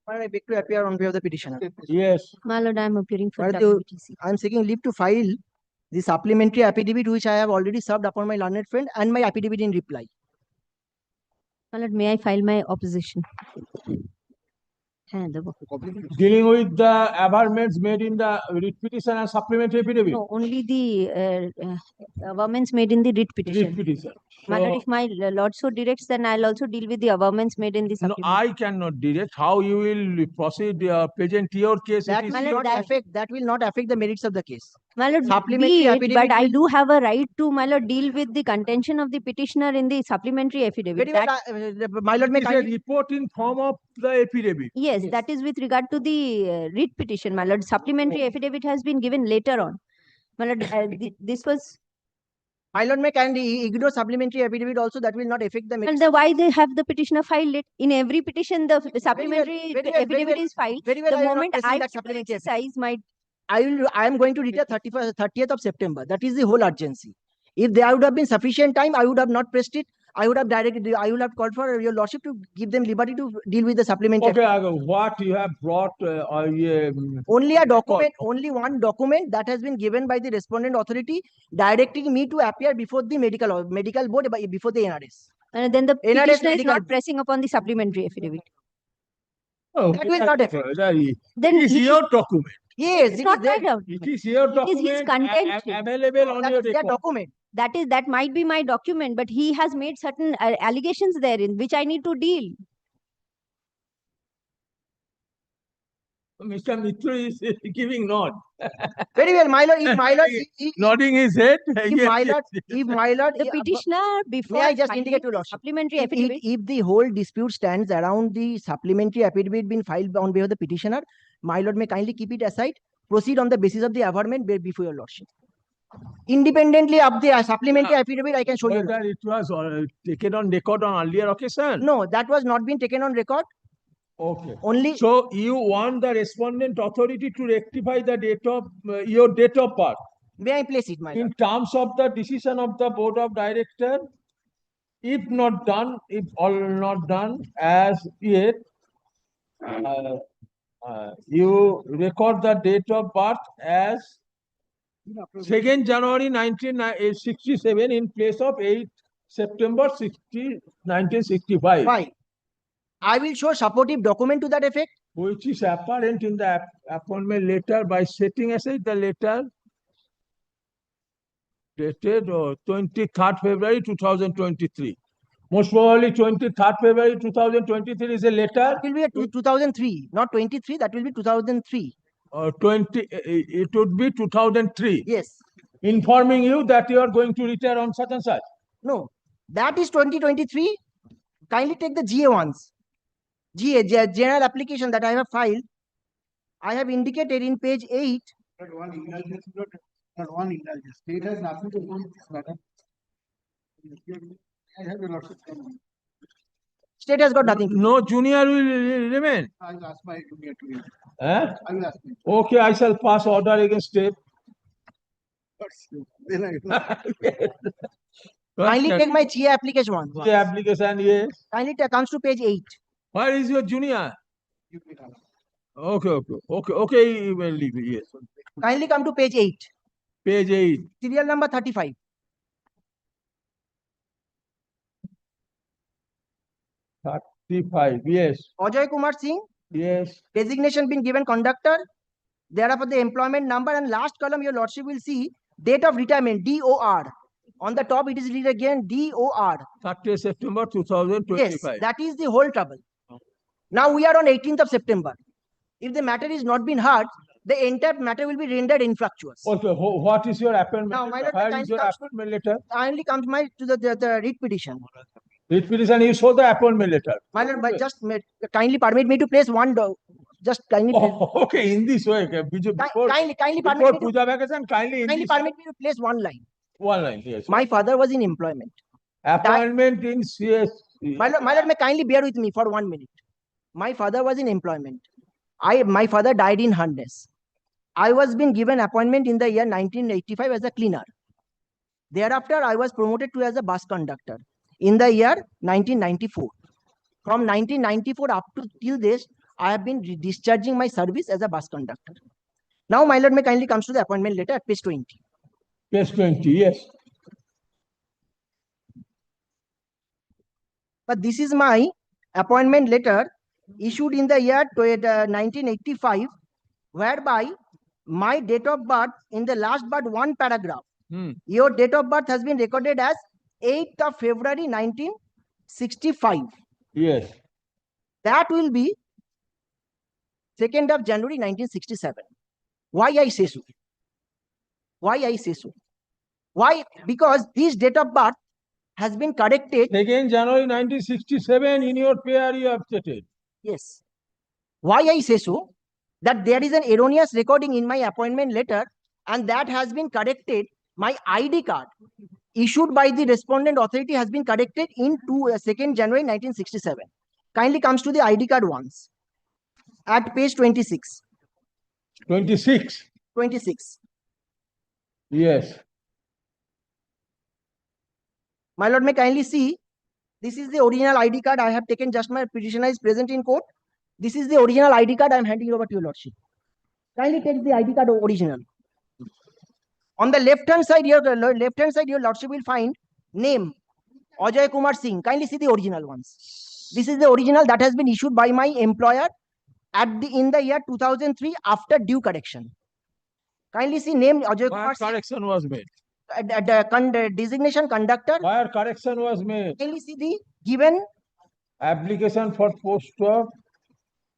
I beg to appear on behalf of the petitioner. Yes. My lord, I am appearing for My lord, WTC. I am seeking leave to file the supplementary affidavit which I have already served upon my learned friend and my affidavit in reply. My lord, may I file my opposition? Dealing with the averments made in the writ petition and supplementary affidavit. No, only the averments made in the writ petition. Writ petition. My lord, So- if my lord so directs, then I'll also deal with the averments made in the No, supplement. I cannot direct how you will proceed, present your case. That It is will not affect. That will not affect the merits of the case. My lord, Supplementary be it, affidavit but I will- do have a right to, my lord, deal with the contention of the petitioner in the supplementary affidavit. Very well, my lord, may It is a kindly- report in form of the affidavit. Yes, that is with regard to the writ petition, my lord. Supplementary affidavit has been given later on. My lord, this was. My lord, may kindly ignore supplementary affidavit also. That will not affect the merits. And why they have the petitioner filed it? In every petition, the supplementary very well, affidavit is filed. Very well, The I will not moment present I that want to supplementary exercise my. I am going to read the 30th of September. That is the whole urgency. If there would have been sufficient time, I would have not pressed it. I would have I would have called for your lordship to give them liberty to deal with the supplementary. Okay, what you have brought Only a document, only one document that has been given by the respondent authority directing me to appear before the medical board before the NRS. And then the NRS petitioner is medical not pressing upon the supplementary affidavit. That will not affect. Then it is he- your document. Yes, It's it not is there. my document. It is your It is his document contention. available on That your is their record. document. That might be my document, but he has made certain allegations therein, which I need to deal. Mr. Mitra is giving nod. Very well, my lord. If my lord, Nodding his head. if Yes, my yes, lord, yes. if my lord, The petitioner, before may I just filing indicate to the lordship? supplementary affidavit, If the whole dispute stands around the supplementary affidavit being filed on behalf of the petitioner, my lord may kindly keep it aside. Proceed on the basis of the averment before your lordship. Independently of the supplementary affidavit, I can show you. Whether it was taken on record on earlier occasion. No, that was not been taken on record. Okay. Only So you want the respondent authority to rectify the date of your date of birth. May I place it, my lord? In terms of the decision of the board of director, if not done, if all not done as yet, you record the date of birth as 2nd January 1967 in place of 8 September 1965. Fine. I will show supportive document to that effect. Which is apparent in the appointment letter by setting aside the letter dated 23rd February 2023. Most probably 23rd February 2023 is a letter. That will be a 2003, not 23. That will be 2003. it would be 2003. Yes. Informing you that you are going to retire on such and such. No, that is 2023. Kindly take the GA ones. General application that I have filed. I have indicated in page 8. Not one indulgence, not one indulgence. State has nothing to do with this matter. I have a lot of time. State has got nothing. No junior will remain. I will ask my junior to remain. Eh? I will ask him. Okay, I shall pass order against state. Then I Kindly take my GA application one. GA application, yes. Kindly comes to page 8. Where is your junior? Okay, you will leave it, yes. Kindly come to page 8. Page 8. Serial number 35. Yes. Ajay Kumar Singh. Yes. Designation been given conductor. Thereafter the employment number and last column your lordship will see date of retirement DOR. On the top it is written again DOR. 30th September 2025. Yes, that is the whole trouble. Now we are on 18th of September. If the matter is not been heard, the entire matter will be rendered infructuous. Okay, what is your appointment Now, letter? Where is your appointment letter? Kindly comes to the writ petition. Writ petition, you show the appointment letter. My lord, but just kindly permit me to place one. Just kindly. Okay, in this way. Okay. Kindly permit before me puja vacation, kindly permit me to place one line. One line, yes. My father was in employment. Appointment in CS. My lord, may kindly bear with me for 1 minute. My father was in employment. My father died in harness. I was being given appointment in the year 1985 as a cleaner. Thereafter, I was promoted to as a bus conductor in the year 1994. From 1994 up to till this, I have been discharging my service as a bus conductor. Now, my lord, may kindly comes to the appointment letter at page 20. Page 20, yes. But this is my appointment letter issued in the year 1985, whereby my date of birth in the last but one paragraph, your date of birth has been recorded as 8th of February 1965. Yes. That will be 2nd of January 1967. Why I say so? Why I say so? Why? Because this date of birth has been corrected. 2nd January 1967 in your pair you have stated. Yes. Why I say so? That there is an erroneous recording in my appointment letter and that has been corrected. My ID card issued by the respondent authority has been corrected in 2nd January 1967. Kindly comes to the ID card once. At page 26. 26? 26. Yes. My lord, may kindly see. This is the original ID card I have taken. Just my petitioner is present in court. This is the original ID card I am handing over to your lordship. Kindly take the ID card original. On the left-hand side, your lordship will find name Ajay Kumar Singh. Kindly see the original ones. This is the original that has been issued by my employer in the year 2003 after due correction. Kindly see name Ajay Kumar Singh. Correction was made. Designation conductor. Where correction was made? Kindly see the given application for post of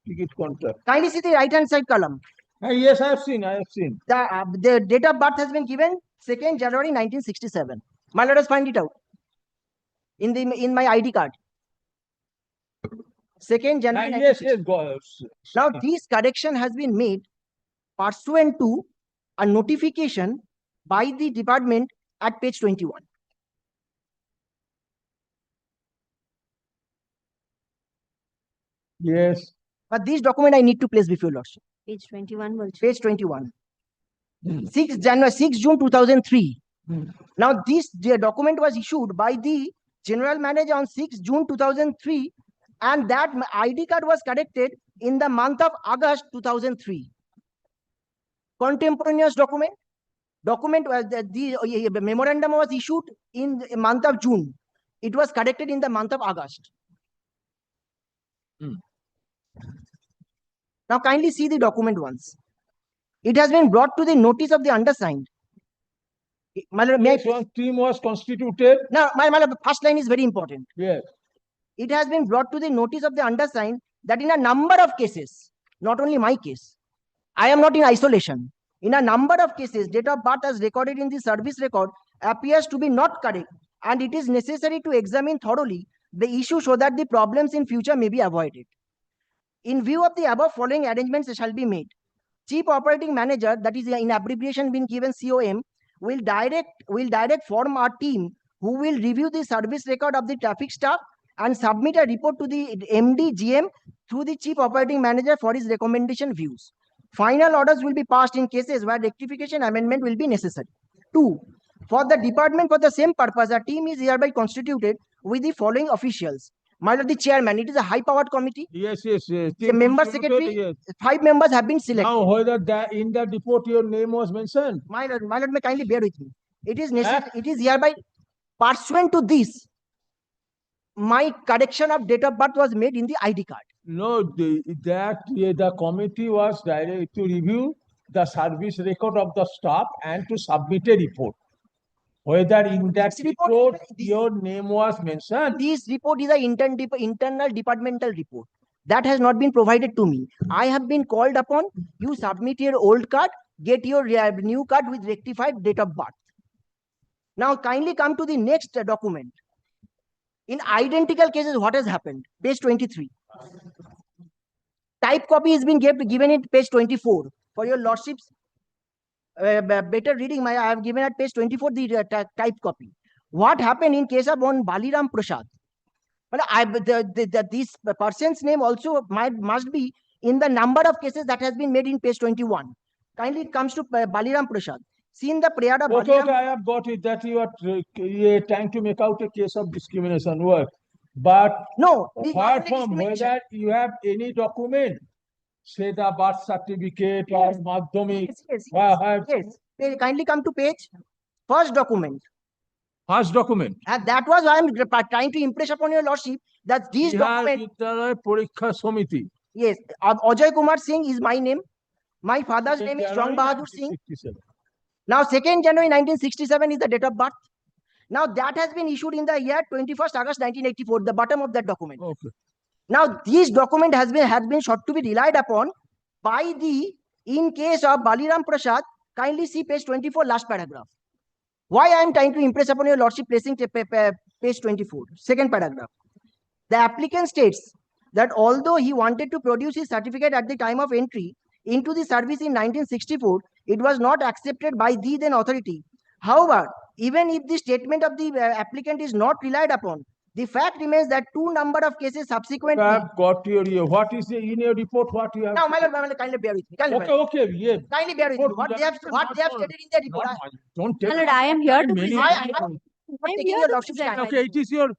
ticket contract. Kindly see the right-hand side column. Yes, I have seen. The date of birth has been given 2nd January 1967. My let us find it out in my ID card. 2nd January. Yes. Now this correction has been made pursuant to a notification by the department at page 21. Yes. But this document I need to place before your lordship. Page 21. Page 21. 6 June 2003. Now this document was issued by the general manager on 6 June 2003 and that ID card was corrected in the month of August 2003. Contemporaneous document. The memorandum was issued in the month of June. It was corrected in the month of August. Now kindly see the document once. It has been brought to the notice of the undersigned. Team was constituted. Now, my first line is very important. Yes. It has been brought to the notice of the undersigned that in a number of cases, not only my case, I am not in isolation. In a number of cases, date of birth as recorded in the service record appears to be not correct, and it is necessary to examine thoroughly the issue so that the problems in future may be avoided. In view of the above, following arrangements shall be made. Chief Operating Manager, that is in abbreviation been given COM, will direct form our team who will review the service record of the traffic staff and submit a report to the MD GM through the Chief Operating Manager for his recommendation views. Final orders will be passed in cases where rectification amendment will be necessary. 2. For the department for the same purpose, a team is hereby constituted with the following officials. My lord, the chairman, it is a high-powered committee. Yes. The member secretary, Yes. 5 members have been selected. Now, whether that in the report your name was mentioned. My lord, may kindly bear with me. It is necessary. It is hereby pursuant to this. My correction of date of birth was made in the ID card. No, the committee was directed to review the service record of the staff and to submit a report. Whether in that report your name was mentioned. This report is an internal departmental report. That has not been provided to me. I have been called upon. You submit your old card, get your new card with rectified date of birth. Now kindly come to the next document. In identical cases, what has happened? Page 23. Type copy has been given in page 24. For your lordships, better reading, I have given at page 24 the type copy. What happened in case of one Baliram Prasad? This person's name also must be in the number of cases that has been made in page 21. Kindly it comes to Baliram Prasad. Seen the prayer of Okay, I have got it that you are trying to make out a case of discrimination work. But no, apart from whether you have any document, say the birth certificate or Madhyamik. Yes. Kindly come to page first document. First document. And that was why I am trying to impress upon your lordship that these documents. Parikha Samiti. Yes, Ajay Kumar Singh is my name. My father's name is Jang Bahadur Singh. Now, 2nd January 1967 is the date of birth. Now, that has been issued in the year 21st August 1984, the bottom of that document. Okay. Now, this document has been sought to be relied upon by the, in case of Baliram Prasad, kindly see page 24, last paragraph. Why I am trying to impress upon your lordship placing page 24, second paragraph. The applicant states that although he wanted to produce his certificate at the time of entry into the service in 1964, it was not accepted by the then authority. However, even if the statement of the applicant is not relied upon, the fact remains that 2 number of cases subsequently. I have got your, what is in your report, what you have. Now, my lord, kindly bear with me. Okay, yeah. Kindly bear with me. What they have stated in their report. Don't tell My lord, I am here to many. present. Okay, it is your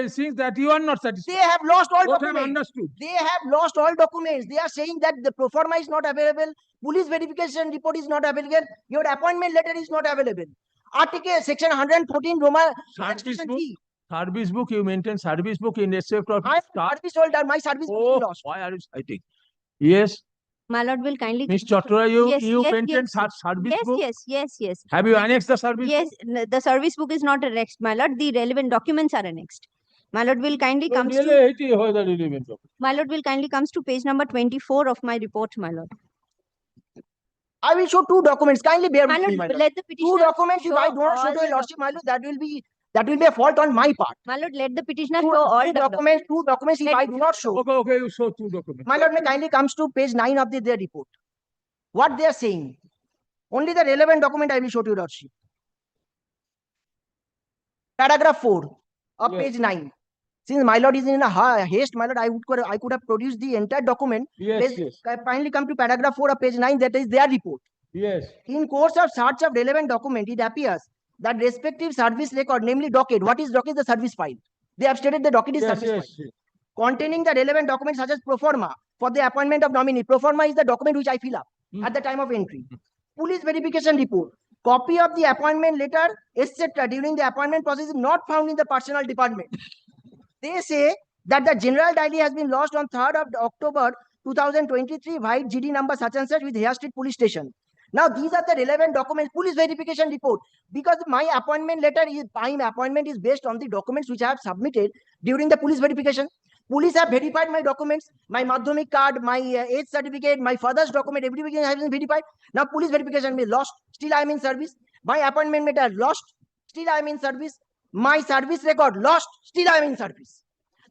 since that you are not satisfied. They have lost all What I documents. understood. They have lost all documents. They are saying that the pro forma is not available, police verification report is not available, your appointment letter is not available. Article section 114 Roma. Service book, you maintain service book in respect of service holder, my service book is lost. Why are you citing? Yes. My lord will kindly. Ms. Chatra, you maintain yes. service book? Yes. Have you annexed the service Yes, book? the service book is not annexed, my lord. The relevant documents are annexed. My lord will kindly comes to. My lord will kindly comes to page number 24 of my report, my lord. I will show 2 documents. Kindly bear with me, my lord. Let the petitioner 2 documents. If I do not show to your lordship, my lord, that will be a fault on my part. My lord, let the petitioner show all documents. 2 documents. If I do not show. Okay, you show 2 documents. My lord, may kindly comes to page 9 of their report. What they are saying. Only the relevant document I will show to your lordship. Paragraph 4 of page 9. Since my lord is in a haste, my lord, I could have produced the entire document. Yes. Finally come to paragraph 4 of page 9. That is their report. Yes. In course of search of relevant document, it appears that respective service record, namely docket. What is docket? The service file. They have stated the docket is service file. Containing the relevant documents such as pro forma for the appointment of nominee. Pro forma is the document which I fill up at the time of entry. Police verification report. Copy of the appointment letter, etc. during the appointment process is not found in the personal department. They say that the general diary has been lost on 3rd of October 2023, white GD number such and such with Hare Street Police Station. Now, these are the relevant documents, police verification report, because my appointment letter is based on the documents which I have submitted during the police verification. Police have verified my documents, my Madhyamik card, my age certificate, my father's document, everything has been verified. Now police verification be lost, still I am in service. My appointment letter lost, still I am in service. My service record lost, still I am in service.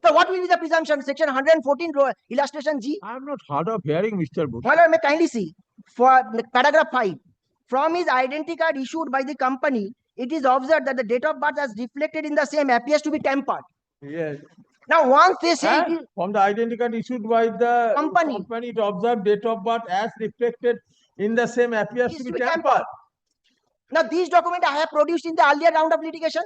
So what will be the presumption? Section 114 illustration G. I am not hard of hearing, Mr. Bush. Well, may kindly see for paragraph 5. From his identity card issued by the company, it is observed that the date of birth as reflected in the same appears to be tampered. Yes. Now, once they say it is From the identity card issued by the company, it observed date of birth as reflected in the same appears to be tampered. now these documents I have produced in the earlier round of litigation.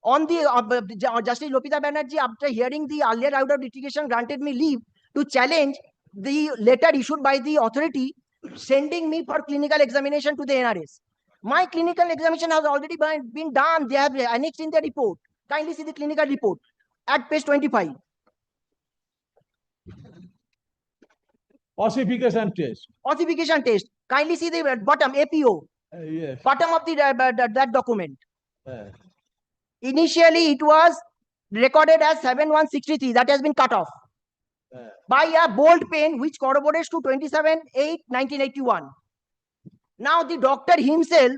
On the Justice Lopita Banerjee, after hearing the earlier round of litigation, granted me leave to challenge the letter issued by the authority sending me for clinical examination to the NRS. My clinical examination has already been done. They have annexed in the report. Kindly see the clinical report at page 25. Ossification test. Ossification test. Kindly see the bottom APO. Yes. Bottom of the that document. Initially, it was recorded as 7163. That has been cut off by a bold pen which corroborates to 27/8/1981. Now, the doctor himself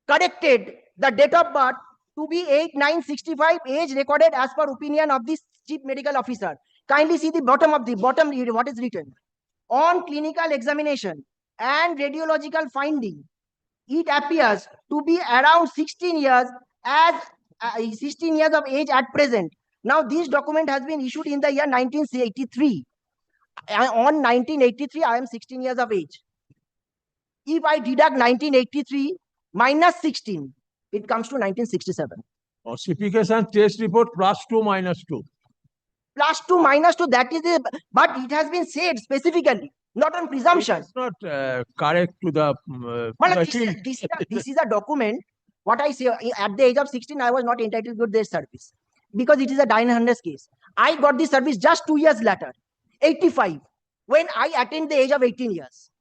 corrected the date of birth to be 8/9/65, age recorded as per opinion of the chief medical officer. Kindly see the bottom of the bottom, what is written. On clinical examination and radiological finding, it appears to be around 16 years as 16 years of age at present. Now, this document has been issued in the year 1983. On 1983, I am 16 years of age. If I deduct 1983 minus 16, it comes to 1967. Ossification test report +2 -2. +2 -2, that is the, but it has been said specifically, not on presumption. It's not correct to the. This is a document. What I say, at the age of 16, I was not entitled to this service because it is a Dine-Hunder's case. I got this service just 2 years later, 85, when I attained the age of 18 years.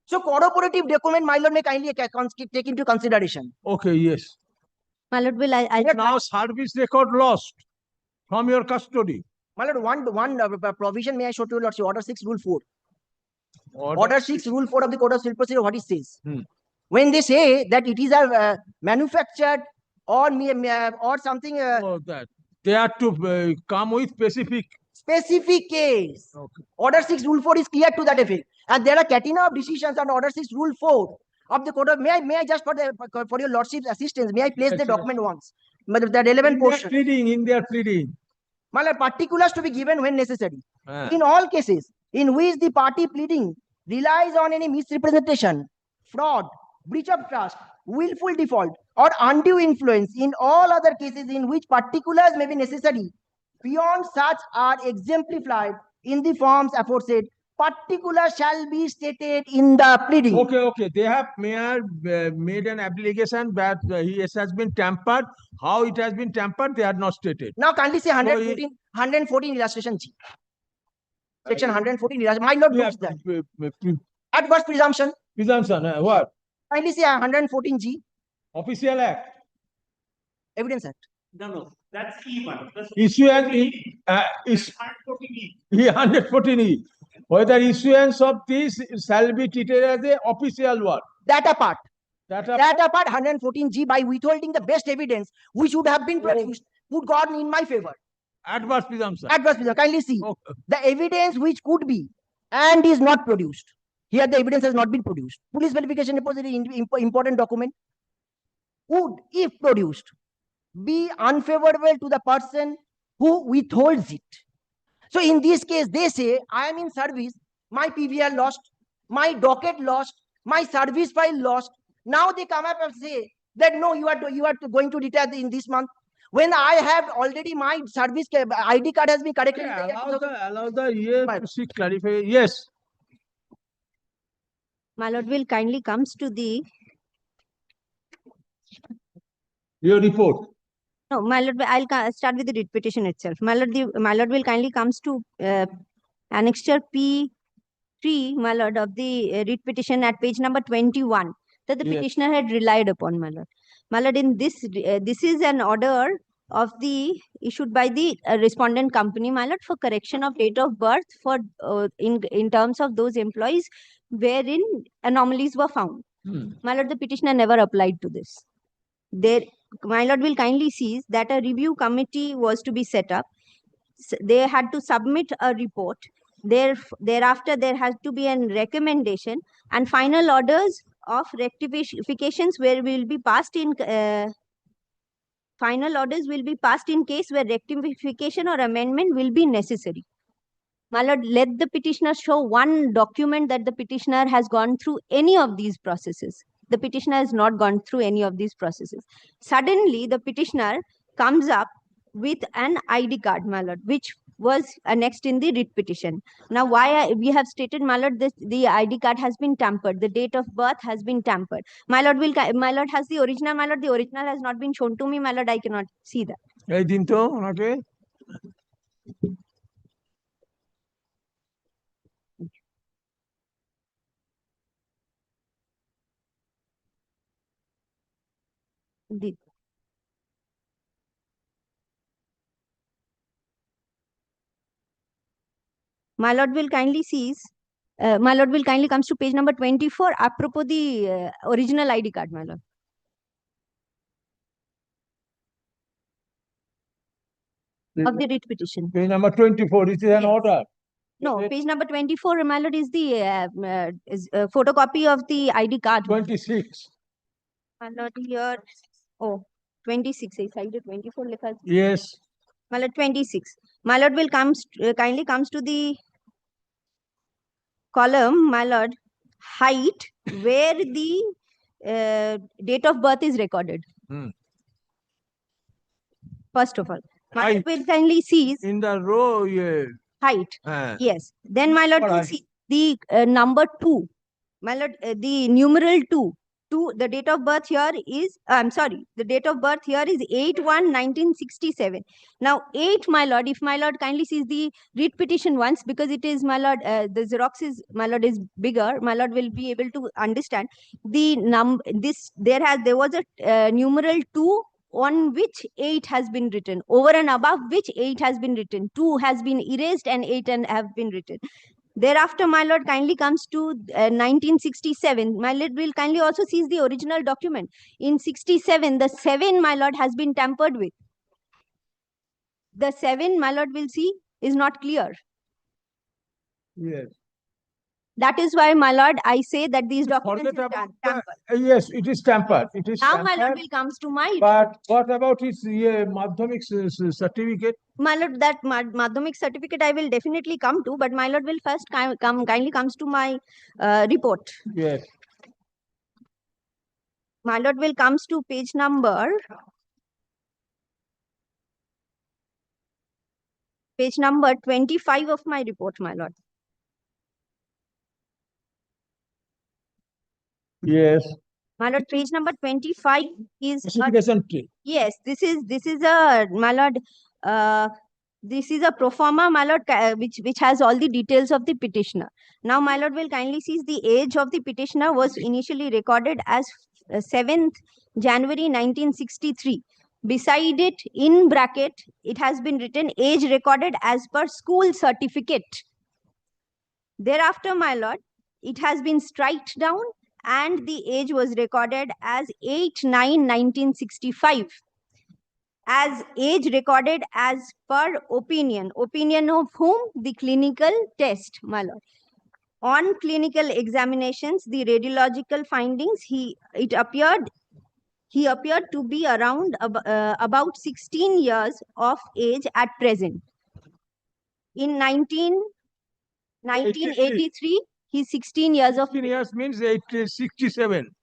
So, corroborative document, my lord, may kindly take into consideration. Okay, yes. My lord, will I now service record lost from your custody. My lord, one provision may I show to you, Lordship, Order 6, Rule 4. Order 6, Rule 4 of the Code of Civil Procedure, what it says. When they say that it is a manufactured or something. That they have to come with specific case. Okay. Order 6, Rule 4 is clear to that effect. And there are catena of decisions on Order 6, Rule 4 of the Code of. May I just for your Lordship's assistance, may I place the document once? The relevant portion. In their pleading. My lord, particulars to be given when necessary. In all cases in which the party pleading relies on any misrepresentation, fraud, breach of trust, willful default, or undue influence, in all other cases in which particulars may be necessary, beyond such are exemplified in the forms aforesaid, particulars shall be stated in the pleading. Okay. They have made an application that it has been tampered. How it has been tampered, they are not stated. Now, kindly say 114 illustration G. Section 114 illustration. My lord knows that. Adverse presumption. Presumption, what? Kindly say 114 G. Official Act. Evidence Act. No, that's E1. Issue and is 114E. Whether issuance of this shall be treated as a official one. That apart. That apart, 114G, by withholding the best evidence which would have been produced, would gone in my favor. Adverse presumption. Adverse presumption. Kindly see the evidence which could be and is not produced. Here the evidence has not been produced. Police verification report is an important document. Would, if produced, be unfavorable to the person who withholds it. So in this case, they say, I am in service, my PVR lost, my docket lost, my service file lost. Now they come up and say that no, you are going to retire in this month. When I have already my service ID card has been corrected. Allow the year to seek clarification. Yes. My lord will kindly comes to the. Your report. No, my lord, I'll start with the writ petition itself. My lord will kindly comes to annexure P3, my lord, of the writ petition at page number 21 that the petitioner had relied upon, my lord. My lord, in this is an order of the issued by the respondent company, my lord, for correction of date of birth for in terms of those employees wherein anomalies were found. My lord, the petitioner never applied to this. There, my lord will kindly see that a review committee was to be set up. They had to submit a report. Thereafter, there has to be a recommendation, and final orders of rectifications where will be passed in final orders will be passed in case where rectification or amendment will be necessary. My lord, let the petitioner show one document that the petitioner has gone through any of these processes. The petitioner has not gone through any of these processes. Suddenly, the petitioner comes up with an ID card, my lord, which was annexed in the writ petition. Now, we have stated, my lord, the ID card has been tampered. The date of birth has been tampered. My lord has the original. My lord, the original has not been shown to me. My lord, I cannot see that. এই দিন তো ওনাকে My lord will kindly seize. My lord will kindly comes to page number 24, apropos the original ID card, my lord. Of the writ petition. Page number 24, it is an order. No, page number 24, my lord, is the photocopy of the ID card. 26. My lord, here, oh, 26, I cited 24. Yes. My lord, 26. My lord will kindly comes to the column, my lord, height, where the date of birth is recorded. First of all, my lord will kindly seize in the row, yeah. Height. Yes. Then my lord will see the number 2. My lord, the numeral 2. The date of birth here is, I'm sorry, the date of birth here is 8/1/1967. Now 8, my lord, if my lord kindly sees the writ petition once, because it is, my lord, the Xerox is, my lord, is bigger, my lord will be able to understand the there was a numeral 2 on which 8 has been written, over and above which 8 has been written. 2 has been erased and 8 have been written. Thereafter, my lord kindly comes to 1967. My lord will kindly also seize the original document. In 67, the 7, my lord, has been tampered with. The 7, my lord will see, is not clear. Yes. That is why, my lord, I say that these documents are tampered. Yes, it is tampered. It is Now, tampered. my lord will comes to my. But what about his Madhyamik certificate? My lord, that Madhyamik certificate I will definitely come to, but my lord will first kindly comes to my report. Yes. My lord will comes to page number 25 of my report, my lord. Yes. My lord, page number 25 is yes. This is a, my lord. This is a pro forma, my lord, which has all the details of the petitioner. Now, my lord will kindly see the age of the petitioner was initially recorded as 7th January 1963. Beside it, in bracket, it has been written age recorded as per school certificate. Thereafter, my lord, it has been striked down and the age was recorded as 8/9/1965. As age recorded as per opinion. Opinion of whom? The clinical test, my lord. On clinical examinations, the radiological findings, he appeared to be around about 16 years of age at present. In 1983, he's 16 years of 16 years means 67.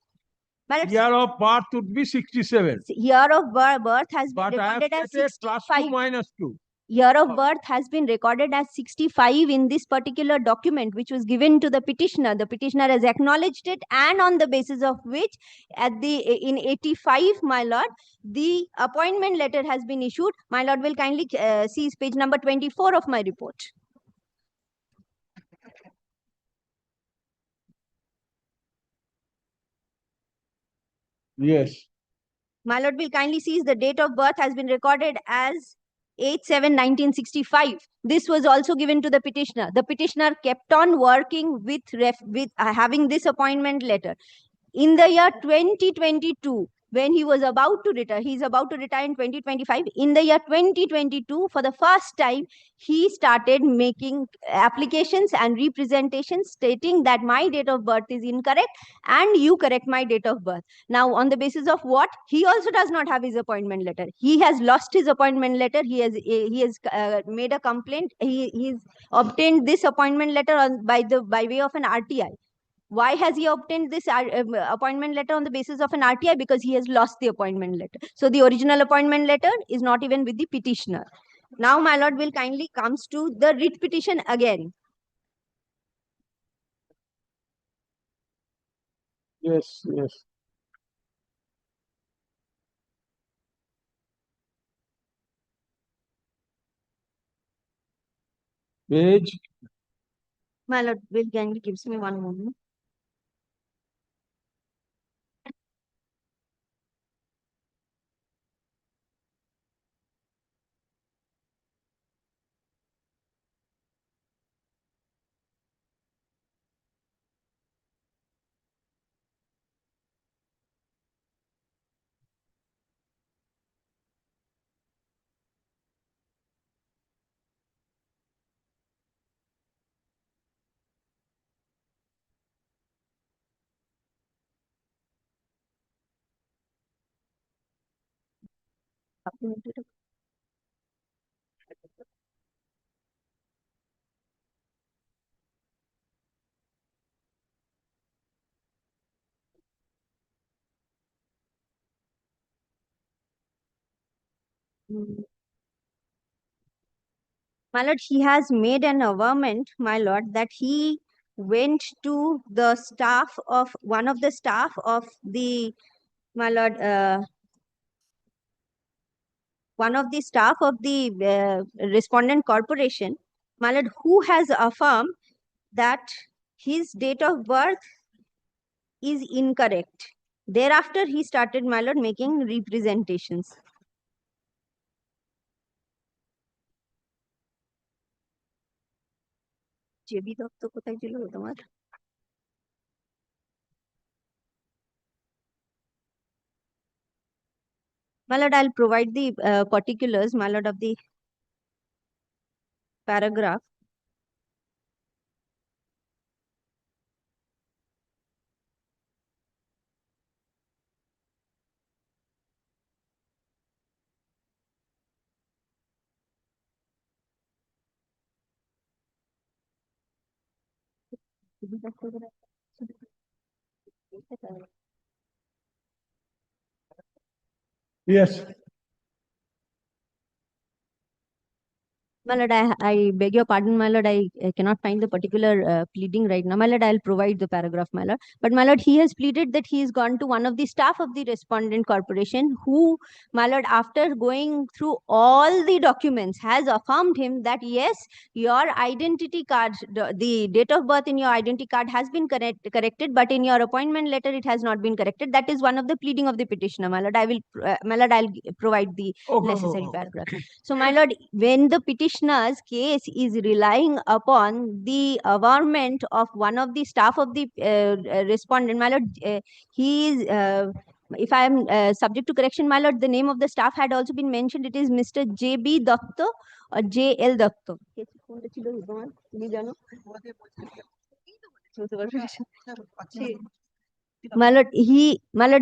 But year of birth would be 67. Year of birth has been But recorded as plus 65. 2 minus 2. Year of birth has been recorded as 65 in this particular document, which was given to the petitioner. The petitioner has acknowledged it, and on the basis of which, in 85, my lord, the appointment letter has been issued. My lord will kindly see page number 24 of my report. Yes. My lord will kindly see the date of birth has been recorded as 8/7/1965. This was also given to the petitioner. The petitioner kept on working with having this appointment letter. In the year 2022, when he was about to retire, he's about to retire in 2025. In the year 2022, for the first time, he started making applications and representations stating that my date of birth is incorrect and you correct my date of birth. Now, on the basis of what? He also does not have his appointment letter. He has lost his appointment letter. He has made a complaint. He's obtained this appointment letter by way of an RTI. Why has he obtained this appointment letter on the basis of an RTI? Because he has lost the appointment letter. So the original appointment letter is not even with the petitioner. Now, my lord will kindly comes to the writ petition again. Yes. Page. My lord will kindly gives me one moment. My lord, he has made an averment, my lord, that he went to the staff of one of the staff of the, my lord, one of the staff of the respondent corporation, my lord, who has affirmed that his date of birth is incorrect. Thereafter, he started, my lord, making representations. JB Dutta কোথায় ছিল তোমার? My lord, I'll provide the particulars, my lord, of the paragraph. Yes. My lord, I beg your pardon, my lord, I cannot find the particular pleading right now. My lord, I'll provide the paragraph, my lord. But my lord, he has pleaded that he has gone to one of the staff of the respondent corporation who, my lord, after going through all the documents, has affirmed him that yes, your identity card, the date of birth in your identity card has been corrected, but in your appointment letter, it has not been corrected. That is one of the pleading of the petitioner, my lord. My lord, I'll provide the necessary paragraph. So, my lord, when the petitioner's case is relying upon the averment of one of the staff of the respondent, my lord, he is, if I am subject to correction, my lord, the name of the staff had also been mentioned. It is Mr. J.B. Datta or J.L. Datta. My lord,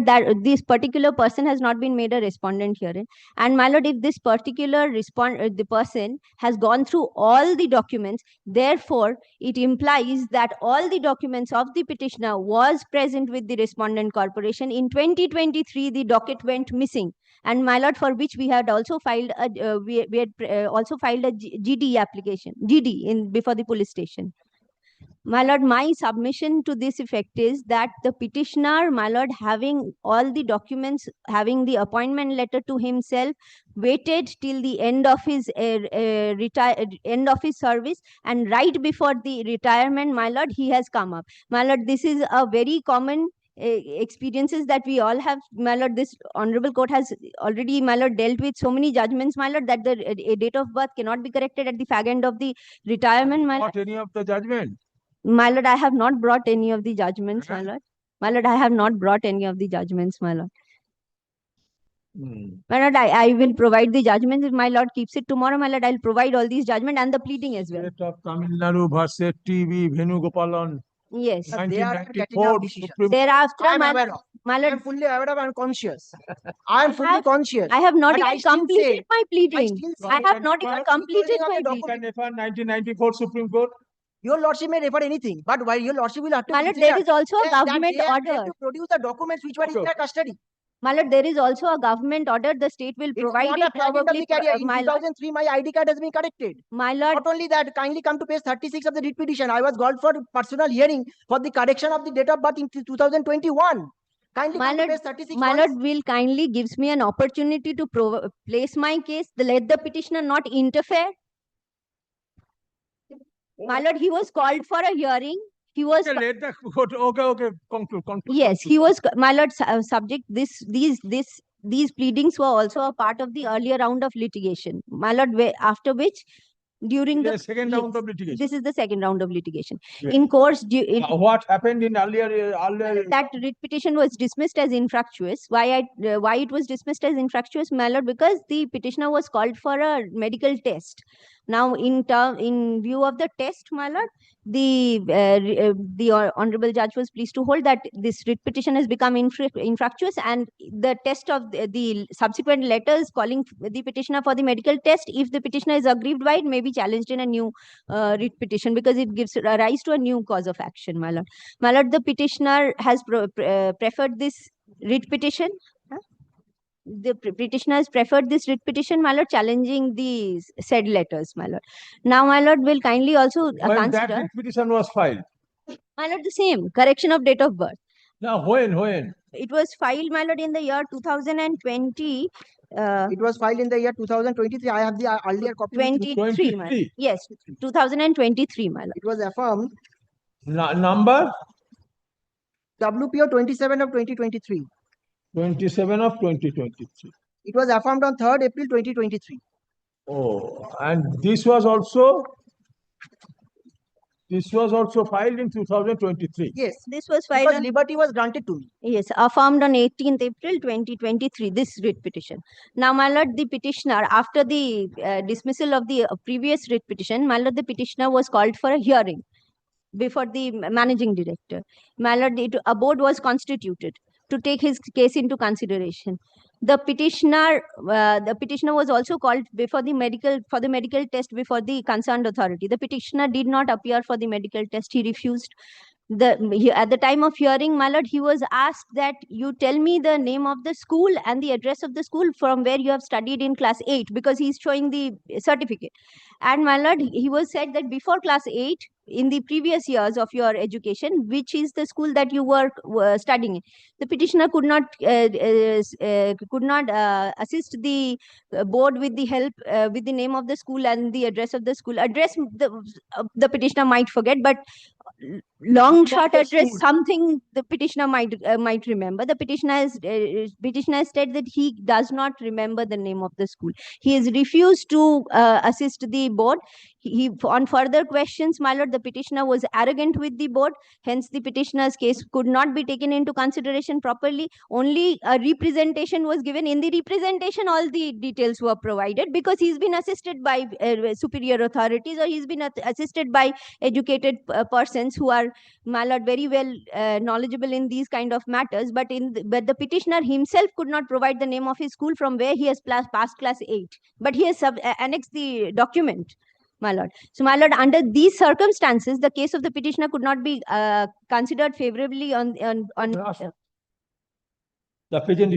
that this particular person has not been made a respondent herein. And my lord, if this particular the person has gone through all the documents, therefore it implies that all the documents of the petitioner was present with the respondent corporation. In 2023, the docket went missing. And my lord, for which we had also filed a we had also filed a GD application, GD before the police station. My lord, my submission to this effect is that the petitioner, my lord, having all the documents, having the appointment letter to himself, waited till the end of his end of his service, and right before the retirement, my lord, he has come up. My lord, this is a very common experiences that we all have, my lord. This honorable court has already, my lord, dealt with so many judgments, my lord, that the date of birth cannot be corrected at the fag end of the retirement, my lord. Not any of the judgment. My lord, I have not brought any of the judgments, my lord. My lord, I have not brought any of the judgments, my lord. My lord, I will provide the judgments. If my lord keeps it tomorrow, my lord, I'll provide all these judgment and the pleading as well. State of Tamil Nadu versus TV Venugopalan. Yes. They are getting 1994 up decisions. Supreme Thereafter, I am my aware of. my I lord, am fully aware of and conscious. I am fully conscious. I have not But I even still completed say- my pleading. still I say- have not even I'm still completed holding my up the pleading. document. 1994 Supreme Court. Your lordship may refer anything, but while your lordship will have to My lord, consider there is also a that government they have order. to produce the documents which were in their custody. My lord, there is also a government order. The state will It's provide not it a fag end of probably. the career. In My lord, 2003, my ID card has been corrected. my lord, Not only that, kindly come to page 36 of the writ petition. I was called for personal hearing for the correction of the date of birth in 2021. Kindly my come to lord, page 36 my once. lord will kindly gives me an opportunity to place my case. Let the petitioner not interfere. My lord, he was called for a hearing. He was. Okay, let the court. Okay. Conclude. Yes, he was, my lord, subject. These pleadings were also a part of the earlier round of litigation, my lord. After which, during the second round of litigation. this is the second round of litigation. Yes. In course, What happened in earlier? That writ petition was dismissed as infractuous. Why it was dismissed as infractuous, my lord? Because the petitioner was called for a medical test. Now, in view of the test, my lord, the honorable judge was pleased to hold that this writ petition has become infractuous, and the test of the subsequent letters calling the petitioner for the medical test, if the petitioner is aggrieved by it, may be challenged in a new writ petition, because it gives rise to a new cause of action, my lord. My lord, the petitioner has preferred this writ petition. The petitioner has preferred this writ petition, my lord, challenging these said letters, my lord. Now, my lord will kindly also When that consider, writ petition was filed. my lord, the same correction of date of birth. Now, when? It was filed, my lord, in the year 2020. It was filed in the year 2023. I have the earlier copy. 23, my lord. Yes, 2023, my lord. It was affirmed. Number? WPO 27 of 2023. 27 of 2023. It was affirmed on 3rd April 2023. Oh, and this was also filed in 2023. Yes, this was filed. Because liberty was granted to me. Yes, affirmed on 18th April 2023, this writ petition. Now, my lord, the petitioner, after the dismissal of the previous writ petition, my lord, the petitioner was called for a hearing before the managing director. My lord, a board was constituted to take his case into consideration. The petitioner was also called before the medical test before the concerned authority. The petitioner did not appear for the medical test. He refused. At the time of hearing, my lord, he was asked that you tell me the name of the school and the address of the school from where you have studied in class 8, because he's showing the certificate. And my lord, he was said that before class 8, in the previous years of your education, which is the school that you were studying in. The petitioner could not assist the board with the help with the name of the school and the address of the school. Address the petitioner might forget, but long short address, something the petitioner might remember. The petitioner has said that he does not remember the name of the school. He has refused to assist the board. He on further questions, my lord, the petitioner was arrogant with the board. Hence, the petitioner's case could not be taken into consideration properly. Only a representation was given. In the representation, all the details were provided, because he's been assisted by superior authorities, or he's been assisted by educated persons who are, my lord, very well knowledgeable in these kind of matters. But the petitioner himself could not provide the name of his school from where he has passed class 8. But he has annexed the document, my lord. So, my lord, under these circumstances, the case of the petitioner could not be considered favorably on the present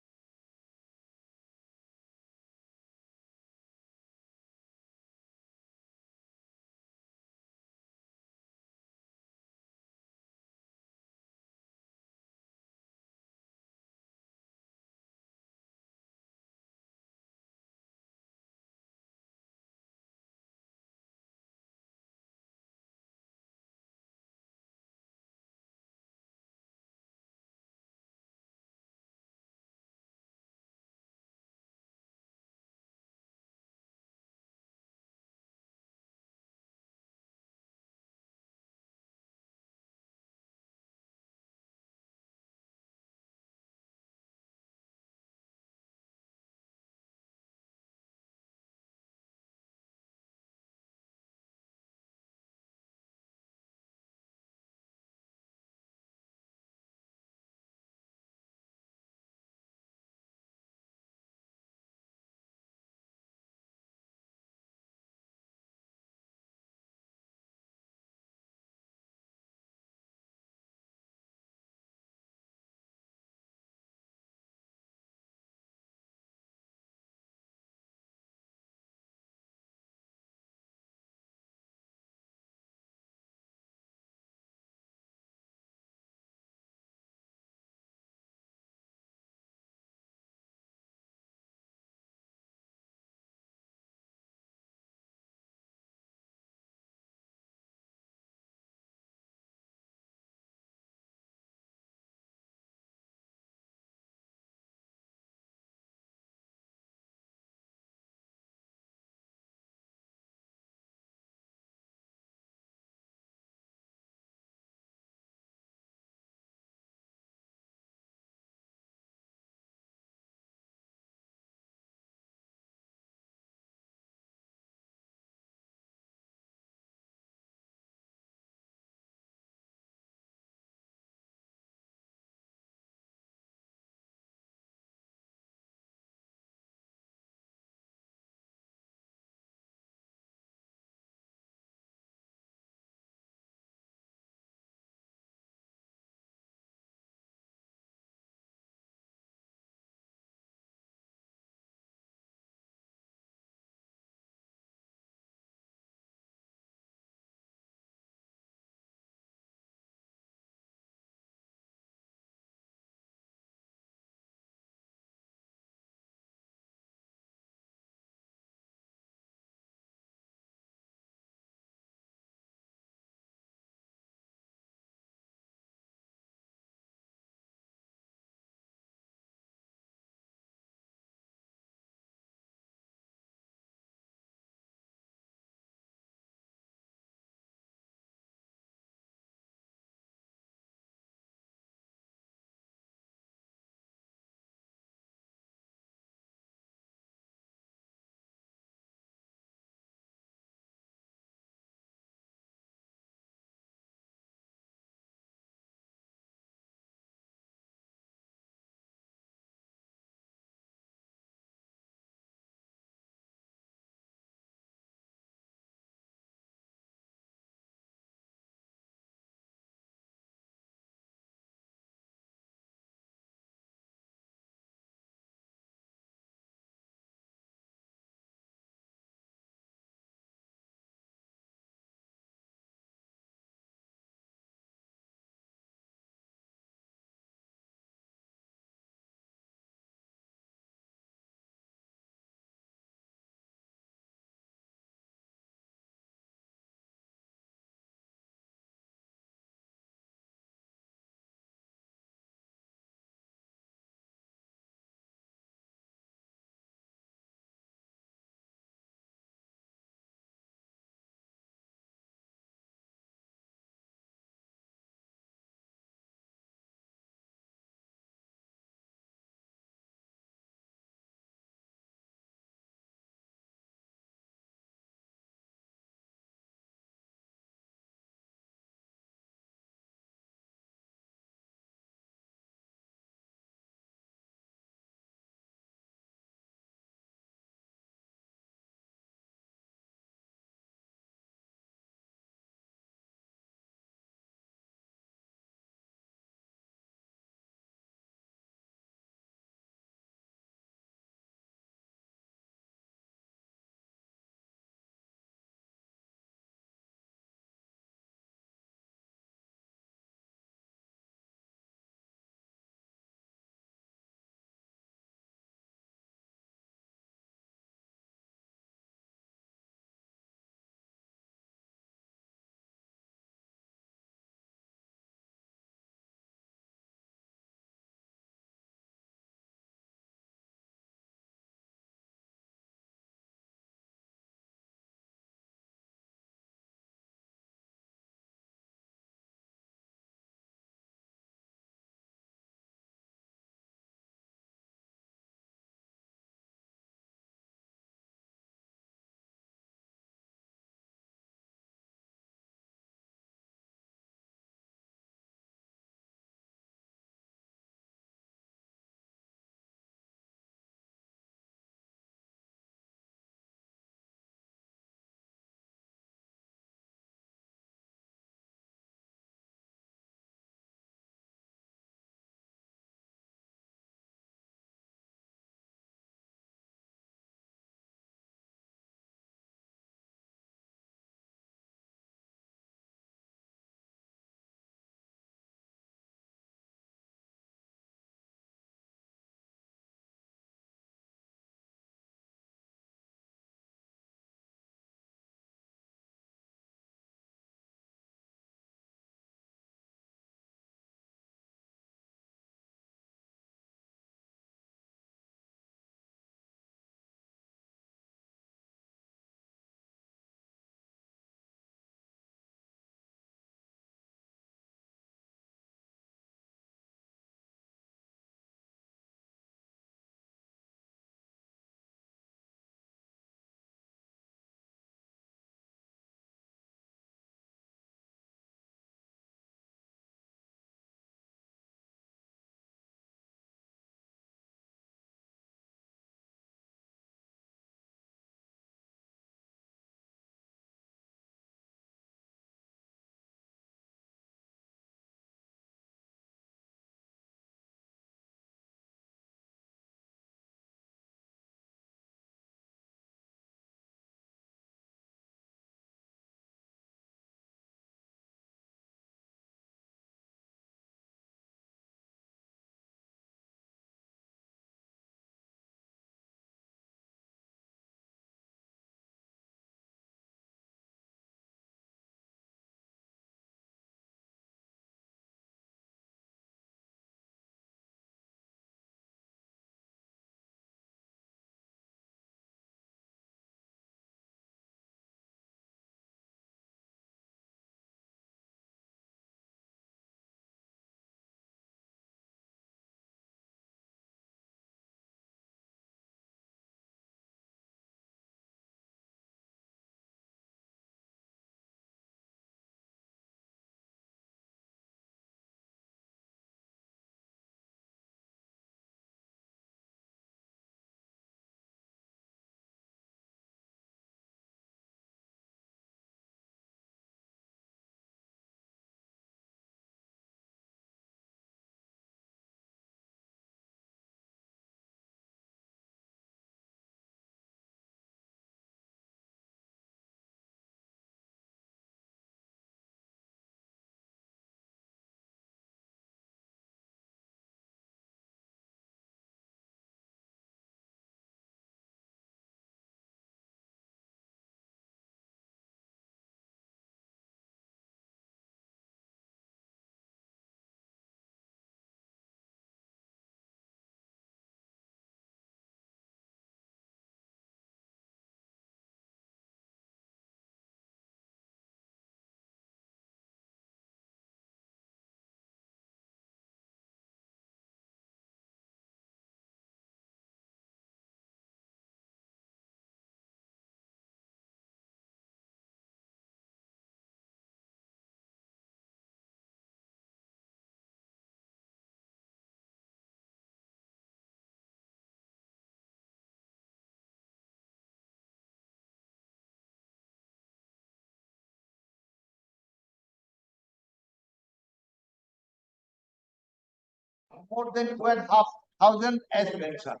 more than 2,500 as mentioned.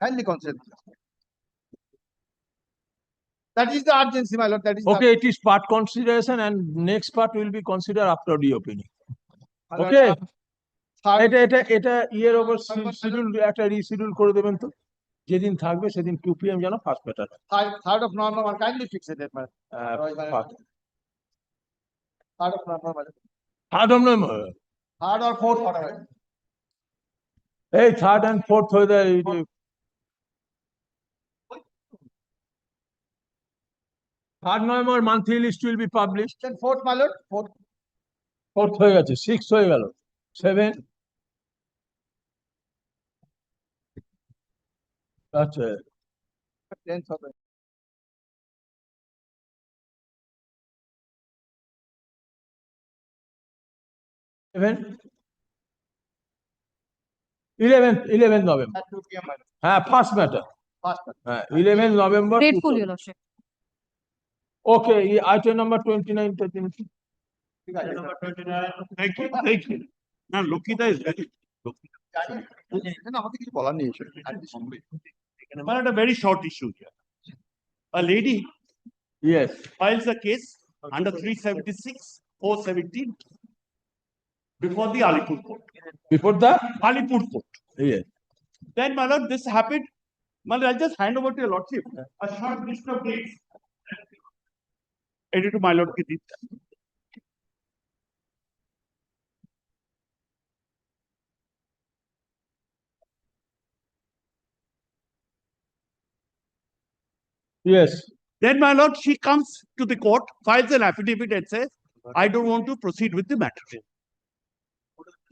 Kindly consider. That is the urgency, my lord. That is Okay, it is part consideration and next part will be considered after reopening. Okay. এটা ইয়ের ওপর schedule একটা reschedule করে দেবেন তো যেদিন থাকবে সেদিন 2 PM যেন first matter third of November. Kindly fix it, man. Third of November. I don't know. Third or fourth, whatever. Hey, third and fourth হয়ে যায় Third November monthly list will be published. Then fourth, my lord. Fourth হয়ে গেছে, 6 হয়ে গেল, 7. আচ্ছা। 10th of it. Seven. 11th November. At 2 PM, my lord. হ্যাঁ, first matter. First, my lord. 11th November. Grateful, Your Lordship. Okay, item number 29. Number 29. Thank you, thank you. Now, Lokita is very. But a very short issue here. A lady Yes. files a case under 376, 417 before the Alipur court. Before the Alipur court. Yes. Then, my lord, this happened. My lord, I'll just hand over to your lordship a short list of dates. Edit to my lord. Yes. Then, my lord, she comes to the court, files an affidavit and says, I don't want to proceed with the matter.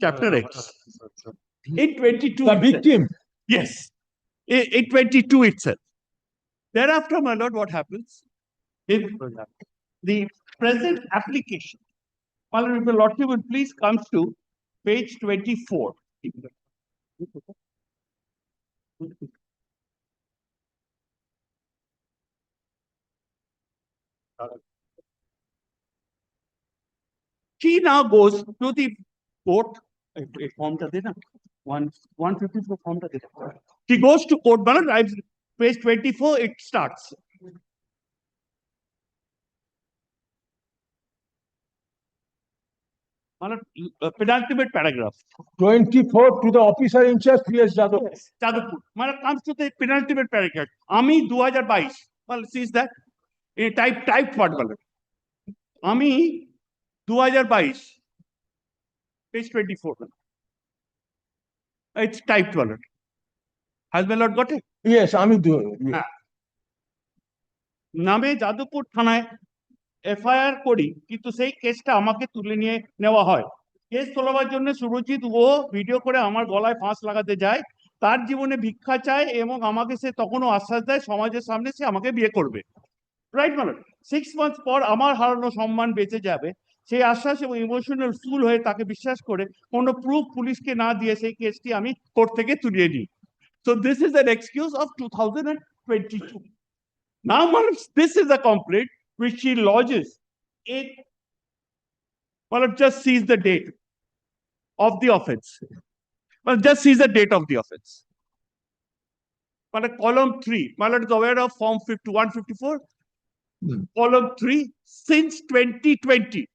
Chapter X. In 22. The victim. Yes. In 22 itself. Thereafter, my lord, what happens? If the present application, my lord, if the lordship will please come to page 24. She now goes to the court. Form 154 form. She goes to court, but page 24, it starts. Penultimate paragraph. 24 to the officer in charge, P.S. Jadhav. Jadhavpur. Comes to the penultimate paragraph. Ami 2022. Well, sees that. A type what? Ami 2022. Page 24. It's typed. Has my lord got it? Yes, Ami do. নামে যাদবপুর থানায় FIR করি কিন্তু সেই কেসটা আমাকে তুলে নিয়ে নেওয়া হয় কেস তোলাবার জন্য সুরজিৎ ও ভিডিও করে আমার গলায় ফাঁস লাগাতে যায় তার জীবনে ভিক্ষা চায় এবং আমাকে সে তখনও আশ্বাস দেয় সমাজের সামনে সে আমাকে বিয়ে করবে রাইট মানে 6 মান্থস পর আমার হারানো সম্মান বেঁচে যাবে সেই আশ্বাস এবং ইমোশনাল ফুল হয়ে তাকে বিশ্বাস করে কোনো প্রুফ পুলিশকে না দিয়ে সেই কেসটি আমি কোর্ট থেকে তুলিয়ে নিই so this is an excuse of 2022 Now, this is a complaint which she lodges in, well, just sees the date of the offense. Well, just sees the date of the offense. But column 3, Malad is aware of form 154. Column 3, since 2020.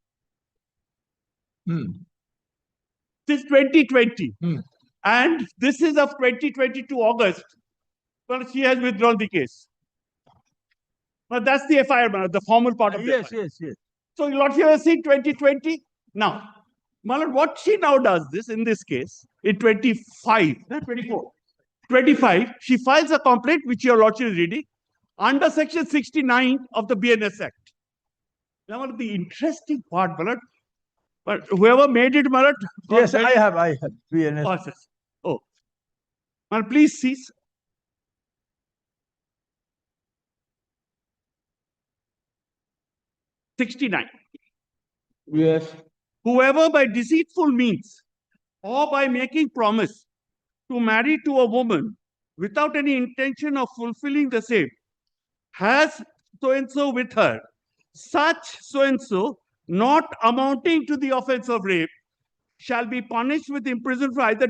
Since 2020. And this is of 2022 August. Well, she has withdrawn the case. Well, that's the FIR, the formal part of the FIR. Yes. So, Lordship has seen 2020. Now, Malad, what she now does this in this case, in 25, she files a complaint which your Lordship is reading under section 69 of the BNS Act. Now, the interesting part, Malad, but whoever made it, Malad. Yes, I have BNS. Oh, well, please cease. Yes. Whoever by deceitful means or by making promise to marry to a woman without any intention of fulfilling the same has so-and-so with her, such so-and-so not amounting to the offense of rape shall be punished with imprisonment for either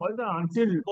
Until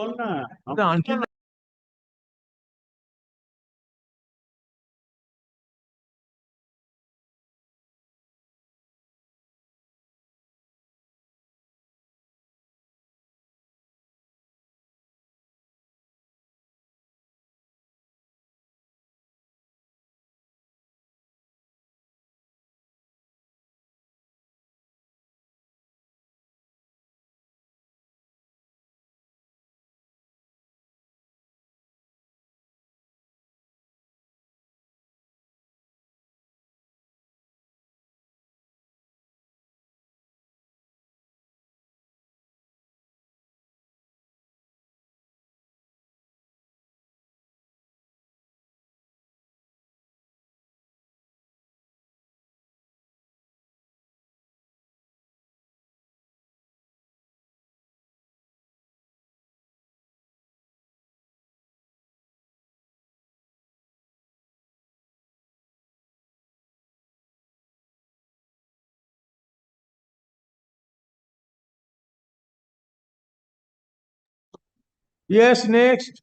yes, next.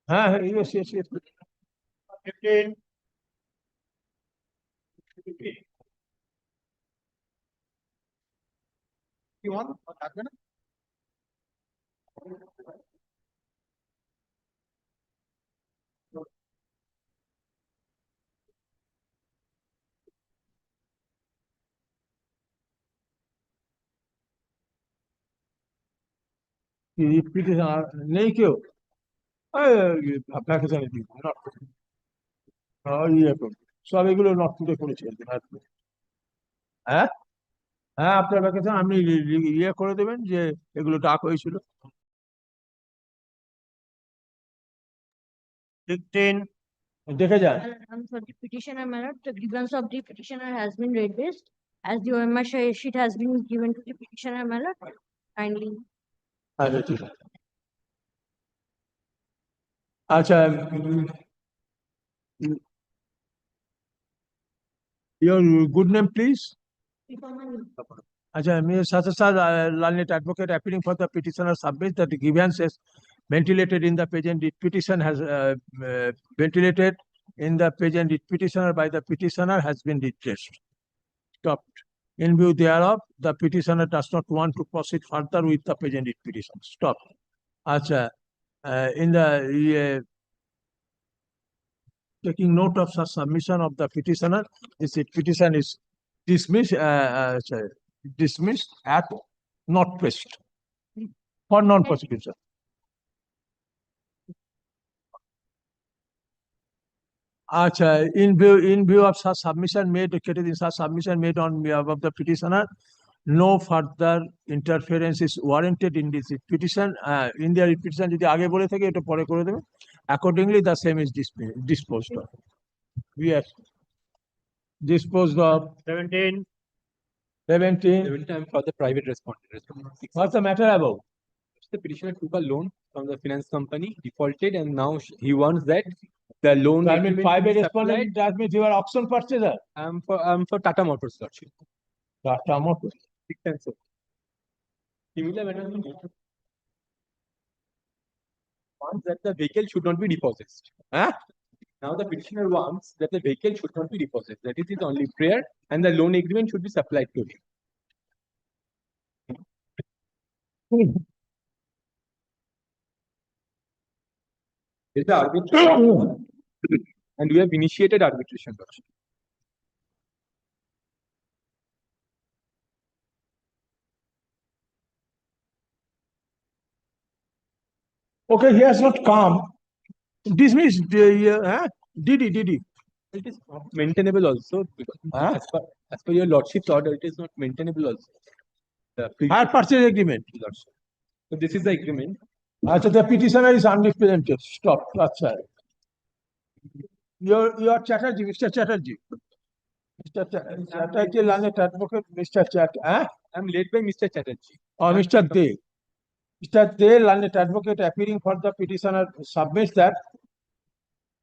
Yes. 15. You want? नहीं क्यों আপনাকে জানি দিব না ইয়ে করুন সব এগুলো নট টুডে করেছি হ্যাঁ হ্যাঁ আপনার ভ্যাকেশন আপনি ইয়ে করে দেবেন যে এগুলো ডাক হয়েছিল 15 দেখে যান For the petitioner, my lord, the grievance of the petitioner has been raised as the OMR sheet has been given to the petitioner, my lord. Kindly. আচ্ছা ঠিক আছে আচ্ছা your good name please Ajay, Mr. Sathasar, Lalnet advocate appealing for the petitioner submits that the grievances ventilated in the present petition has ventilated in the present petitioner by the petitioner has been redressed. Stopped. In view thereof, the petitioner does not want to proceed further with the present petition. Stop. Acha, in the taking note of such submission of the petitioner, this petition is dismissed at not pressed for non-prosecution. Acha, in view of such submission made on behalf of the petitioner, no further interference is warranted in this petition. In their petition, যদি আগে বলে থাকে এটা পরে করে দেবে. Accordingly, the same is disposed of. Yes. Disposed of 17. For the private respondent. What's the matter about? The petitioner took a loan from the finance company, defaulted, and now he wants that the loan. I mean, private respondent, that means you are auction purchaser. I'm for Tata Motors, Lordship. Tata Motors. Similar matter wants that the vehicle should not be repossessed. Now the petitioner wants that the vehicle should not be repossessed. That is his only prayer, and the loan agreement should be supplied to him. Is the arbitration, and we have initiated arbitration. Okay, he has not come. Dismissed. Did he? It is not maintainable also. Because as per your lordship's order, it is not maintainable also. Hire purchase agreement. Lordship. So this is the agreement. Achha, the petitioner is unrepresented. Stop. Achha. Your Chatterjee, Mr. Chatterjee. Mr. Chatterjee, Lanet advocate, Mr. Chatterjee. I'm led by Mr. Chatterjee. Or Mr. De. Mr. De, Lanet advocate appearing for the petitioner submits that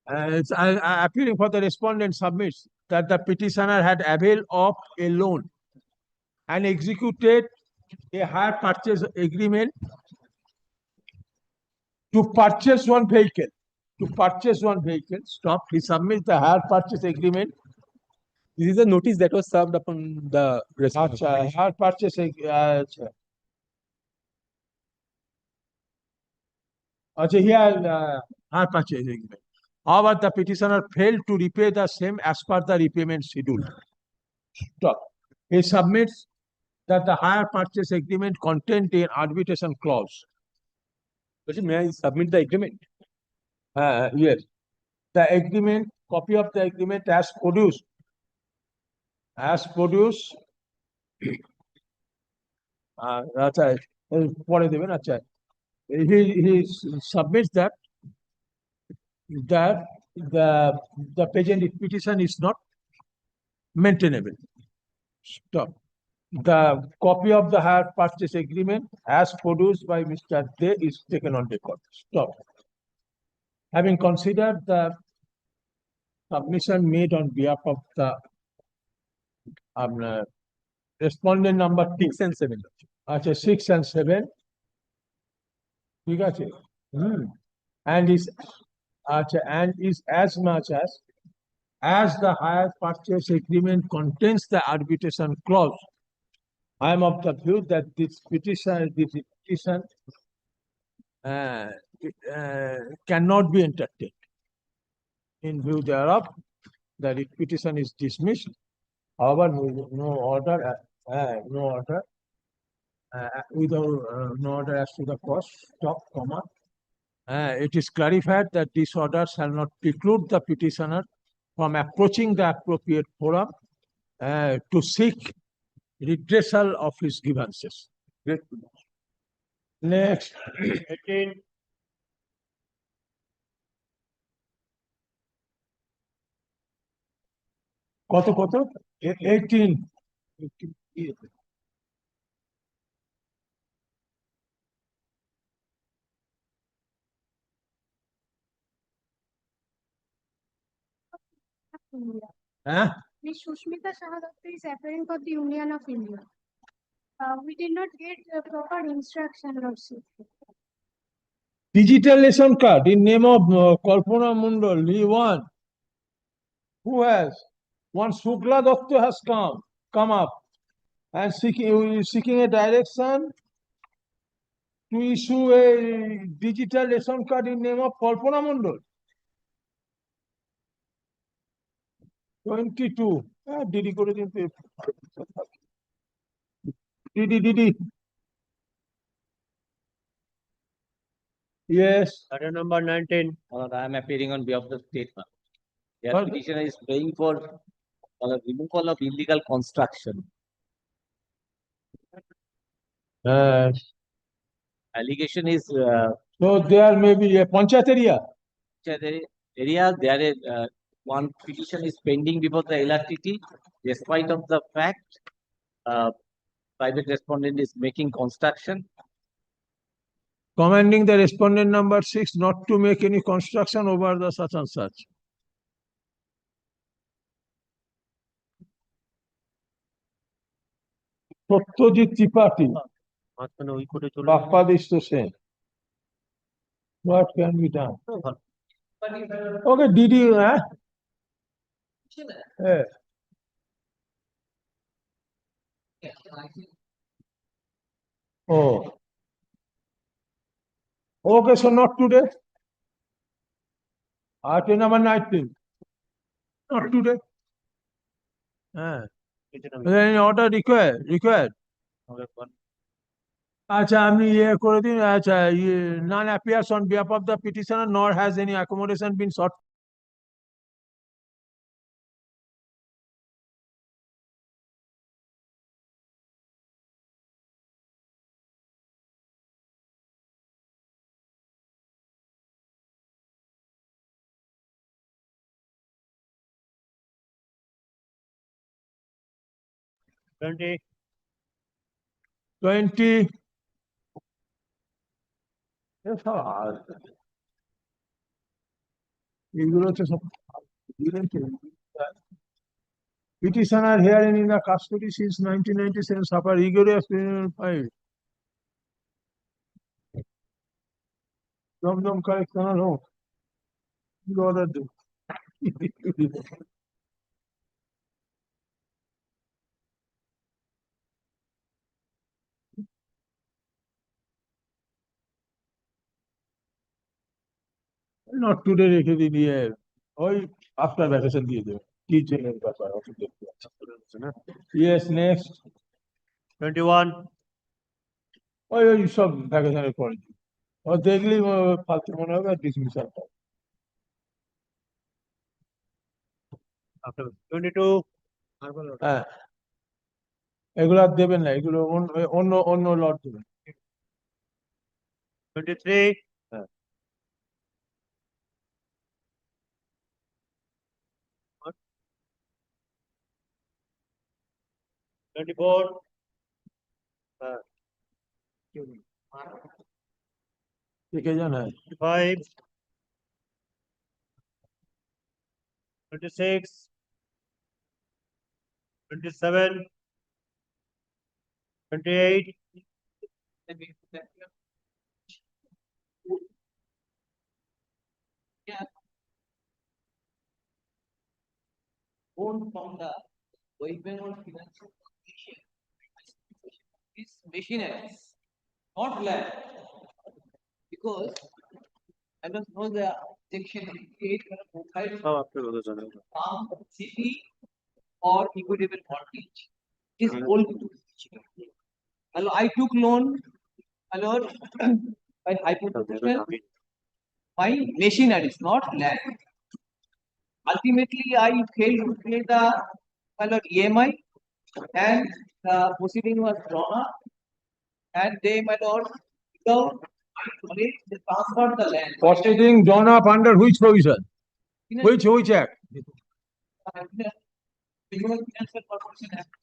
appealing for the respondent submits that the petitioner had availed of a loan and executed a hire purchase agreement to purchase one vehicle. To purchase one vehicle, stop, he submits the hire purchase agreement. This is a notice that was served upon the respondent. Acha, hire purchase, acha. Acha, here, hire purchase agreement. However, the petitioner failed to repay the same as per the repayment schedule. Stop. He submits that the hire purchase agreement contained an arbitration clause. May I submit the agreement? Yes. The agreement, copy of the agreement as produced. As produced. Acha, পরে দেবেন, আচ্ছা। He submits that the patent petition is not maintainable. Stop. The copy of the hire purchase agreement as produced by Mr. Day is taken on record. Stop. Having considered the submission made on behalf of the respondent number 6 and 7. Acha, 6 and 7. ঠিক আছে? And is as much as the hire purchase agreement contains the arbitration clause, I am of the view that this petition cannot be entertained. In view thereof, the petition is dismissed. However, no order, without no order as to the cause, stop, comma. It is clarified that this order shall not preclude the petitioner from approaching the appropriate forum to seek redressal of his grievances. Next. 18. কত 18. Huh? Ms. Sushmita Shahadatta is appearing for the Union of India. We did not get the proper instruction, Lordship. Digital lesson card in name of Kalpana Mundal, one. Who has? One Shukla Doctor has come up and seeking a direction to issue a digital lesson card in name of Kalpana Mundal. 22. Didi করে দিন Didi. Yes. Order number 19. I am appearing on behalf of the state. The petitioner is praying for removal of illegal construction. Allegation is so there may be a Panchayat area. There is one petition is pending before the LRTT, despite of the fact private respondent is making construction. Commanding the respondent number 6 not to make any construction over the such and such. Satyajit Tripathi. Bapadish to say. What can be done? Okay, did you? Oh. Okay, so not today. Item number 19. Not today. Any order required? আচ্ছা আপনি করে দিন আচ্ছা none appears on behalf of the petitioner nor has any accommodation been sought. Twenty. এগুলো হচ্ছে সব Petitioner hearing in the custody since 1997 suffer rigorous criminal fight. Dum correctional home. You order do. Not today রেখে দিন ওই after vacation দিয়ে দেবে কি চেনের ব্যাপার অত দেখতে পাচ্ছি না yes next 21 ওই সব ভ্যাকেশনের পরে ও দেখলি ফালতু মনে হবে আর ডিসমিসাল 22 হ্যাঁ এগুলো আর দেবেন না এগুলো অন্য অন্য লট দেবেন 23 হ্যাঁ 24 হ্যাঁ কে জানে 5 26 27 28 Own from the West Bengal Financial Corporation. This machinery, not land. Because I don't know the section 8 farm, city or equitable mortgage. It is old. Hello, I took loan. Hello, by hypothecation. My machinery is not land. Ultimately, I failed to pay the EMI and the proceeding was drawn up and they, my lord, without my knowledge, they transferred the land. Proceeding drawn up under which provision? Which act? Financial Corporation Act.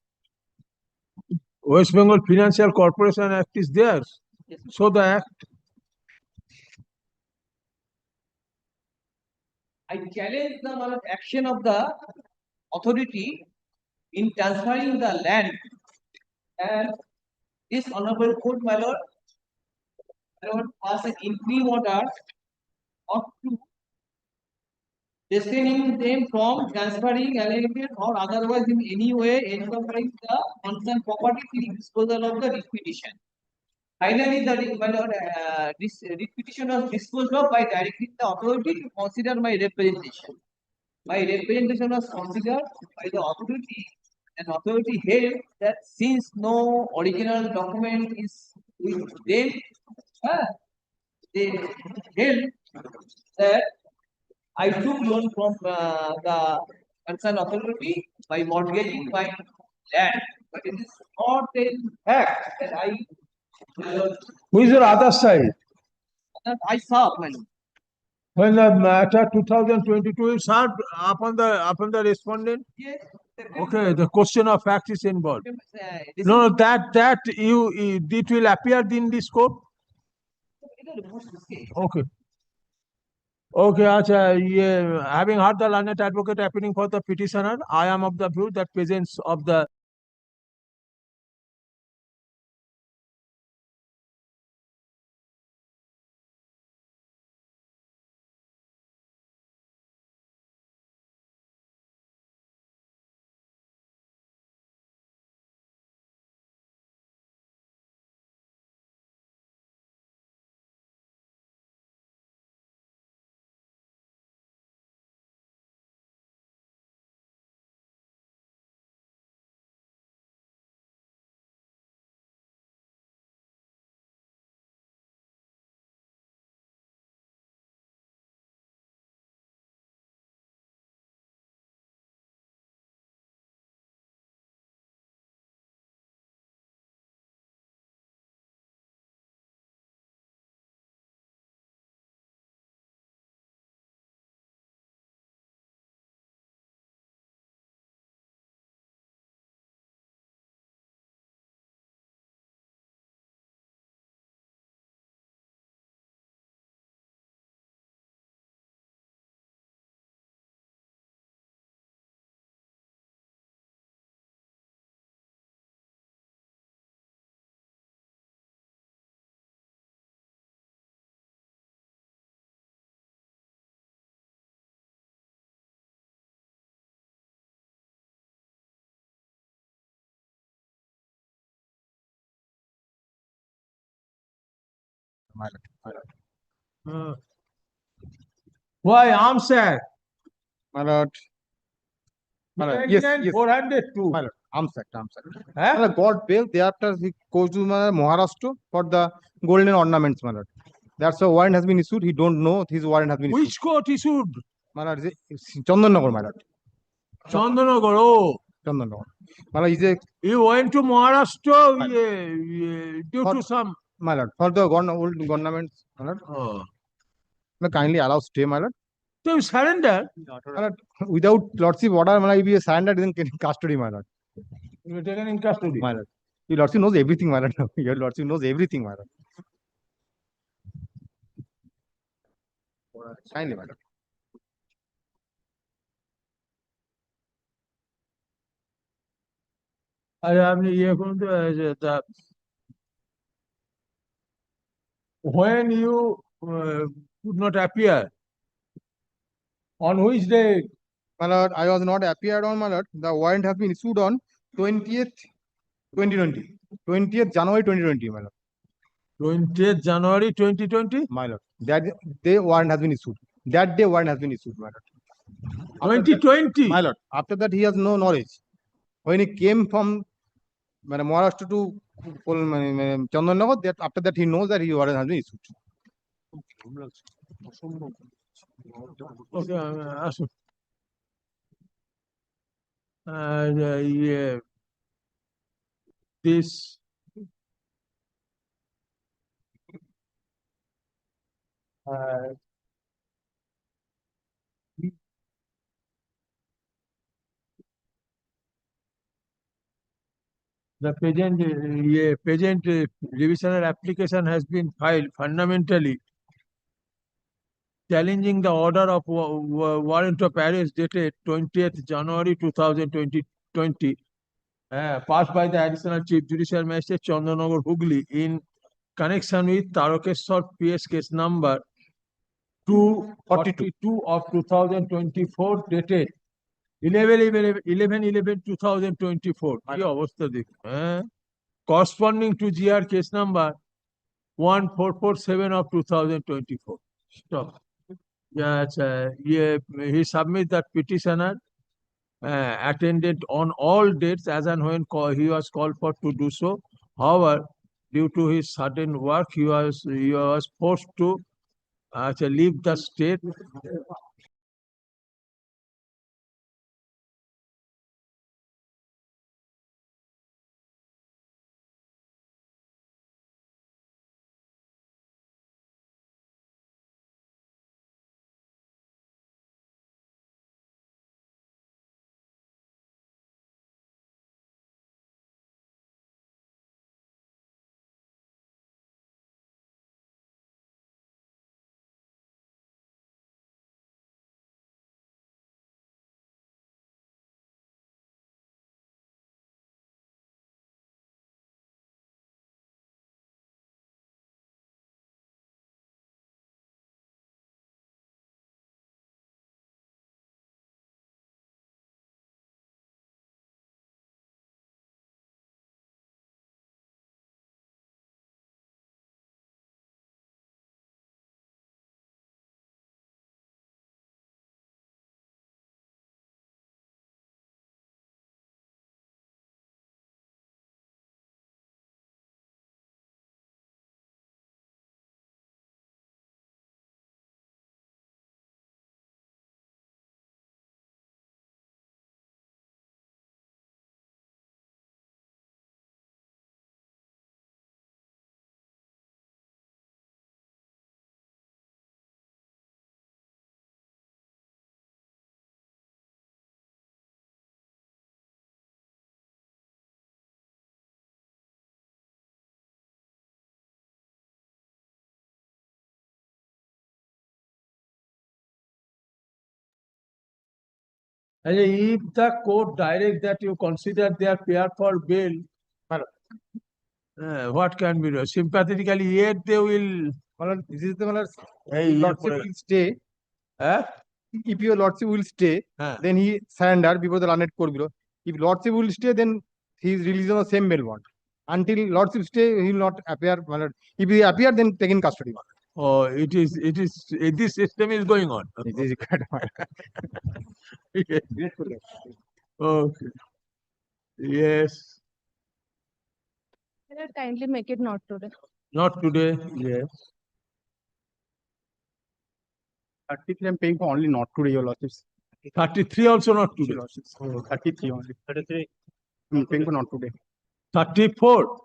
West Bengal Financial Corporation Act is there. Yes. So the act. I challenge the action of the authority in transferring the land and this honorable court, my lord, pass an interim order up to restraining them from transferring, alienating or otherwise in any way encumbering the concerned property till disposal of the petition. Finally, the this petition was disposed of by directing the authority to consider my representation. My representation was considered by the authority, and authority held that since no original document is with them, they held that I took loan from the concerned authority by mortgaging my land, but it is not a fact that I. Who is your other side? I saw my lord. When the matter 2022 is served upon the respondent. Yes. Okay, the question of fact is involved. No, that it will appear in this court. Okay. Okay, acha, having heard the learned advocate appealing for the petitioner, I am of the view that presence of the my lord, my lord. Why arms act? My lord. My lord, yes, yes. 402. My lord, arms act, arms act. Huh? My lord, got bail. Thereafter, he goes to Maharashtra for the golden ornaments, my lord. That's a warrant has been issued. He don't know his warrant has been issued. Which court issued? My lord, Chandanagar, my lord. Chandanagar, oh. Chandanagar. My lord, he went to Maharashtra due to some. My lord, for the old ornaments, my lord. Oh. May kindly allow stay, my lord. So you surrender? My lord, without lordship order, my lord, if you surrender, then custody, my lord. You were taken in custody. My lord. Your lordship knows everything, my lord. Your lordship knows everything, my lord. Kindly, my lord. আরে আপনি ইয়ে করুন তো when you could not appear, on which date? My lord, I was not appeared on, my lord. The warrant has been issued on 20th, 2020. 20th January 2020, my lord. 20th January 2020? My lord. That day warrant has been issued. That day warrant has been issued, my lord. 2020? My lord. After that, he has no knowledge. When he came from Maharashtra to Chandanagar, that after that he knows that his warrant has been issued. Okay, আসুন। And yeah, this the present revisional application has been filed fundamentally challenging the order of warrant of arrest dated 20th January 2020, passed by the Additional Chief Judicial Magistrate Chandanagar Hooghly in connection with Tarokeshwar PS case number 242 of 2024 dated 11/11/2024. কি অবস্থা দেখুন, হ্যাঁ? Corresponding to GR case number 1447 of 2024. Stop. Yes, he submits that petitioner attended on all dates as and when he was called for to do so. However, due to his sudden work, he was forced to leave the state. And if the court direct that you consider their pair for bail, what can be done? Sympathetically, yet they will. This is the lordship will stay. If your lordship will stay, then he surrender before the learned court below. If lordship will stay, then he is released on the same bail bond. Until lordship stay, he will not appear, my lord. If he appear, then taken custody, my lord. Oh, this system is going on. It is required, my Yes. lord. Okay. Yes, Kindly make it not today. not today, yes. 33 I'm paying for only not today, your lordships. 33 also not today. Lordships. 33 only. 33. I'm paying for not today. 34,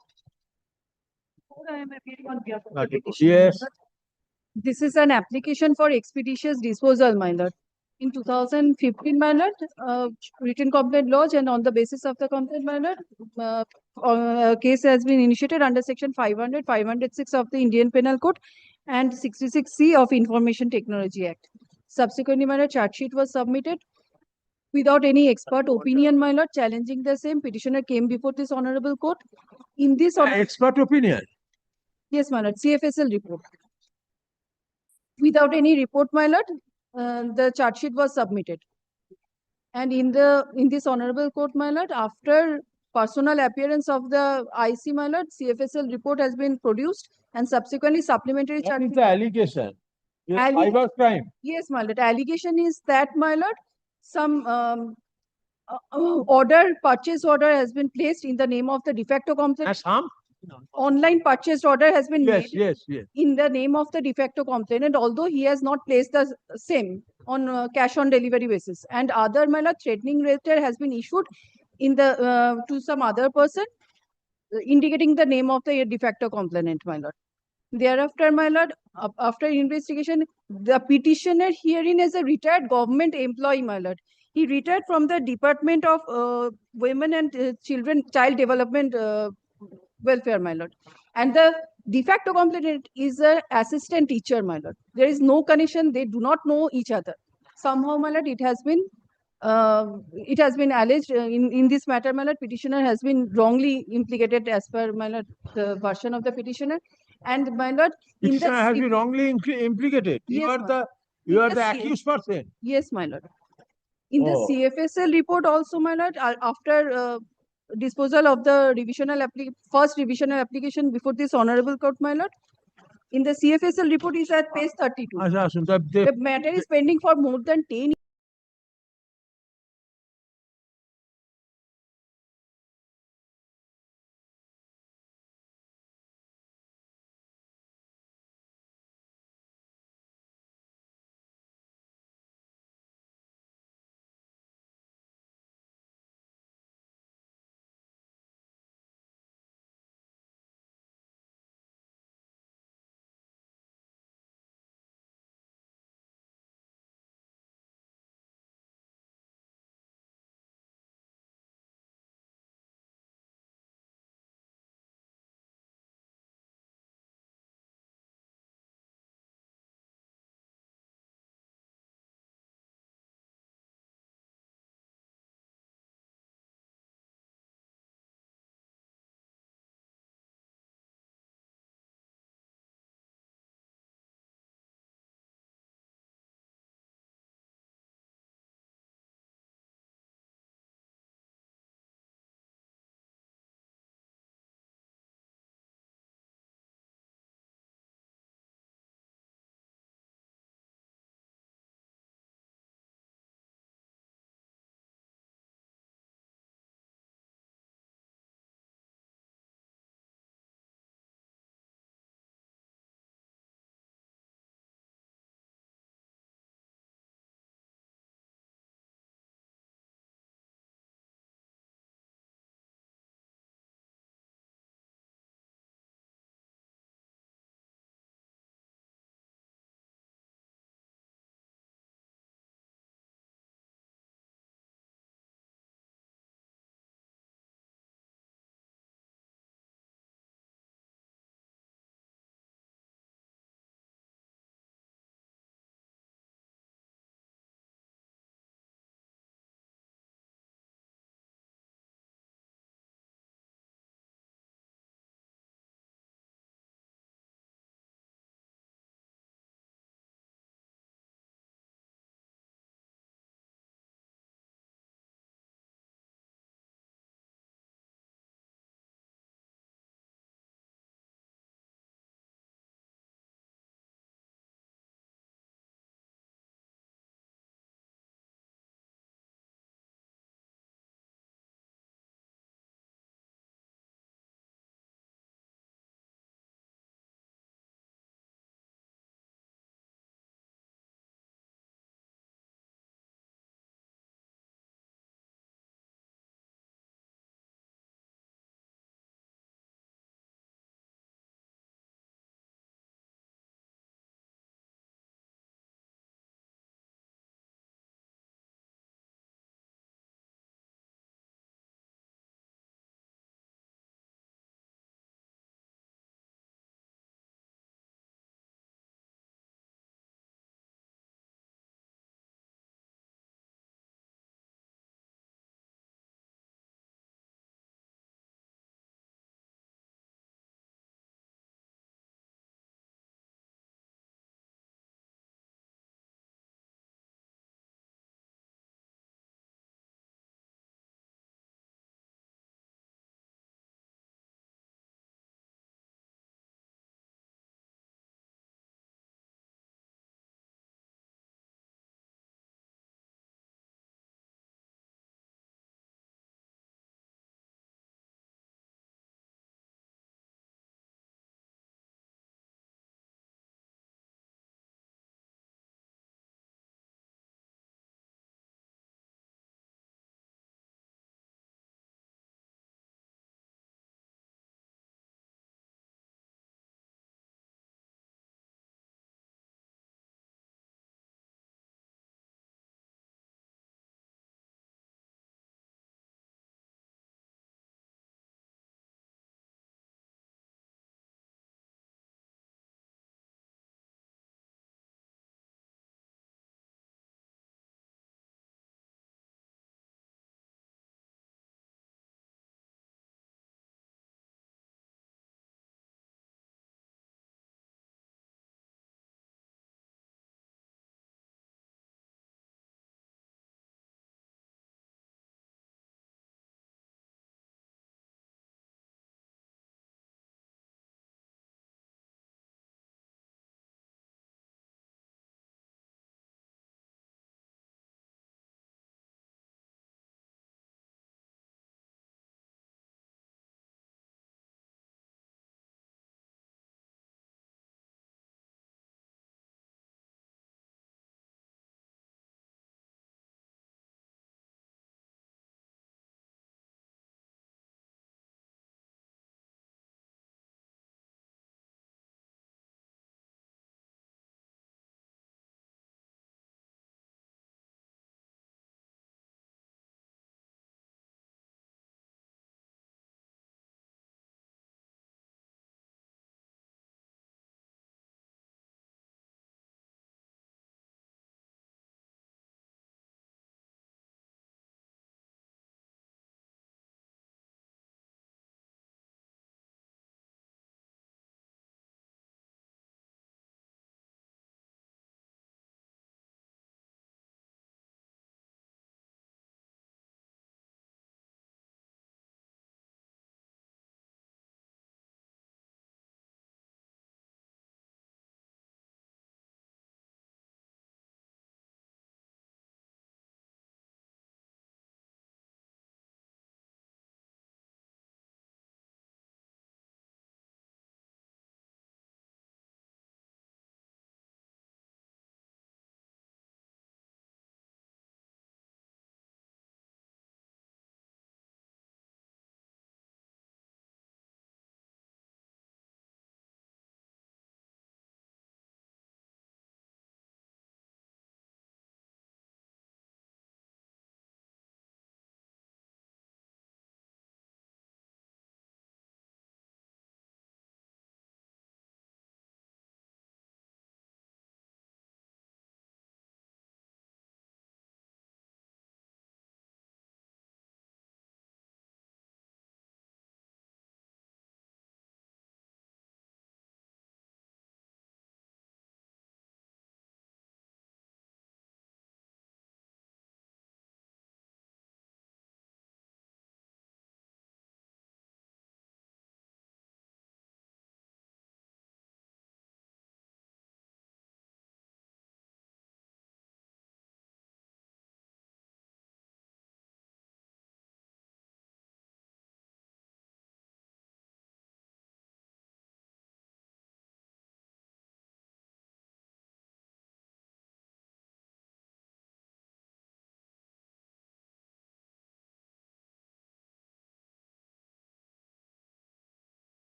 I am appearing on behalf of the petitioner. yes. This is an application for expeditious disposal, my lord. In 2015, my lord, written complaint lodged, and on the basis of the complaint, my lord, case has been initiated under section 500, 506 of the Indian Penal Code and 66C of Information Technology Act. Subsequently, my lord, charge sheet was submitted. Without any expert opinion, my lord, challenging the same, petitioner came before this honorable court. In this Expert opinion. yes, my lord, CFSL report. Without any report, my lord, the charge sheet was submitted. And in this honorable court, my lord, after personal appearance of the IC, my lord, CFSL report has been produced and subsequently supplementary charge. What is the allegation? Yes, Alleg- cyber crime. Yes, my lord. Allegation is that, my lord, some purchase order has been placed in the name of the de facto complaint. Some? Online purchase order has been Yes, made yes. in the name of the de facto complainant, although he has not placed the same on cash on delivery basis. And other, my lord, threatening letter has been issued in the to some other person, indicating the name of the de facto complainant, my lord. Thereafter, my lord, after investigation, the petitioner herein is a retired government employee, my lord. He retired from the Department of Women and Child Development Welfare, my lord. And the de facto complainant is an assistant teacher, my lord. There is no connection. They do not know each other. Somehow, my lord, it has been alleged in this matter, my lord, petitioner has been wrongly implicated as per, my lord, the version of the petitioner. And, my lord, in Petitioner has the been wrongly implicated. Yes, You are ma'am. the you are In the the C- accused person. yes, my lord. In the Oh. CFSL report also, my lord, after disposal of the first revisional application before this honorable court, my lord, in the CFSL report is at page 32. The matter is pending for more than 10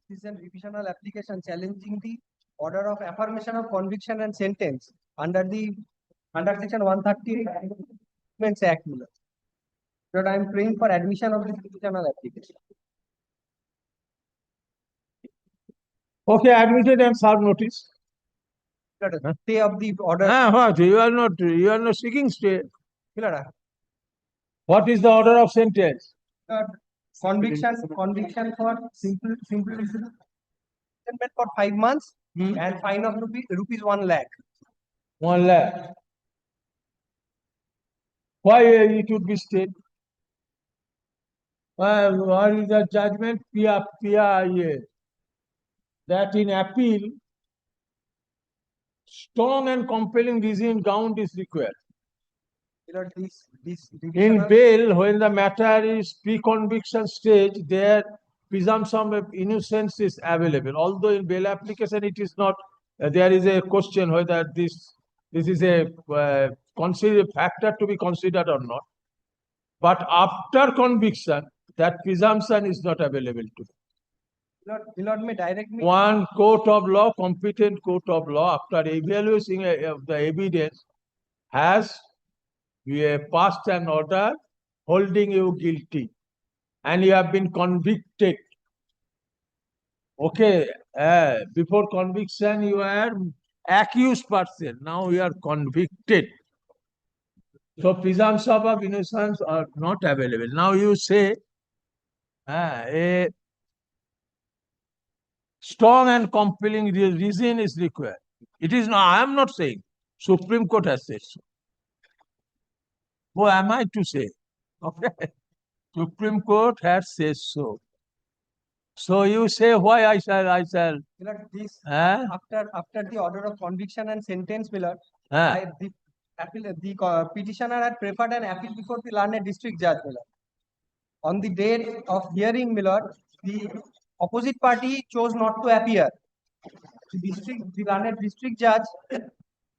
This is a revisional application challenging the order of affirmation of conviction and sentence under section 130 Amendments Act. That I am praying for admission of this revisional application. Okay, admitted and serve notice. Stay of the order. What? You are not seeking stay. What is the order of sentence? Conviction for simple imprisonment for 5 months and fine of rupees 1 lakh. 1 lakh. Why it would be stayed? What is the judgment? That in appeal, strong and compelling reason ground is required. In bail, when the matter is pre-conviction stage, there presumption of innocence is available. Although in bail application it is not, there is a question whether this is a considered factor to be considered or not. But after conviction, that presumption is not available to them. Lord, may direct me. One court of law, competent court of law, after evaluating the evidence, has passed an order holding you guilty, and you have been convicted. Okay, before conviction you are accused person. Now you are convicted. So presumption of innocence are not available. Now you say a strong and compelling reason is required. It is not, I am not saying. Supreme Court has said so. Who am I to say? Okay. Supreme Court has said so. So you say why I shall. Milord, this after the order of conviction and sentence, Milord, the petitioner had preferred an appeal before the learned district judge, Milord. On the date of hearing, Milord, the opposite party chose not to appear. The learned district judge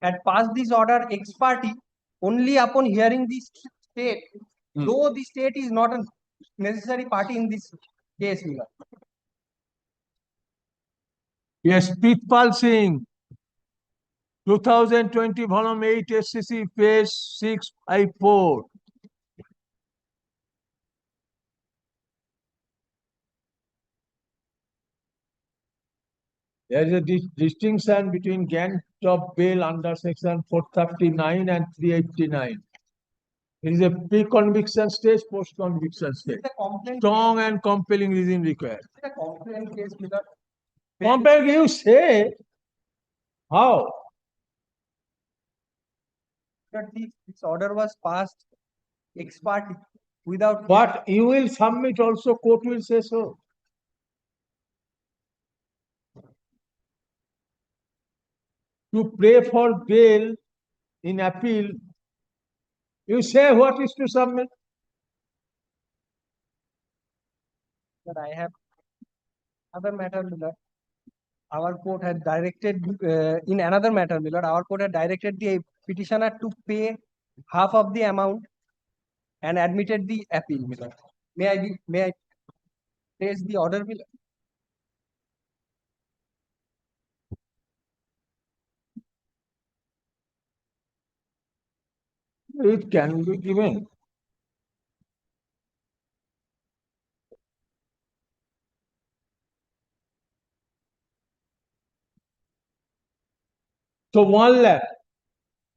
had passed this order ex parte only upon hearing the state, though the state is not a necessary party in this case, Milord. Yes, Pitpal Singh, 2020, volume 8, SCC, page 654. There is a distinction between grant of bail under section 439 and 389. It is a pre-conviction stage, post-conviction stage. Strong and compelling reason required. Complaint case, Milord. Compelling, you say, how? This order was passed ex parte without. But you will submit also, court will say so. To pray for bail in appeal, you say what is to submit? But I have other matter, Milord. Our court had directed in another matter, Milord. Our court had directed the petitioner to pay half of the amount and admitted the appeal, Milord. May I place the order, Milord? It can be given. So 1 lakh,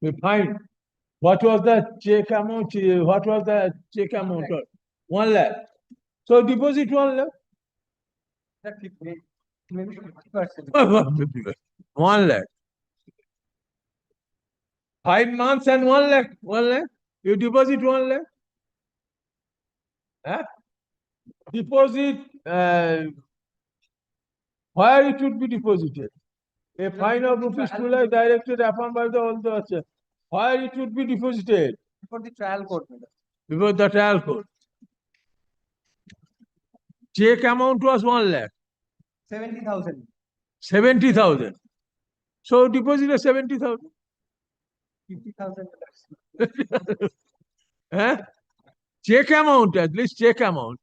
we find what was the check amount, 1 lakh. So deposit 1 lakh. Maybe 50%. 1 lakh. 5 months and 1 lakh. 1 lakh. You deposit 1 lakh. Deposit, where it would be deposited? A fine of rupees 2 lakh directed upon by the where it would be deposited? Before the trial court, Milord. Before the trial court. Check amount was 1 lakh. 70,000. 70,000. So deposit of 70,000. 50,000. Check amount, at least check amount.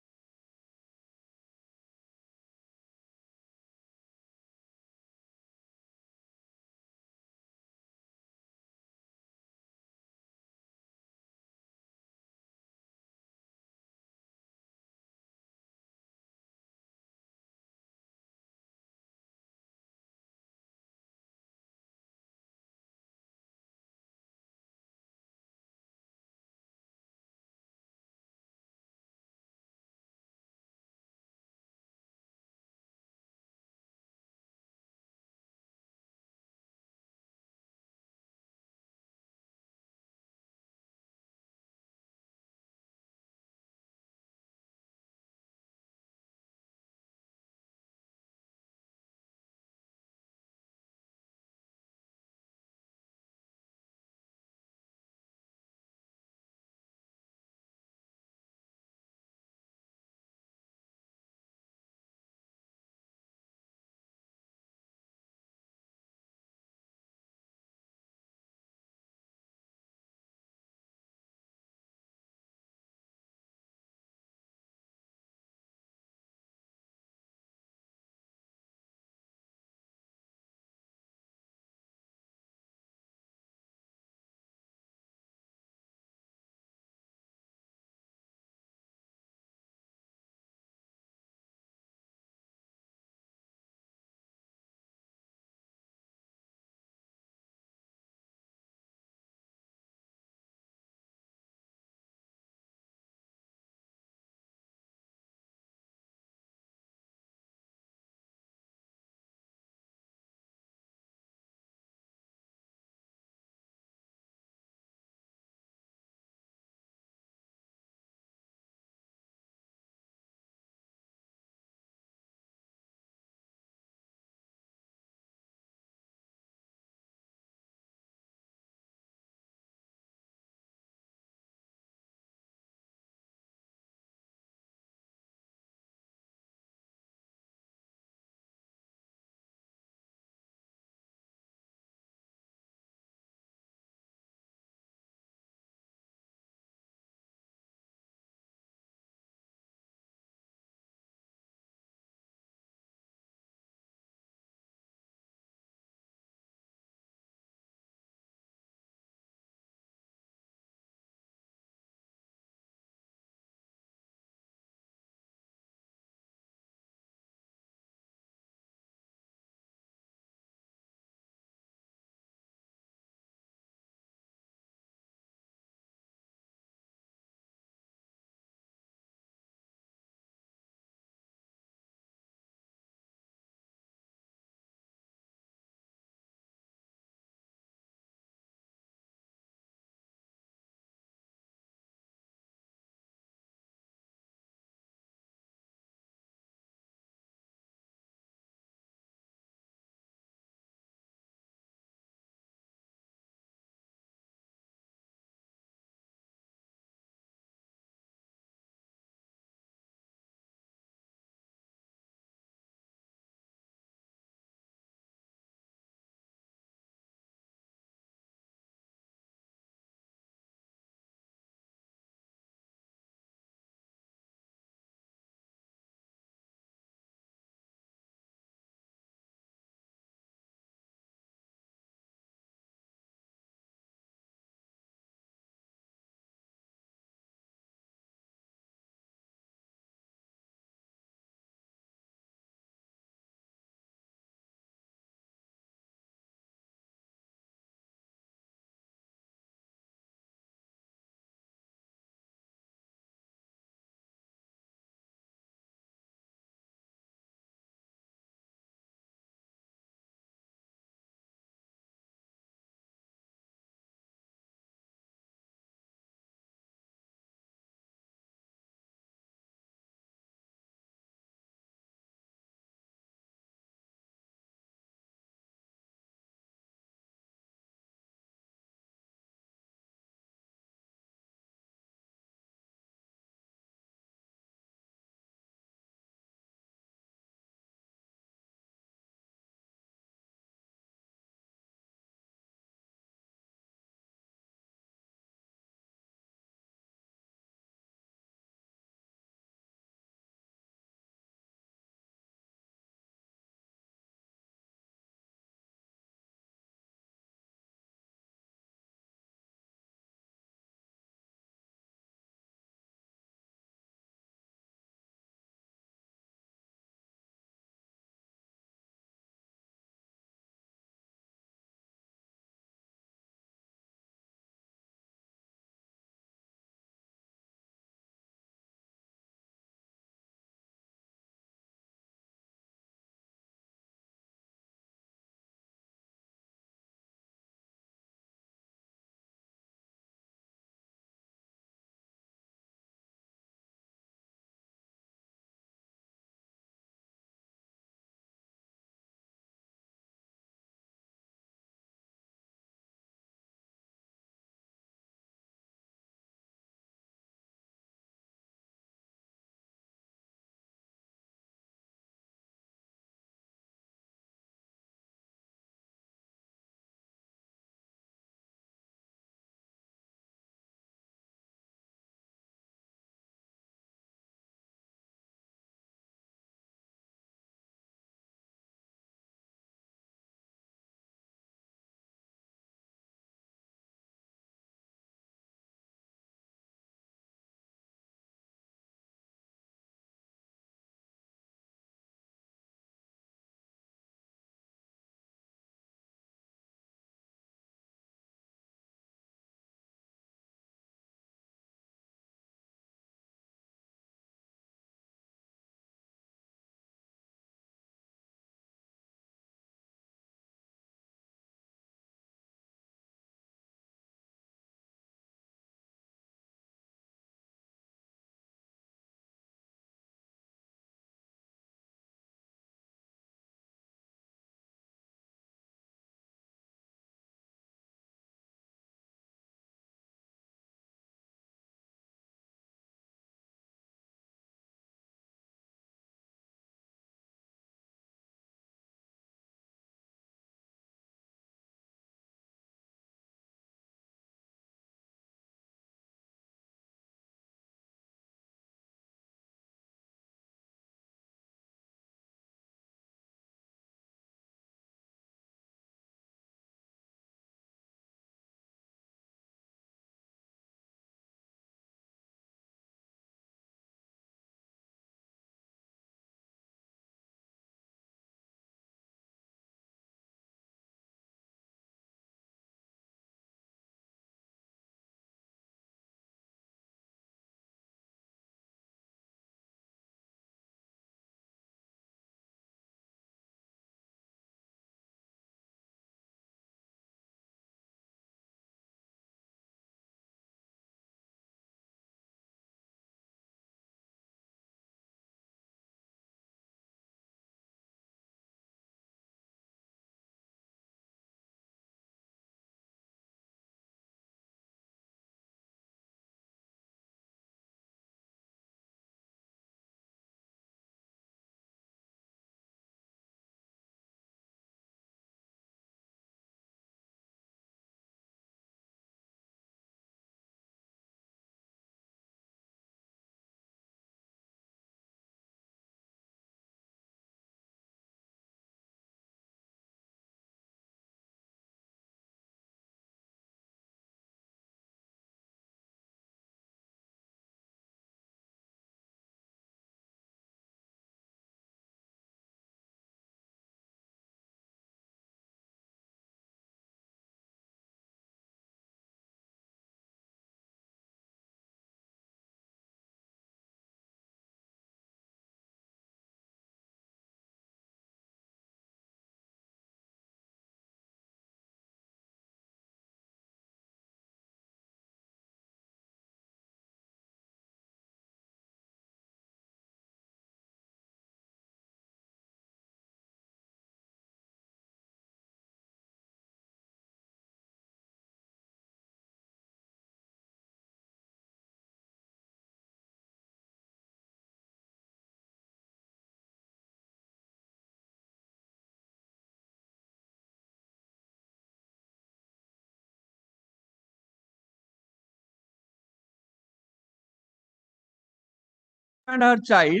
and her child.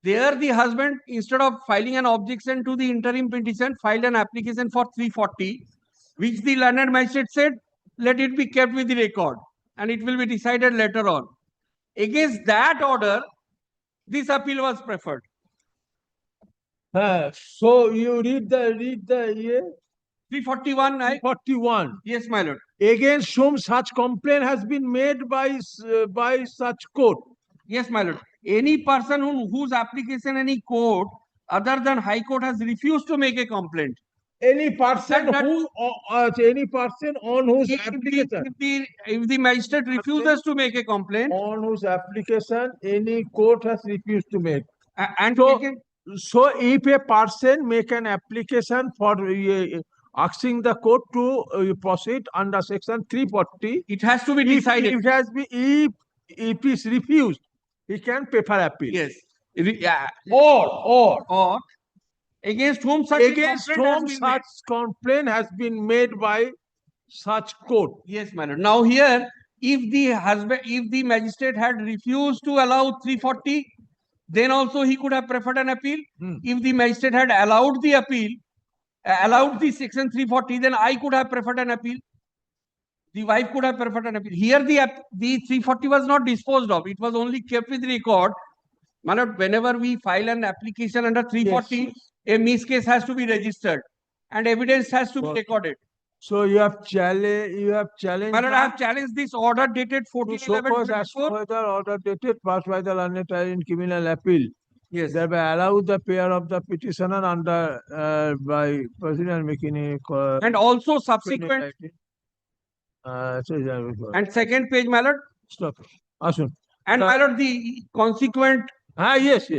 There the husband, instead of filing an objection to the interim petition, filed an application for 340, which the learned magistrate said, let it be kept with the record and it will be decided later on. Against that order, this appeal was preferred. So you read the 341, 341. Yes, my lord. Against whom such complaint has been made by such court. Yes, my lord. Any person whose application any court other than High Court has refused to make a complaint. Any person any person on whose application. If the magistrate refuses to make a complaint. On whose application any court has refused to make. And so if a person make an application for asking the court to proceed under section 340, it has to be decided. It has been if it's refused, he can prefer appeal. Yes. Or against whom such complaint has been made by such court. Yes, my lord. Now here, if the magistrate had refused to allow 340, then also he could have preferred an appeal. If the magistrate had allowed the appeal, allowed the section 340, then I could have preferred an appeal. The wife could have preferred an appeal. Here the 340 was not disposed of. It was only kept with record. My lord, whenever we file an application under 340, a Misc case has to be registered and evidence has to be recorded. So you have challenged. My lord, I have challenged this order dated 14/11/24. Whether order dated passed by the learned in criminal appeal. Yes. Thereby allow the pair of the petitioner under by President making a and also subsequent. And second page, my lord. Stop. Asun. And my lord, the consequent. Yes.